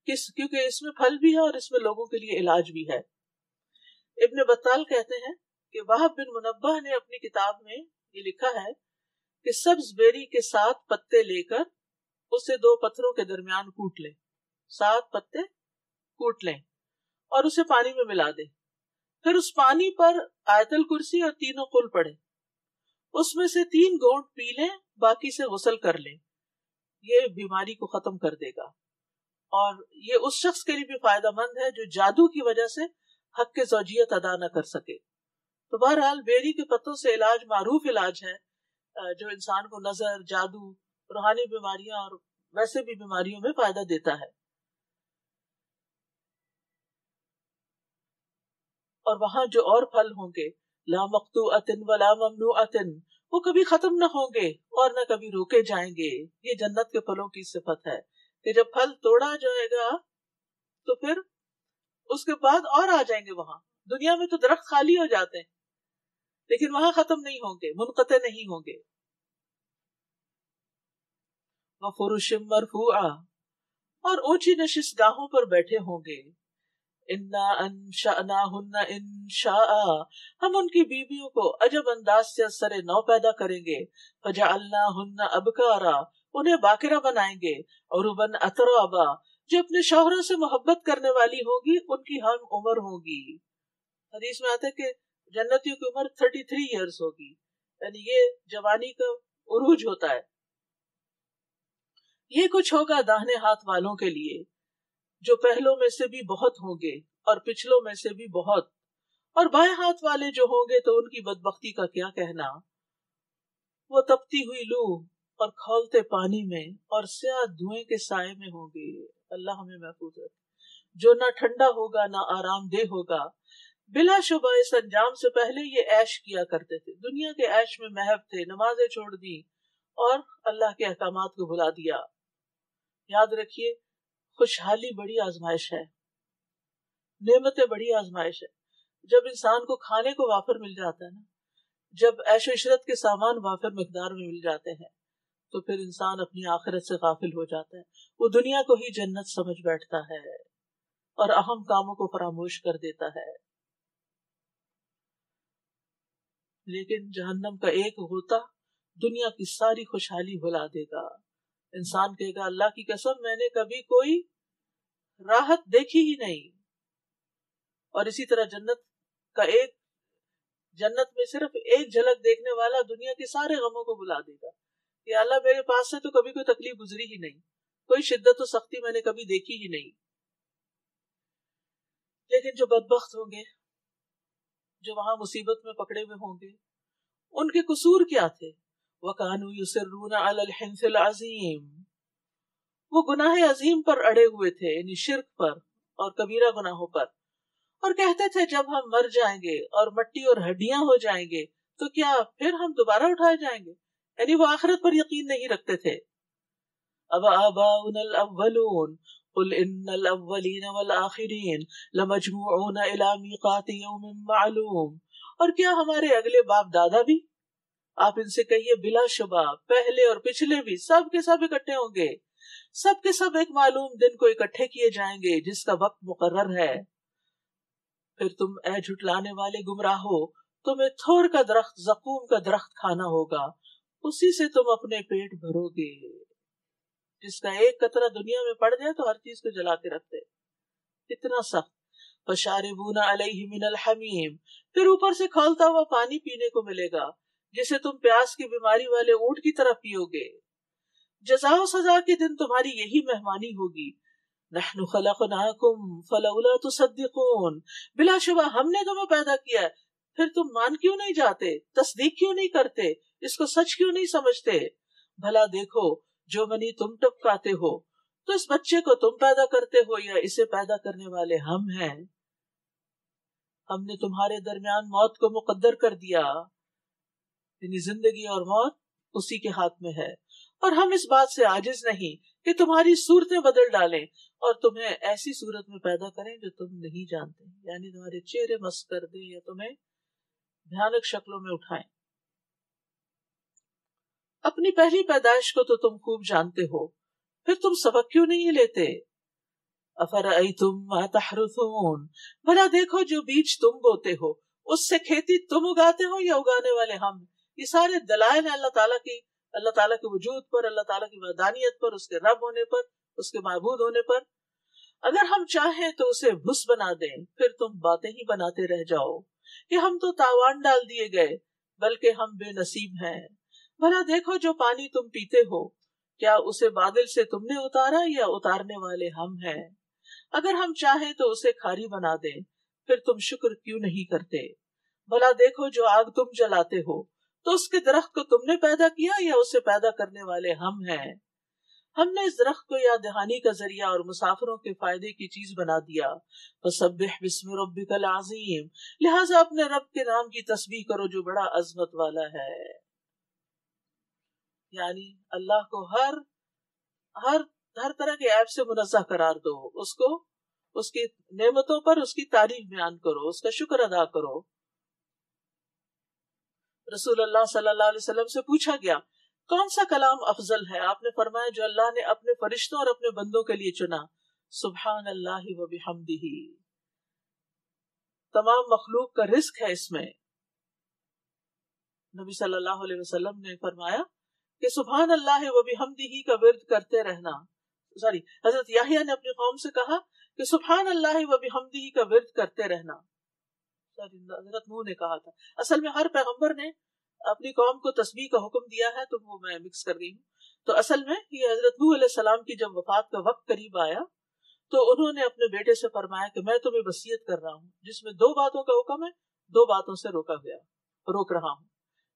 کیونکہ اس میں پھل بھی ہے اور اس میں لوگوں کے لیے علاج بھی ہے. ابن بطال کہتے ہیں کہ وہب بن منبہ نے اپنی کتاب میں یہ لکھا ہے کہ سبز بیری کے 7 پتے لے کر اسے 2 پتھروں کے درمیان کوٹ لیں، 7 پتے کوٹ لیں اور اسے پانی میں ملا دیں. پھر اس پانی پر آیت الکرسی اور 3 قل پڑھیں، اس میں سے 3 گھونٹ پی لیں، باقی سے غسل کر لیں. یہ بیماری کو ختم کر دے گا اور یہ اس شخص کے لیے بھی فائدہ مند ہے جو جادو کی وجہ سے حق کے زوجیت ادا نہ کر سکے. تو بہرحال بیری کے پتوں سے علاج معروف علاج ہے جو انسان کو نظر، جادو، روحانی بیماریاں اور ویسے بھی بیماریوں میں فائدہ دیتا ہے. اور وہاں جو اور پھل ہوں گے، لا مقطوعۃ ولا ممنوعۃ، وہ کبھی ختم نہ ہوں گے اور نہ کبھی روکے جائیں گے. یہ جنت کے پھلوں کی صفت ہے کہ جب پھل توڑا جائے گا تو پھر اس کے بعد اور آ جائیں گے. وہاں دنیا میں تو درخت خالی ہو جاتے ہیں لیکن وہاں ختم نہیں ہوں گے، منقطع نہیں ہوں گے. وفرش مرفوعہ، اور اونچی نشست گاہوں پر بیٹھے ہوں گے. انا انشأناہن انشاء، ہم ان کی بیویوں کو عجب انداز سے سر نو پیدا کریں گے. فجعلناہن ابکارا، انہیں باکرہ بنائیں گے. عربا اترابا، جو اپنے شوہروں سے محبت کرنے والی ہوگی ان کی ہم عمر ہوگی. حدیث میں آتا ہے کہ جنتیوں کی عمر 33 ایئرز ہوگی، یعنی یہ جوانی کا عروج ہوتا ہے. یہ کچھ ہوگا داہنے ہاتھ والوں کے لیے، جو پہلوں میں سے بھی بہت ہوں گے اور پچھلوں میں سے بھی بہت. اور بائیں ہاتھ والے جو ہوں گے تو ان کی بدبختی کا کیا کہنا. وہ تپتی ہوئی لو اور کھولتے پانی میں اور سیاہ دھوئیں کے سائے میں ہوں گے. اللہ ہمیں محفوظ رکھے. جو نہ ٹھنڈا ہوگا نہ آرام دہ ہوگا. بلا شبہ اس انجام سے پہلے یہ عیش کیا کرتے تھے، دنیا کے عیش میں محو تھے، نمازیں چھوڑ دی اور اللہ کے احکامات کو بھلا دیا. یاد رکھیے خوشحالی بڑی آزمائش ہے، نعمتیں بڑی آزمائش ہے. جب انسان کو کھانے کو وافر مل جاتا ہے نا، جب عیش و عشرت کے سامان وافر مقدار میں مل جاتے ہیں تو پھر انسان اپنی آخرت سے غافل ہو جاتا ہے. وہ دنیا کو ہی جنت سمجھ بیٹھتا ہے اور اہم کاموں کو فراموش کر دیتا ہے. لیکن جہنم کا ایک غوطہ دنیا کی ساری خوشحالی بھلا دے گا. انسان کہے گا اللہ کی قسم میں نے کبھی کوئی راحت دیکھی ہی نہیں. اور اسی طرح جنت میں صرف ایک جھلک دیکھنے والا دنیا کے سارے غموں کو بھلا دے گا کہ اللہ میرے پاس سے تو کبھی کوئی تکلیف گزری ہی نہیں، کوئی شدت و سختی میں نے کبھی دیکھی ہی نہیں. لیکن جو بدبخت ہوں گے، جو وہاں مصیبت میں پکڑے ہوئے ہوں گے، ان کے قصور کیا تھے؟ وَكَانُوا يُصِرُّونَ عَلَى الْحِنثِ الْعَظِيمِ، وہ گناہ عظیم پر اڑے ہوئے تھے، یعنی شرک پر اور کبیرہ گناہوں پر. اور کہتے تھے جب ہم مر جائیں گے اور مٹی اور ہڈیاں ہو جائیں گے تو کیا پھر ہم دوبارہ اٹھائے جائیں گے؟ یعنی وہ آخرت پر یقین نہیں رکھتے تھے. اب آباؤنا الاولون قل ان الاولین والآخرین لمجموعون الى میقات یوم معلوم، اور کیا ہمارے اگلے باپ دادا بھی؟ آپ ان سے کہیے بلا شبہ پہلے اور پچھلے بھی سب کے سب اکٹھے ہوں گے، سب کے سب ایک معلوم دن کو اکٹھے کیے جائیں گے جس کا وقت مقرر ہے. پھر تم اے جھٹلانے والے گمراہو، تمہیں تھور کا درخت، زقوم کا درخت کھانا ہوگا، اسی سے تم اپنے پیٹ بھرو گے، جس کا ایک قطرہ دنیا میں پڑ جائے تو ہر چیز کو جلا کے رکھ دے، اتنا سخت۔ فشاربون علیہ من الحمیم، پھر اوپر سے کھولتا ہوا پانی پینے کو ملے گا جسے تم پیاس کی بیماری والے اونٹ کی طرح پیو گے۔ جزا و سزا کے دن تمہاری یہی مہمانی ہوگی۔ نحن خلقناکم فلولا تصدقون، بلا شبہ ہم نے تمہیں پیدا کیا ہے، پھر تم مان کیوں نہیں جاتے، تصدیق کیوں نہیں کرتے، اس کو سچ کیوں نہیں سمجھتے؟ بھلا دیکھو جو منی تم ٹپکاتے ہو، تو اس بچے کو تم پیدا کرتے ہو یا اسے پیدا کرنے والے ہم ہیں؟ ہم نے تمہارے درمیان موت کو مقدر کر دیا، یعنی زندگی اور موت اسی کے ہاتھ میں ہے، اور ہم اس بات سے عاجز نہیں کہ تمہاری صورتیں بدل ڈالیں اور تمہیں ایسی صورت میں پیدا کریں جو تم نہیں جانتے، یعنی تمہارے چہرے مس کر دیں یا تمہیں بھیانک شکلوں میں اٹھائیں۔ اپنی پہلی پیدائش کو تو تم خوب جانتے ہو، پھر تم سبق کیوں نہیں لیتے؟ افرأیتم ما تحرثون، بھلا دیکھو جو بیج تم بوتے ہو اس سے کھیتی تم اگاتے ہو یا اگانے والے ہم؟ یہ سارے دلائل ہیں اللہ تعالیٰ کے وجود پر، اللہ تعالیٰ کی وحدانیت پر، اس کے رب ہونے پر، اس کے معبود ہونے پر۔ اگر ہم چاہیں تو اسے بھس بنا دیں، پھر تم باتیں ہی بناتے رہ جاؤ کہ ہم تو تاوان ڈال دیے گئے، بلکہ ہم بے نصیب ہیں۔ بھلا دیکھو جو پانی تم پیتے ہو، کیا اسے بادل سے تم نے اتارا یا اتارنے والے ہم ہیں؟ اگر ہم چاہیں تو اسے کھاری بنا دیں، پھر تم شکر کیوں نہیں کرتے؟ بھلا دیکھو جو آگ تم جلاتے ہو، تو اس کے درخت کو تم نے پیدا کیا یا اسے پیدا کرنے والے ہم ہیں؟ ہم نے اس درخت کو یاد دہانی کا ذریعہ اور مسافروں کے فائدے کی چیز بنا دیا۔ فسبح باسم ربک العظیم، لہٰذا اپنے رب کے نام کی تسبیح کرو جو بڑا عظمت والا ہے۔ یعنی اللہ کو ہر طرح کے عیب سے منزہ قرار دو، اس کو اس کی نعمتوں پر اس کی تعریف بیان کرو، اس کا شکر ادا کرو۔ رسول اللہ صلی اللہ علیہ وسلم سے پوچھا گیا کون سا کلام افضل ہے؟ آپ نے فرمایا جو اللہ نے اپنے فرشتوں اور اپنے بندوں کے لیے چنا، سبحان اللہ و بحمدہ۔ تمام مخلوق کا رزق ہے اس میں۔ نبی صلی اللہ علیہ وسلم نے فرمایا کہ سبحان اللہ و بحمدہ کا ورد کرتے رہنا، حضرت یحییٰ نے اپنی قوم سے کہا کہ سبحان اللہ و بحمدہ کا ورد کرتے رہنا، حضرت نوح نے کہا تھا۔ اصل میں ہر پیغمبر نے اپنی قوم کو تسبیح کا حکم دیا ہے، تو وہ میں مکس کر گئی ہوں۔ تو اصل میں یہ حضرت نوح علیہ السلام کی جب وفات کا وقت قریب آیا تو انہوں نے اپنے بیٹے سے فرمایا کہ میں تمہیں وصیت کر رہا ہوں جس میں 2 باتوں کا حکم ہے، 2 باتوں سے روک رہا ہوں۔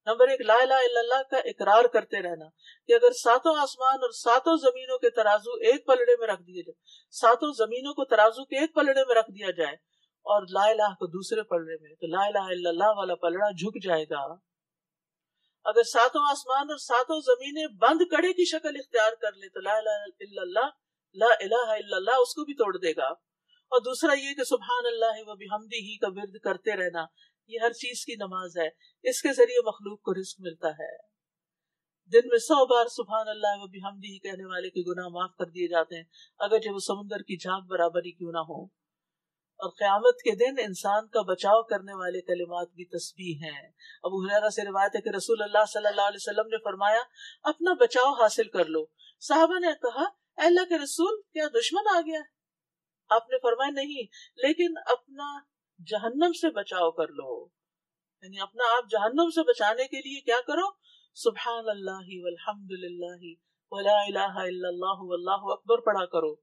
نمبر 1 لا الہ الا اللہ کا اقرار کرتے رہنا کہ اگر 7 آسمان اور 7 زمینوں کے ترازو ایک پلڑے میں رکھ دیے جائے، 7 زمینوں کو ترازو کے ایک پلڑے میں رکھ دیا جائے اور لا الہ کو دوسرے پلڑے میں، تو لا الہ الا اللہ والا پلڑا جھک جائے گا۔ اگر 7 آسمان اور 7 زمینیں بند کڑے کی شکل اختیار کر لے تو لا الہ الا اللہ، لا الہ الا اللہ اس کو بھی توڑ دے گا۔ اور دوسرا یہ کہ سبحان اللہ و بحمدہ کا ورد کرتے رہنا، یہ ہر چیز کی نماز ہے، اس کے ذریعے مخلوق کو رزق ملتا ہے۔ دن میں 100 بار سبحان اللہ و بحمدہ کہنے والے کے گناہ معاف کر دیے جاتے ہیں، اگرچہ وہ سمندر کی جھاگ برابر ہی کیوں نہ ہو۔ اور قیامت کے دن انسان کا بچاؤ کرنے والے کلمات بھی تسبیح ہیں۔ ابو ہریرہ سے روایت ہے کہ رسول اللہ صلی اللہ علیہ وسلم نے فرمایا اپنا بچاؤ حاصل کر لو۔ صحابہ نے کہا اے اللہ کے رسول کیا دشمن آ گیا؟ آپ نے فرمایا نہیں، لیکن اپنا جہنم سے بچاؤ کر لو، یعنی اپنا آپ جہنم سے بچانے کے لیے کیا کرو؟ سبحان اللہ والحمد للہ ولا الہ الا اللہ واللہ اکبر پڑھا کرو۔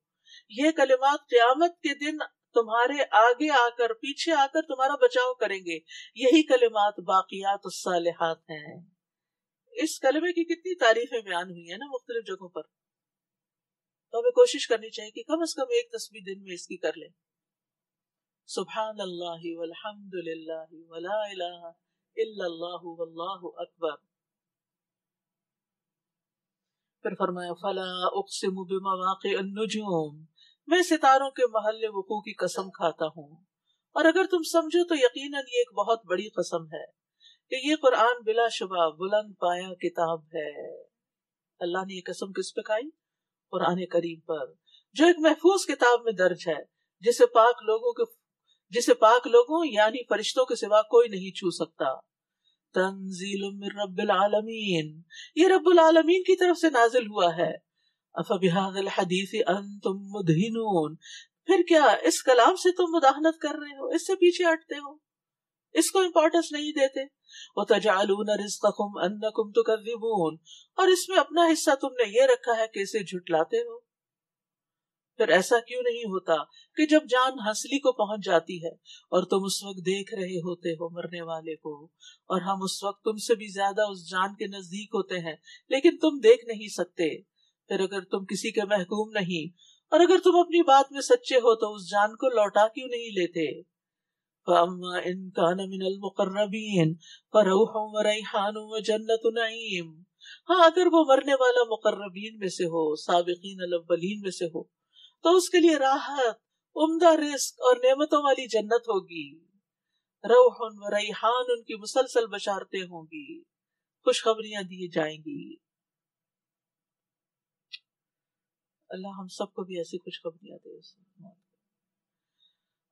یہ کلمات قیامت کے دن تمہارے آگے آ کر، پیچھے آ کر تمہارا بچاؤ کریں گے۔ یہی کلمات باقیات الصالحات ہیں۔ اس کلمے کی کتنی تعریفیں بیان ہوئی ہیں نا مختلف جگہوں پر، تو ہمیں کوشش کرنی چاہیے کہ کم از کم ایک تسبیح دن میں اس کی کر لیں، سبحان اللہ والحمد للہ ولا الہ الا اللہ واللہ اکبر۔ پھر فرمایا فلا اقسم بمواقع النجوم، میں ستاروں کے محل وقوع کی قسم کھاتا ہوں۔ اور اگر تم سمجھو تو یقیناً یہ ایک بہت بڑی قسم ہے کہ یہ قرآن بلا شبہ بلند پایا کتاب ہے۔ اللہ نے یہ قسم کس پہ کھائی؟ قرآن کریم پر، جو ایک محفوظ کتاب میں درج ہے، جسے جسے پاک لوگوں یعنی فرشتوں کے سوا کوئی نہیں چھو سکتا. تنزیل من رب العالمین، یہ رب العالمین کی طرف سے نازل ہوا ہے. افبہذا الحدیث انتم مدہنون، پھر کیا اس کلام سے تم مداحنت کر رہے ہو، اس سے پیچھے ہٹتے ہو، اس کو امپورٹنس نہیں دیتے. وَتَجْعَلُونَ رِزْقَكُمْ أَنَّكُمْ تُكَذِّبُونَ، اور اس میں اپنا حصہ تم نے یہ رکھا ہے کہ اسے جھٹلاتے ہو. پھر ایسا کیوں نہیں ہوتا کہ جب جان ہنسلی کو پہنچ جاتی ہے اور تم اس وقت دیکھ رہے ہوتے ہو مرنے والے کو، اور ہم اس وقت تم سے بھی زیادہ اس جان کے نزدیک ہوتے ہیں لیکن تم دیکھ نہیں سکتے. پھر اگر تم کسی کے محکوم نہیں اور اگر تم اپنی بات میں سچے ہو تو اس جان کو لوٹا کیوں نہیں لیتے. فَأَمَّا إِن كَانَ مِنَ الْمُقَرَّبِينَ فَرَوْحٌ وَرَيْحَانٌ وَجَنَّتُ نَعِيمٍ، ہاں اگر وہ مرنے والا مقربین میں سے ہو، سابقین الاولین میں سے ہو، تو اس کے لیے راحت، عمدہ رزق اور نعمتوں والی جنت ہوگی. روح و ریحان، ان کی مسلسل بشارتیں ہوں گی، خوشخبریاں دی جائیں گی. اللہ ہم سب کو بھی ایسی خوشخبریاں دے.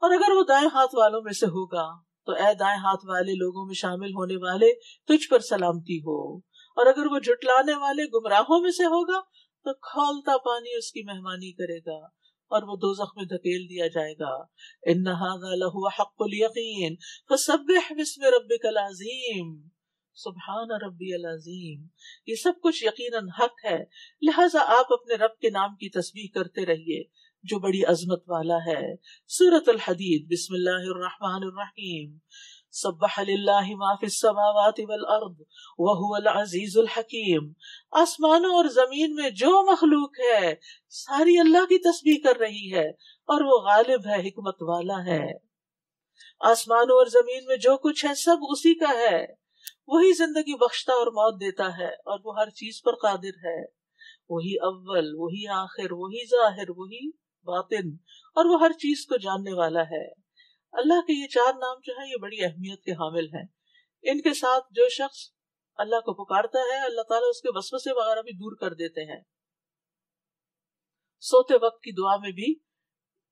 اور اگر وہ دائیں ہاتھ والوں میں سے ہوگا تو اے دائیں ہاتھ والے لوگوں میں شامل ہونے والے تجھ پر سلامتی ہو، اور اگر وہ جھٹلانے والے گمراہوں میں سے ہوگا تو کھولتا پانی اس کی مہمانی کرے گا اور وہ دوزخ میں دھکیل دیا جائے گا. ان ھذا لہو حق الیقین فسبح باسم ربک العظیم. سبحان ربی العظیم، یہ سب کچھ یقیناً حق ہے، لہٰذا آپ اپنے رب کے نام کی تسبیح کرتے رہیے جو بڑی عظمت والا ہے. سورۃ الحدید، بسم اللہ الرحمن الرحیم. سبح للہ ما فی السماوات والارض وہو العزیز الحکیم. آسمانوں اور زمین میں جو مخلوق ہے ساری اللہ کی تسبیح کر رہی ہے اور وہ غالب ہے، حکمت والا ہے. آسمانوں اور زمین میں جو کچھ ہے سب اسی کا ہے، وہی زندگی بخشتا اور موت دیتا ہے اور وہ ہر چیز پر قادر ہے. وہی اول، وہی آخر، وہی ظاہر، وہی باطن، اور وہ ہر چیز کو جاننے والا ہے. اللہ کے یہ چار نام جو ہیں یہ بڑی اہمیت کے حامل ہیں. ان کے ساتھ جو شخص اللہ کو پکارتا ہے اللہ تعالیٰ اس کے وسوسے وغیرہ بھی دور کر دیتے ہیں. سوتے وقت کی دعا میں بھی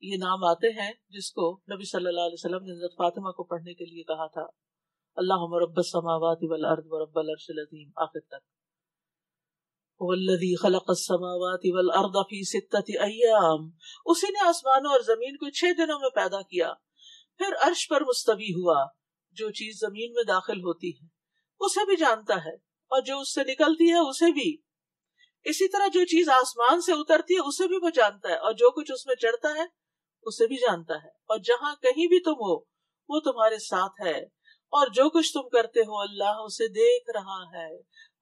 یہ نام آتے ہیں جس کو نبی صلی اللہ علیہ وسلم نے حضرت فاطمہ کو پڑھنے کے لیے کہا تھا. اللہم رب السماوات والارض ورب العرش العظیم آخر تک. هو الذی خلق السماوات والارض فی 6 ایام، اسی نے آسمانوں اور زمین کو 6 دنوں میں پیدا کیا، پھر عرش پر مستوی ہوا. جو چیز زمین میں داخل ہوتی ہے اسے بھی جانتا ہے اور جو اس سے نکلتی ہے اسے بھی. اسی طرح جو چیز آسمان سے اترتی ہے اسے بھی وہ جانتا ہے، اور جو کچھ اس میں چڑھتا ہے اسے بھی جانتا ہے. اور جہاں کہیں بھی تم ہو وہ تمہارے ساتھ ہے، اور جو کچھ تم کرتے ہو اللہ اسے دیکھ رہا ہے.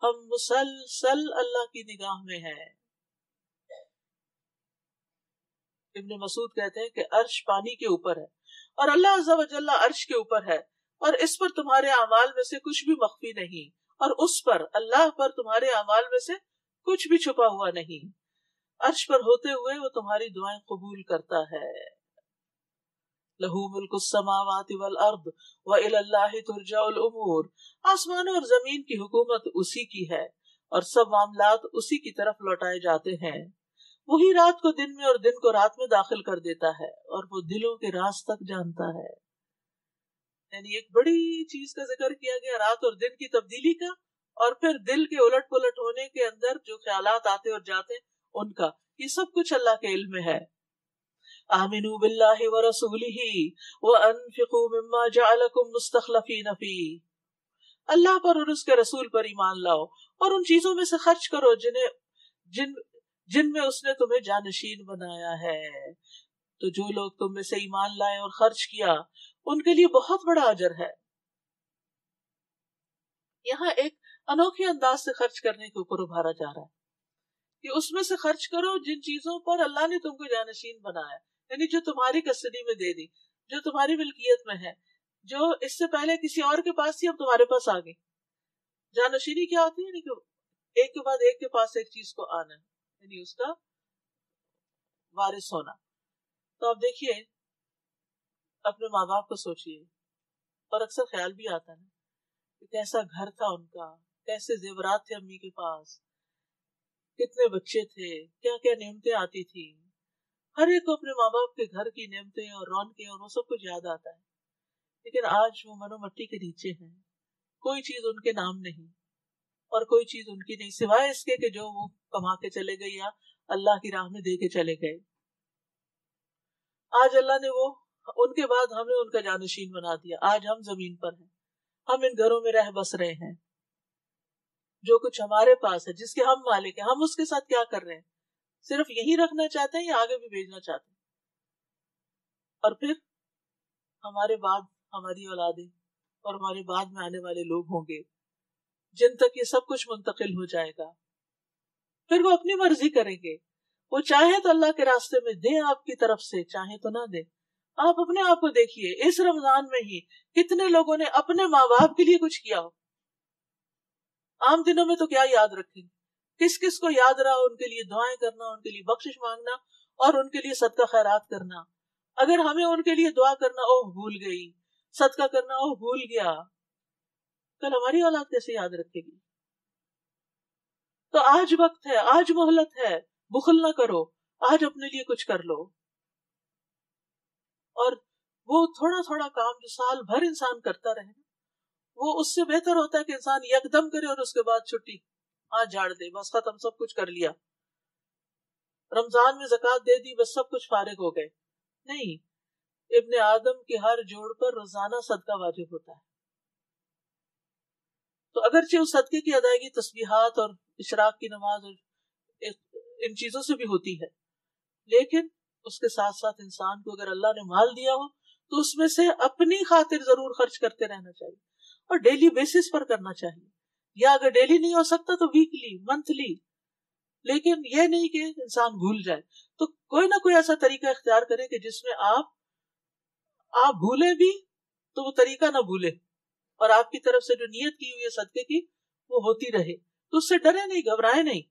ہم مسلسل اللہ کی نگاہ میں ہیں. ابن مسعود کہتے ہیں کہ عرش پانی کے اوپر ہے اور اللہ عز و جل عرش کے اوپر ہے، اور اس پر تمہارے اعمال میں سے کچھ بھی مخفی نہیں، اور اس پر اللہ پر تمہارے اعمال میں سے کچھ بھی چھپا ہوا نہیں. عرش پر ہوتے ہوئے وہ تمہاری دعائیں قبول کرتا ہے. لہو ملک السماوات والارض وإلی اللہ ترجع الامور. آسمانوں اور زمین کی حکومت اسی کی ہے اور سب معاملات اسی کی طرف لوٹائے جاتے ہیں. وہی رات کو دن میں اور دن کو رات میں داخل کر دیتا ہے، اور وہ دلوں کے راز تک جانتا ہے. یعنی ایک بڑی چیز کا ذکر کیا گیا رات اور دن کی تبدیلی کا، اور پھر دل کے الٹ پلٹ ہونے کے اندر جو خیالات آتے اور جاتے ان کا. یہ سب کچھ اللہ کے علم میں ہے. آمنوا باللہ ورسولہ وانفقوا مما جعلکم مستخلفین فیہ. اللہ پر اور اس کے رسول پر ایمان لاؤ اور ان چیزوں میں سے خرچ کرو جن میں اس نے تمہیں جانشین بنایا ہے. تو جو لوگ تم میں سے ایمان لائے اور خرچ کیا ان کے لیے بہت بڑا اجر ہے. یہاں ایک انوکھے انداز سے خرچ کرنے کے اوپر ابھارا جا رہا ہے کہ اس میں سے خرچ کرو جن چیزوں پر اللہ نے تم کو جانشین بنایا، یعنی جو تمہاری کسٹڈی میں دے دی، جو تمہاری ملکیت میں ہے، جو اس سے پہلے کسی اور کے پاس تھی اب تمہارے پاس آ گئی. جانشینی کیا ہوتی ہے؟ یعنی کہ ایک کے بعد ایک کے پاس ایک چیز کو آنا، یعنی اس کا وارث ہونا. تو آپ دیکھیے اپنے ماں باپ کو سوچئے، اور اکثر خیال بھی آتا ہے کہ کیسا گھر تھا ان کا، کیسے زیورات تھے امی کے پاس، کتنے بچے تھے، کیا کیا نعمتیں آتی تھی. ہر ایک کو اپنے ماں باپ کے گھر کی نعمتیں اور رونقیں اور وہ سب کچھ یاد آتا ہے، لیکن آج وہ منو مٹی کے نیچے ہیں، کوئی چیز ان کے نام نہیں اور کوئی چیز ان کی نہیں، سوائے اس کے کہ جو وہ کما کے چلے گئے یا اللہ کی راہ میں دے کے چلے گئے۔ آج اللہ نے وہ ان کے بعد ہمیں ان کا جانشین بنا دیا، آج ہم زمین پر ہیں، ہم ان گھروں میں رہ بس رہے ہیں، جو کچھ ہمارے پاس ہے جس کے ہم مالک ہیں، ہم اس کے ساتھ کیا کر رہے ہیں؟ صرف یہی رکھنا چاہتے ہیں یا آگے بھی بھیجنا چاہتے ہیں؟ اور پھر ہمارے بعد ہماری اولادیں اور ہمارے بعد میں آنے والے لوگ ہوں گے جن تک یہ سب کچھ منتقل ہو جائے گا، پھر وہ اپنی مرضی کریں گے، وہ چاہے تو اللہ کے راستے میں دیں آپ کی طرف سے، چاہے تو نہ دیں۔ آپ اپنے آپ کو دیکھیے، اس رمضان میں ہی کتنے لوگوں نے اپنے ماں باپ کے لیے کچھ کیا ہو۔ عام دنوں میں تو کیا یاد رکھیں گے، کس کس کو یاد رہا ان کے لیے دعائیں کرنا، ان کے لیے بخشش مانگنا اور ان کے لیے صدقہ خیرات کرنا۔ اگر ہمیں ان کے لیے دعا کرنا اوہ بھول گئی، صدقہ کرنا اوہ بھول گیا، کل ہماری اولاد کیسے یاد رکھے گی؟ تو آج وقت ہے، آج مہلت ہے، بخل نہ کرو، آج اپنے لیے کچھ کر لو۔ اور وہ تھوڑا تھوڑا کام جو سال بھر انسان کرتا رہے، وہ اس سے بہتر ہوتا ہے کہ انسان یکدم کرے اور اس کے بعد چھٹی ہاتھ جھاڑ دے، بس ختم، سب کچھ کر لیا، رمضان میں زکوٰۃ دے دی، بس سب کچھ فارغ ہو گئے۔ نہیں، ابن آدم کے ہر جوڑ پر روزانہ صدقہ واجب ہوتا ہے۔ تو اگرچہ اس صدقے کی ادائیگی تسبیحات اور اشراق کی نماز اور ان چیزوں سے بھی ہوتی ہے، لیکن اس کے ساتھ ساتھ انسان کو اگر اللہ نے مال دیا ہو تو اس میں سے اپنی خاطر ضرور خرچ کرتے رہنا چاہیے، اور ڈیلی بیسس پر کرنا چاہیے، یا اگر ڈیلی نہیں ہو سکتا تو ویکلی، منتھلی، لیکن یہ نہیں کہ انسان بھول جائے۔ تو کوئی نہ کوئی ایسا طریقہ اختیار کرے کہ جس میں آپ بھولیں بھی تو وہ طریقہ نہ بھولے، اور آپ کی طرف سے جو نیت کی ہوئی ہے صدقے کی وہ ہوتی رہے، تو اس سے ڈرے نہیں، گھبرائے نہیں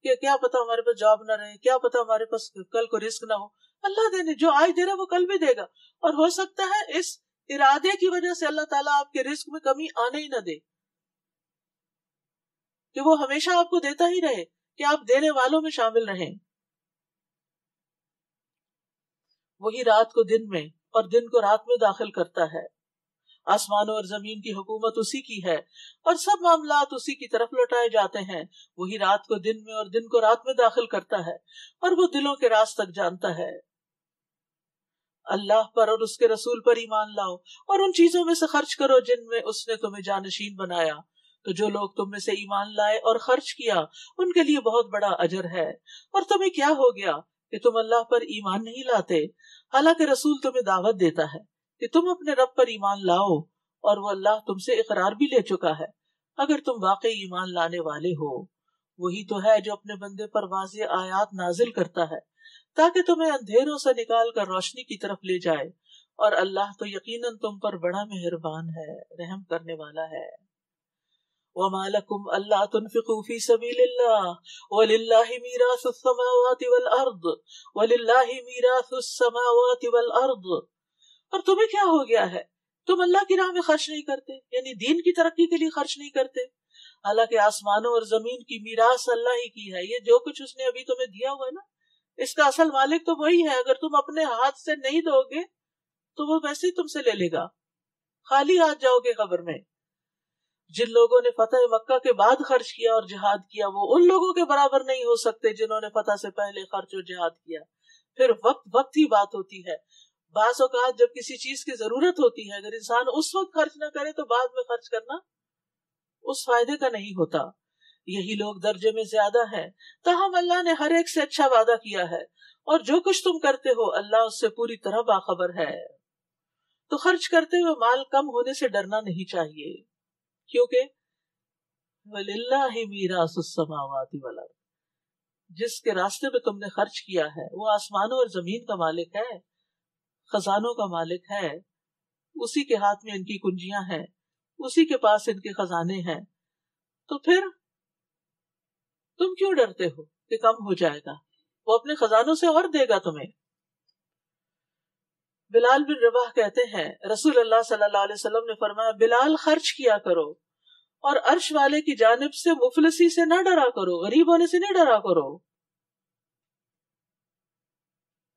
کہ کیا پتا ہمارے پاس جاب نہ رہے، کیا پتا ہمارے پاس کل کو رزق نہ ہو۔ اللہ دینے جو آج دے رہا وہ کل بھی دے گا، اور ہو سکتا ہے اس ارادے کی وجہ سے اللہ تعالیٰ آپ کے رزق میں کمی آنے ہی نہ دے، کہ وہ ہمیشہ آپ کو دیتا ہی رہے، کہ آپ دینے والوں میں شامل رہیں۔ وہی رات کو دن میں اور دن کو رات میں داخل کرتا ہے، آسمانوں اور زمین کی حکومت اسی کی ہے، اور سب معاملات اسی کی طرف لوٹائے جاتے ہیں۔ وہی رات کو دن میں اور دن کو رات میں داخل کرتا ہے، اور وہ دلوں کے راز تک جانتا ہے۔ اللہ پر اور اس کے رسول پر ایمان لاؤ، اور ان چیزوں میں سے خرچ کرو جن میں اس نے تمہیں جانشین بنایا، تو جو لوگ تم میں سے ایمان لائے اور خرچ کیا ان کے لیے بہت بڑا اجر ہے۔ اور تمہیں کیا ہو گیا کہ تم اللہ پر ایمان نہیں لاتے، حالانکہ رسول تمہیں دعوت دیتا ہے کہ تم اپنے رب پر ایمان لاؤ، اور وہ اللہ تم سے اقرار بھی لے چکا ہے۔ اگر تم واقعی ایمان لانے والے ہو، وہی تو ہے جو اپنے بندے پر واضح آیات نازل کرتا ہے تاکہ تمہیں اندھیروں سے نکال کر روشنی کی طرف لے جائے، اور اللہ تو یقیناً تم پر بڑا مہربان ہے، رحم کرنے والا ہے۔ وَمَا لَكُمْ أَلَّا تُنْفِقُوا فِي سَبِيلِ اللَّهِ وَلِلَّهِ مِيرَاثُ السَّمَاوَاتِ وَالْأَرْضِ وَلِلَّهِ مِيرَاثُ السَّمَاوَاتِ وَالْأَرْضِ۔ اور تمہیں کیا ہو گیا ہے، تم اللہ کی راہ میں خرچ نہیں کرتے، یعنی دین کی ترقی کے لیے خرچ نہیں کرتے، حالانکہ آسمانوں اور زمین کی میراث اللہ ہی کی ہے۔ یہ جو کچھ اس نے ابھی تمہیں دیا ہوا ہے نا، اس کا اصل مالک تو وہی ہے۔ اگر تم اپنے ہاتھ سے نہیں دو گے تو وہ ویسے ہی تم سے لے لے گا، خالی ہاتھ جاؤ گے قبر میں۔ جن لوگوں نے فتح مکہ کے بعد خرچ کیا اور جہاد کیا وہ ان لوگوں کے برابر نہیں ہو سکتے جنہوں نے فتح سے پہلے خرچ اور جہاد کیا۔ پھر وقت ہی بات ہوتی ہے۔ بعض اوقات جب کسی چیز کی ضرورت ہوتی ہے، اگر انسان اس وقت خرچ نہ کرے تو بعد میں خرچ کرنا اس فائدے کا نہیں ہوتا۔ یہی لوگ درجے میں زیادہ ہیں، تاہم اللہ نے ہر ایک سے اچھا وعدہ کیا ہے، اور جو کچھ تم کرتے ہو اللہ اس سے پوری طرح باخبر ہے۔ تو خرچ کرتے ہوئے مال کم ہونے سے ڈرنا نہیں چاہیے، کیونکہ وَلِلَّهِ مِيرَاثُ السَّمَاوَاتِ وَالْأَرْضِ، جس کے راستے میں تم نے خرچ کیا ہے وہ آسمانوں اور زمین کا مالک ہے، خزانوں کا مالک ہے، اسی کے ہاتھ میں ان کی کنجیاں ہیں، اسی کے پاس ان کے خزانے ہیں۔ تو پھر تم کیوں ڈرتے ہو کہ کم ہو جائے گا؟ وہ اپنے خزانوں سے اور دے گا تمہیں۔ بلال بن رباح کہتے ہیں رسول اللہ صلی اللہ علیہ وسلم نے فرمایا، بلال خرچ کیا کرو اور عرش والے کی جانب سے مفلسی سے نہ ڈرا کرو، غریب ہونے سے نہیں ڈرا کرو۔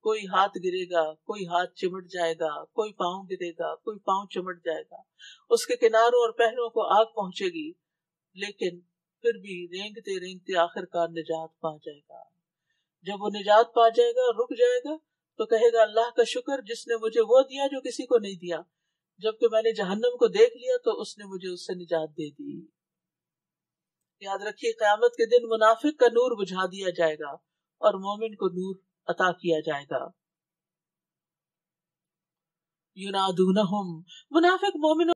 کوئی ہاتھ گرے گا، کوئی ہاتھ چمٹ جائے گا، کوئی پاؤں گرے گا، کوئی پاؤں چمٹ جائے گا، اس کے کناروں اور پہلوؤں کو آگ پہنچے گی، لیکن پھر بھی رینگتے رینگتے آخر کار نجات پا جائے گا۔ جب وہ نجات پا جائے گا، رک جائے گا، تو کہے گا اللہ کا شکر جس نے مجھے وہ دیا جو کسی کو نہیں دیا، جبکہ میں نے جہنم کو دیکھ لیا تو اس نے مجھے اس سے نجات دے دی۔ یاد رکھیے قیامت کے دن منافق کا نور بجھا دیا جائے گا اور مومن کو نور عطا کیا جائے گا۔ ینادونہم، منافق مومنوں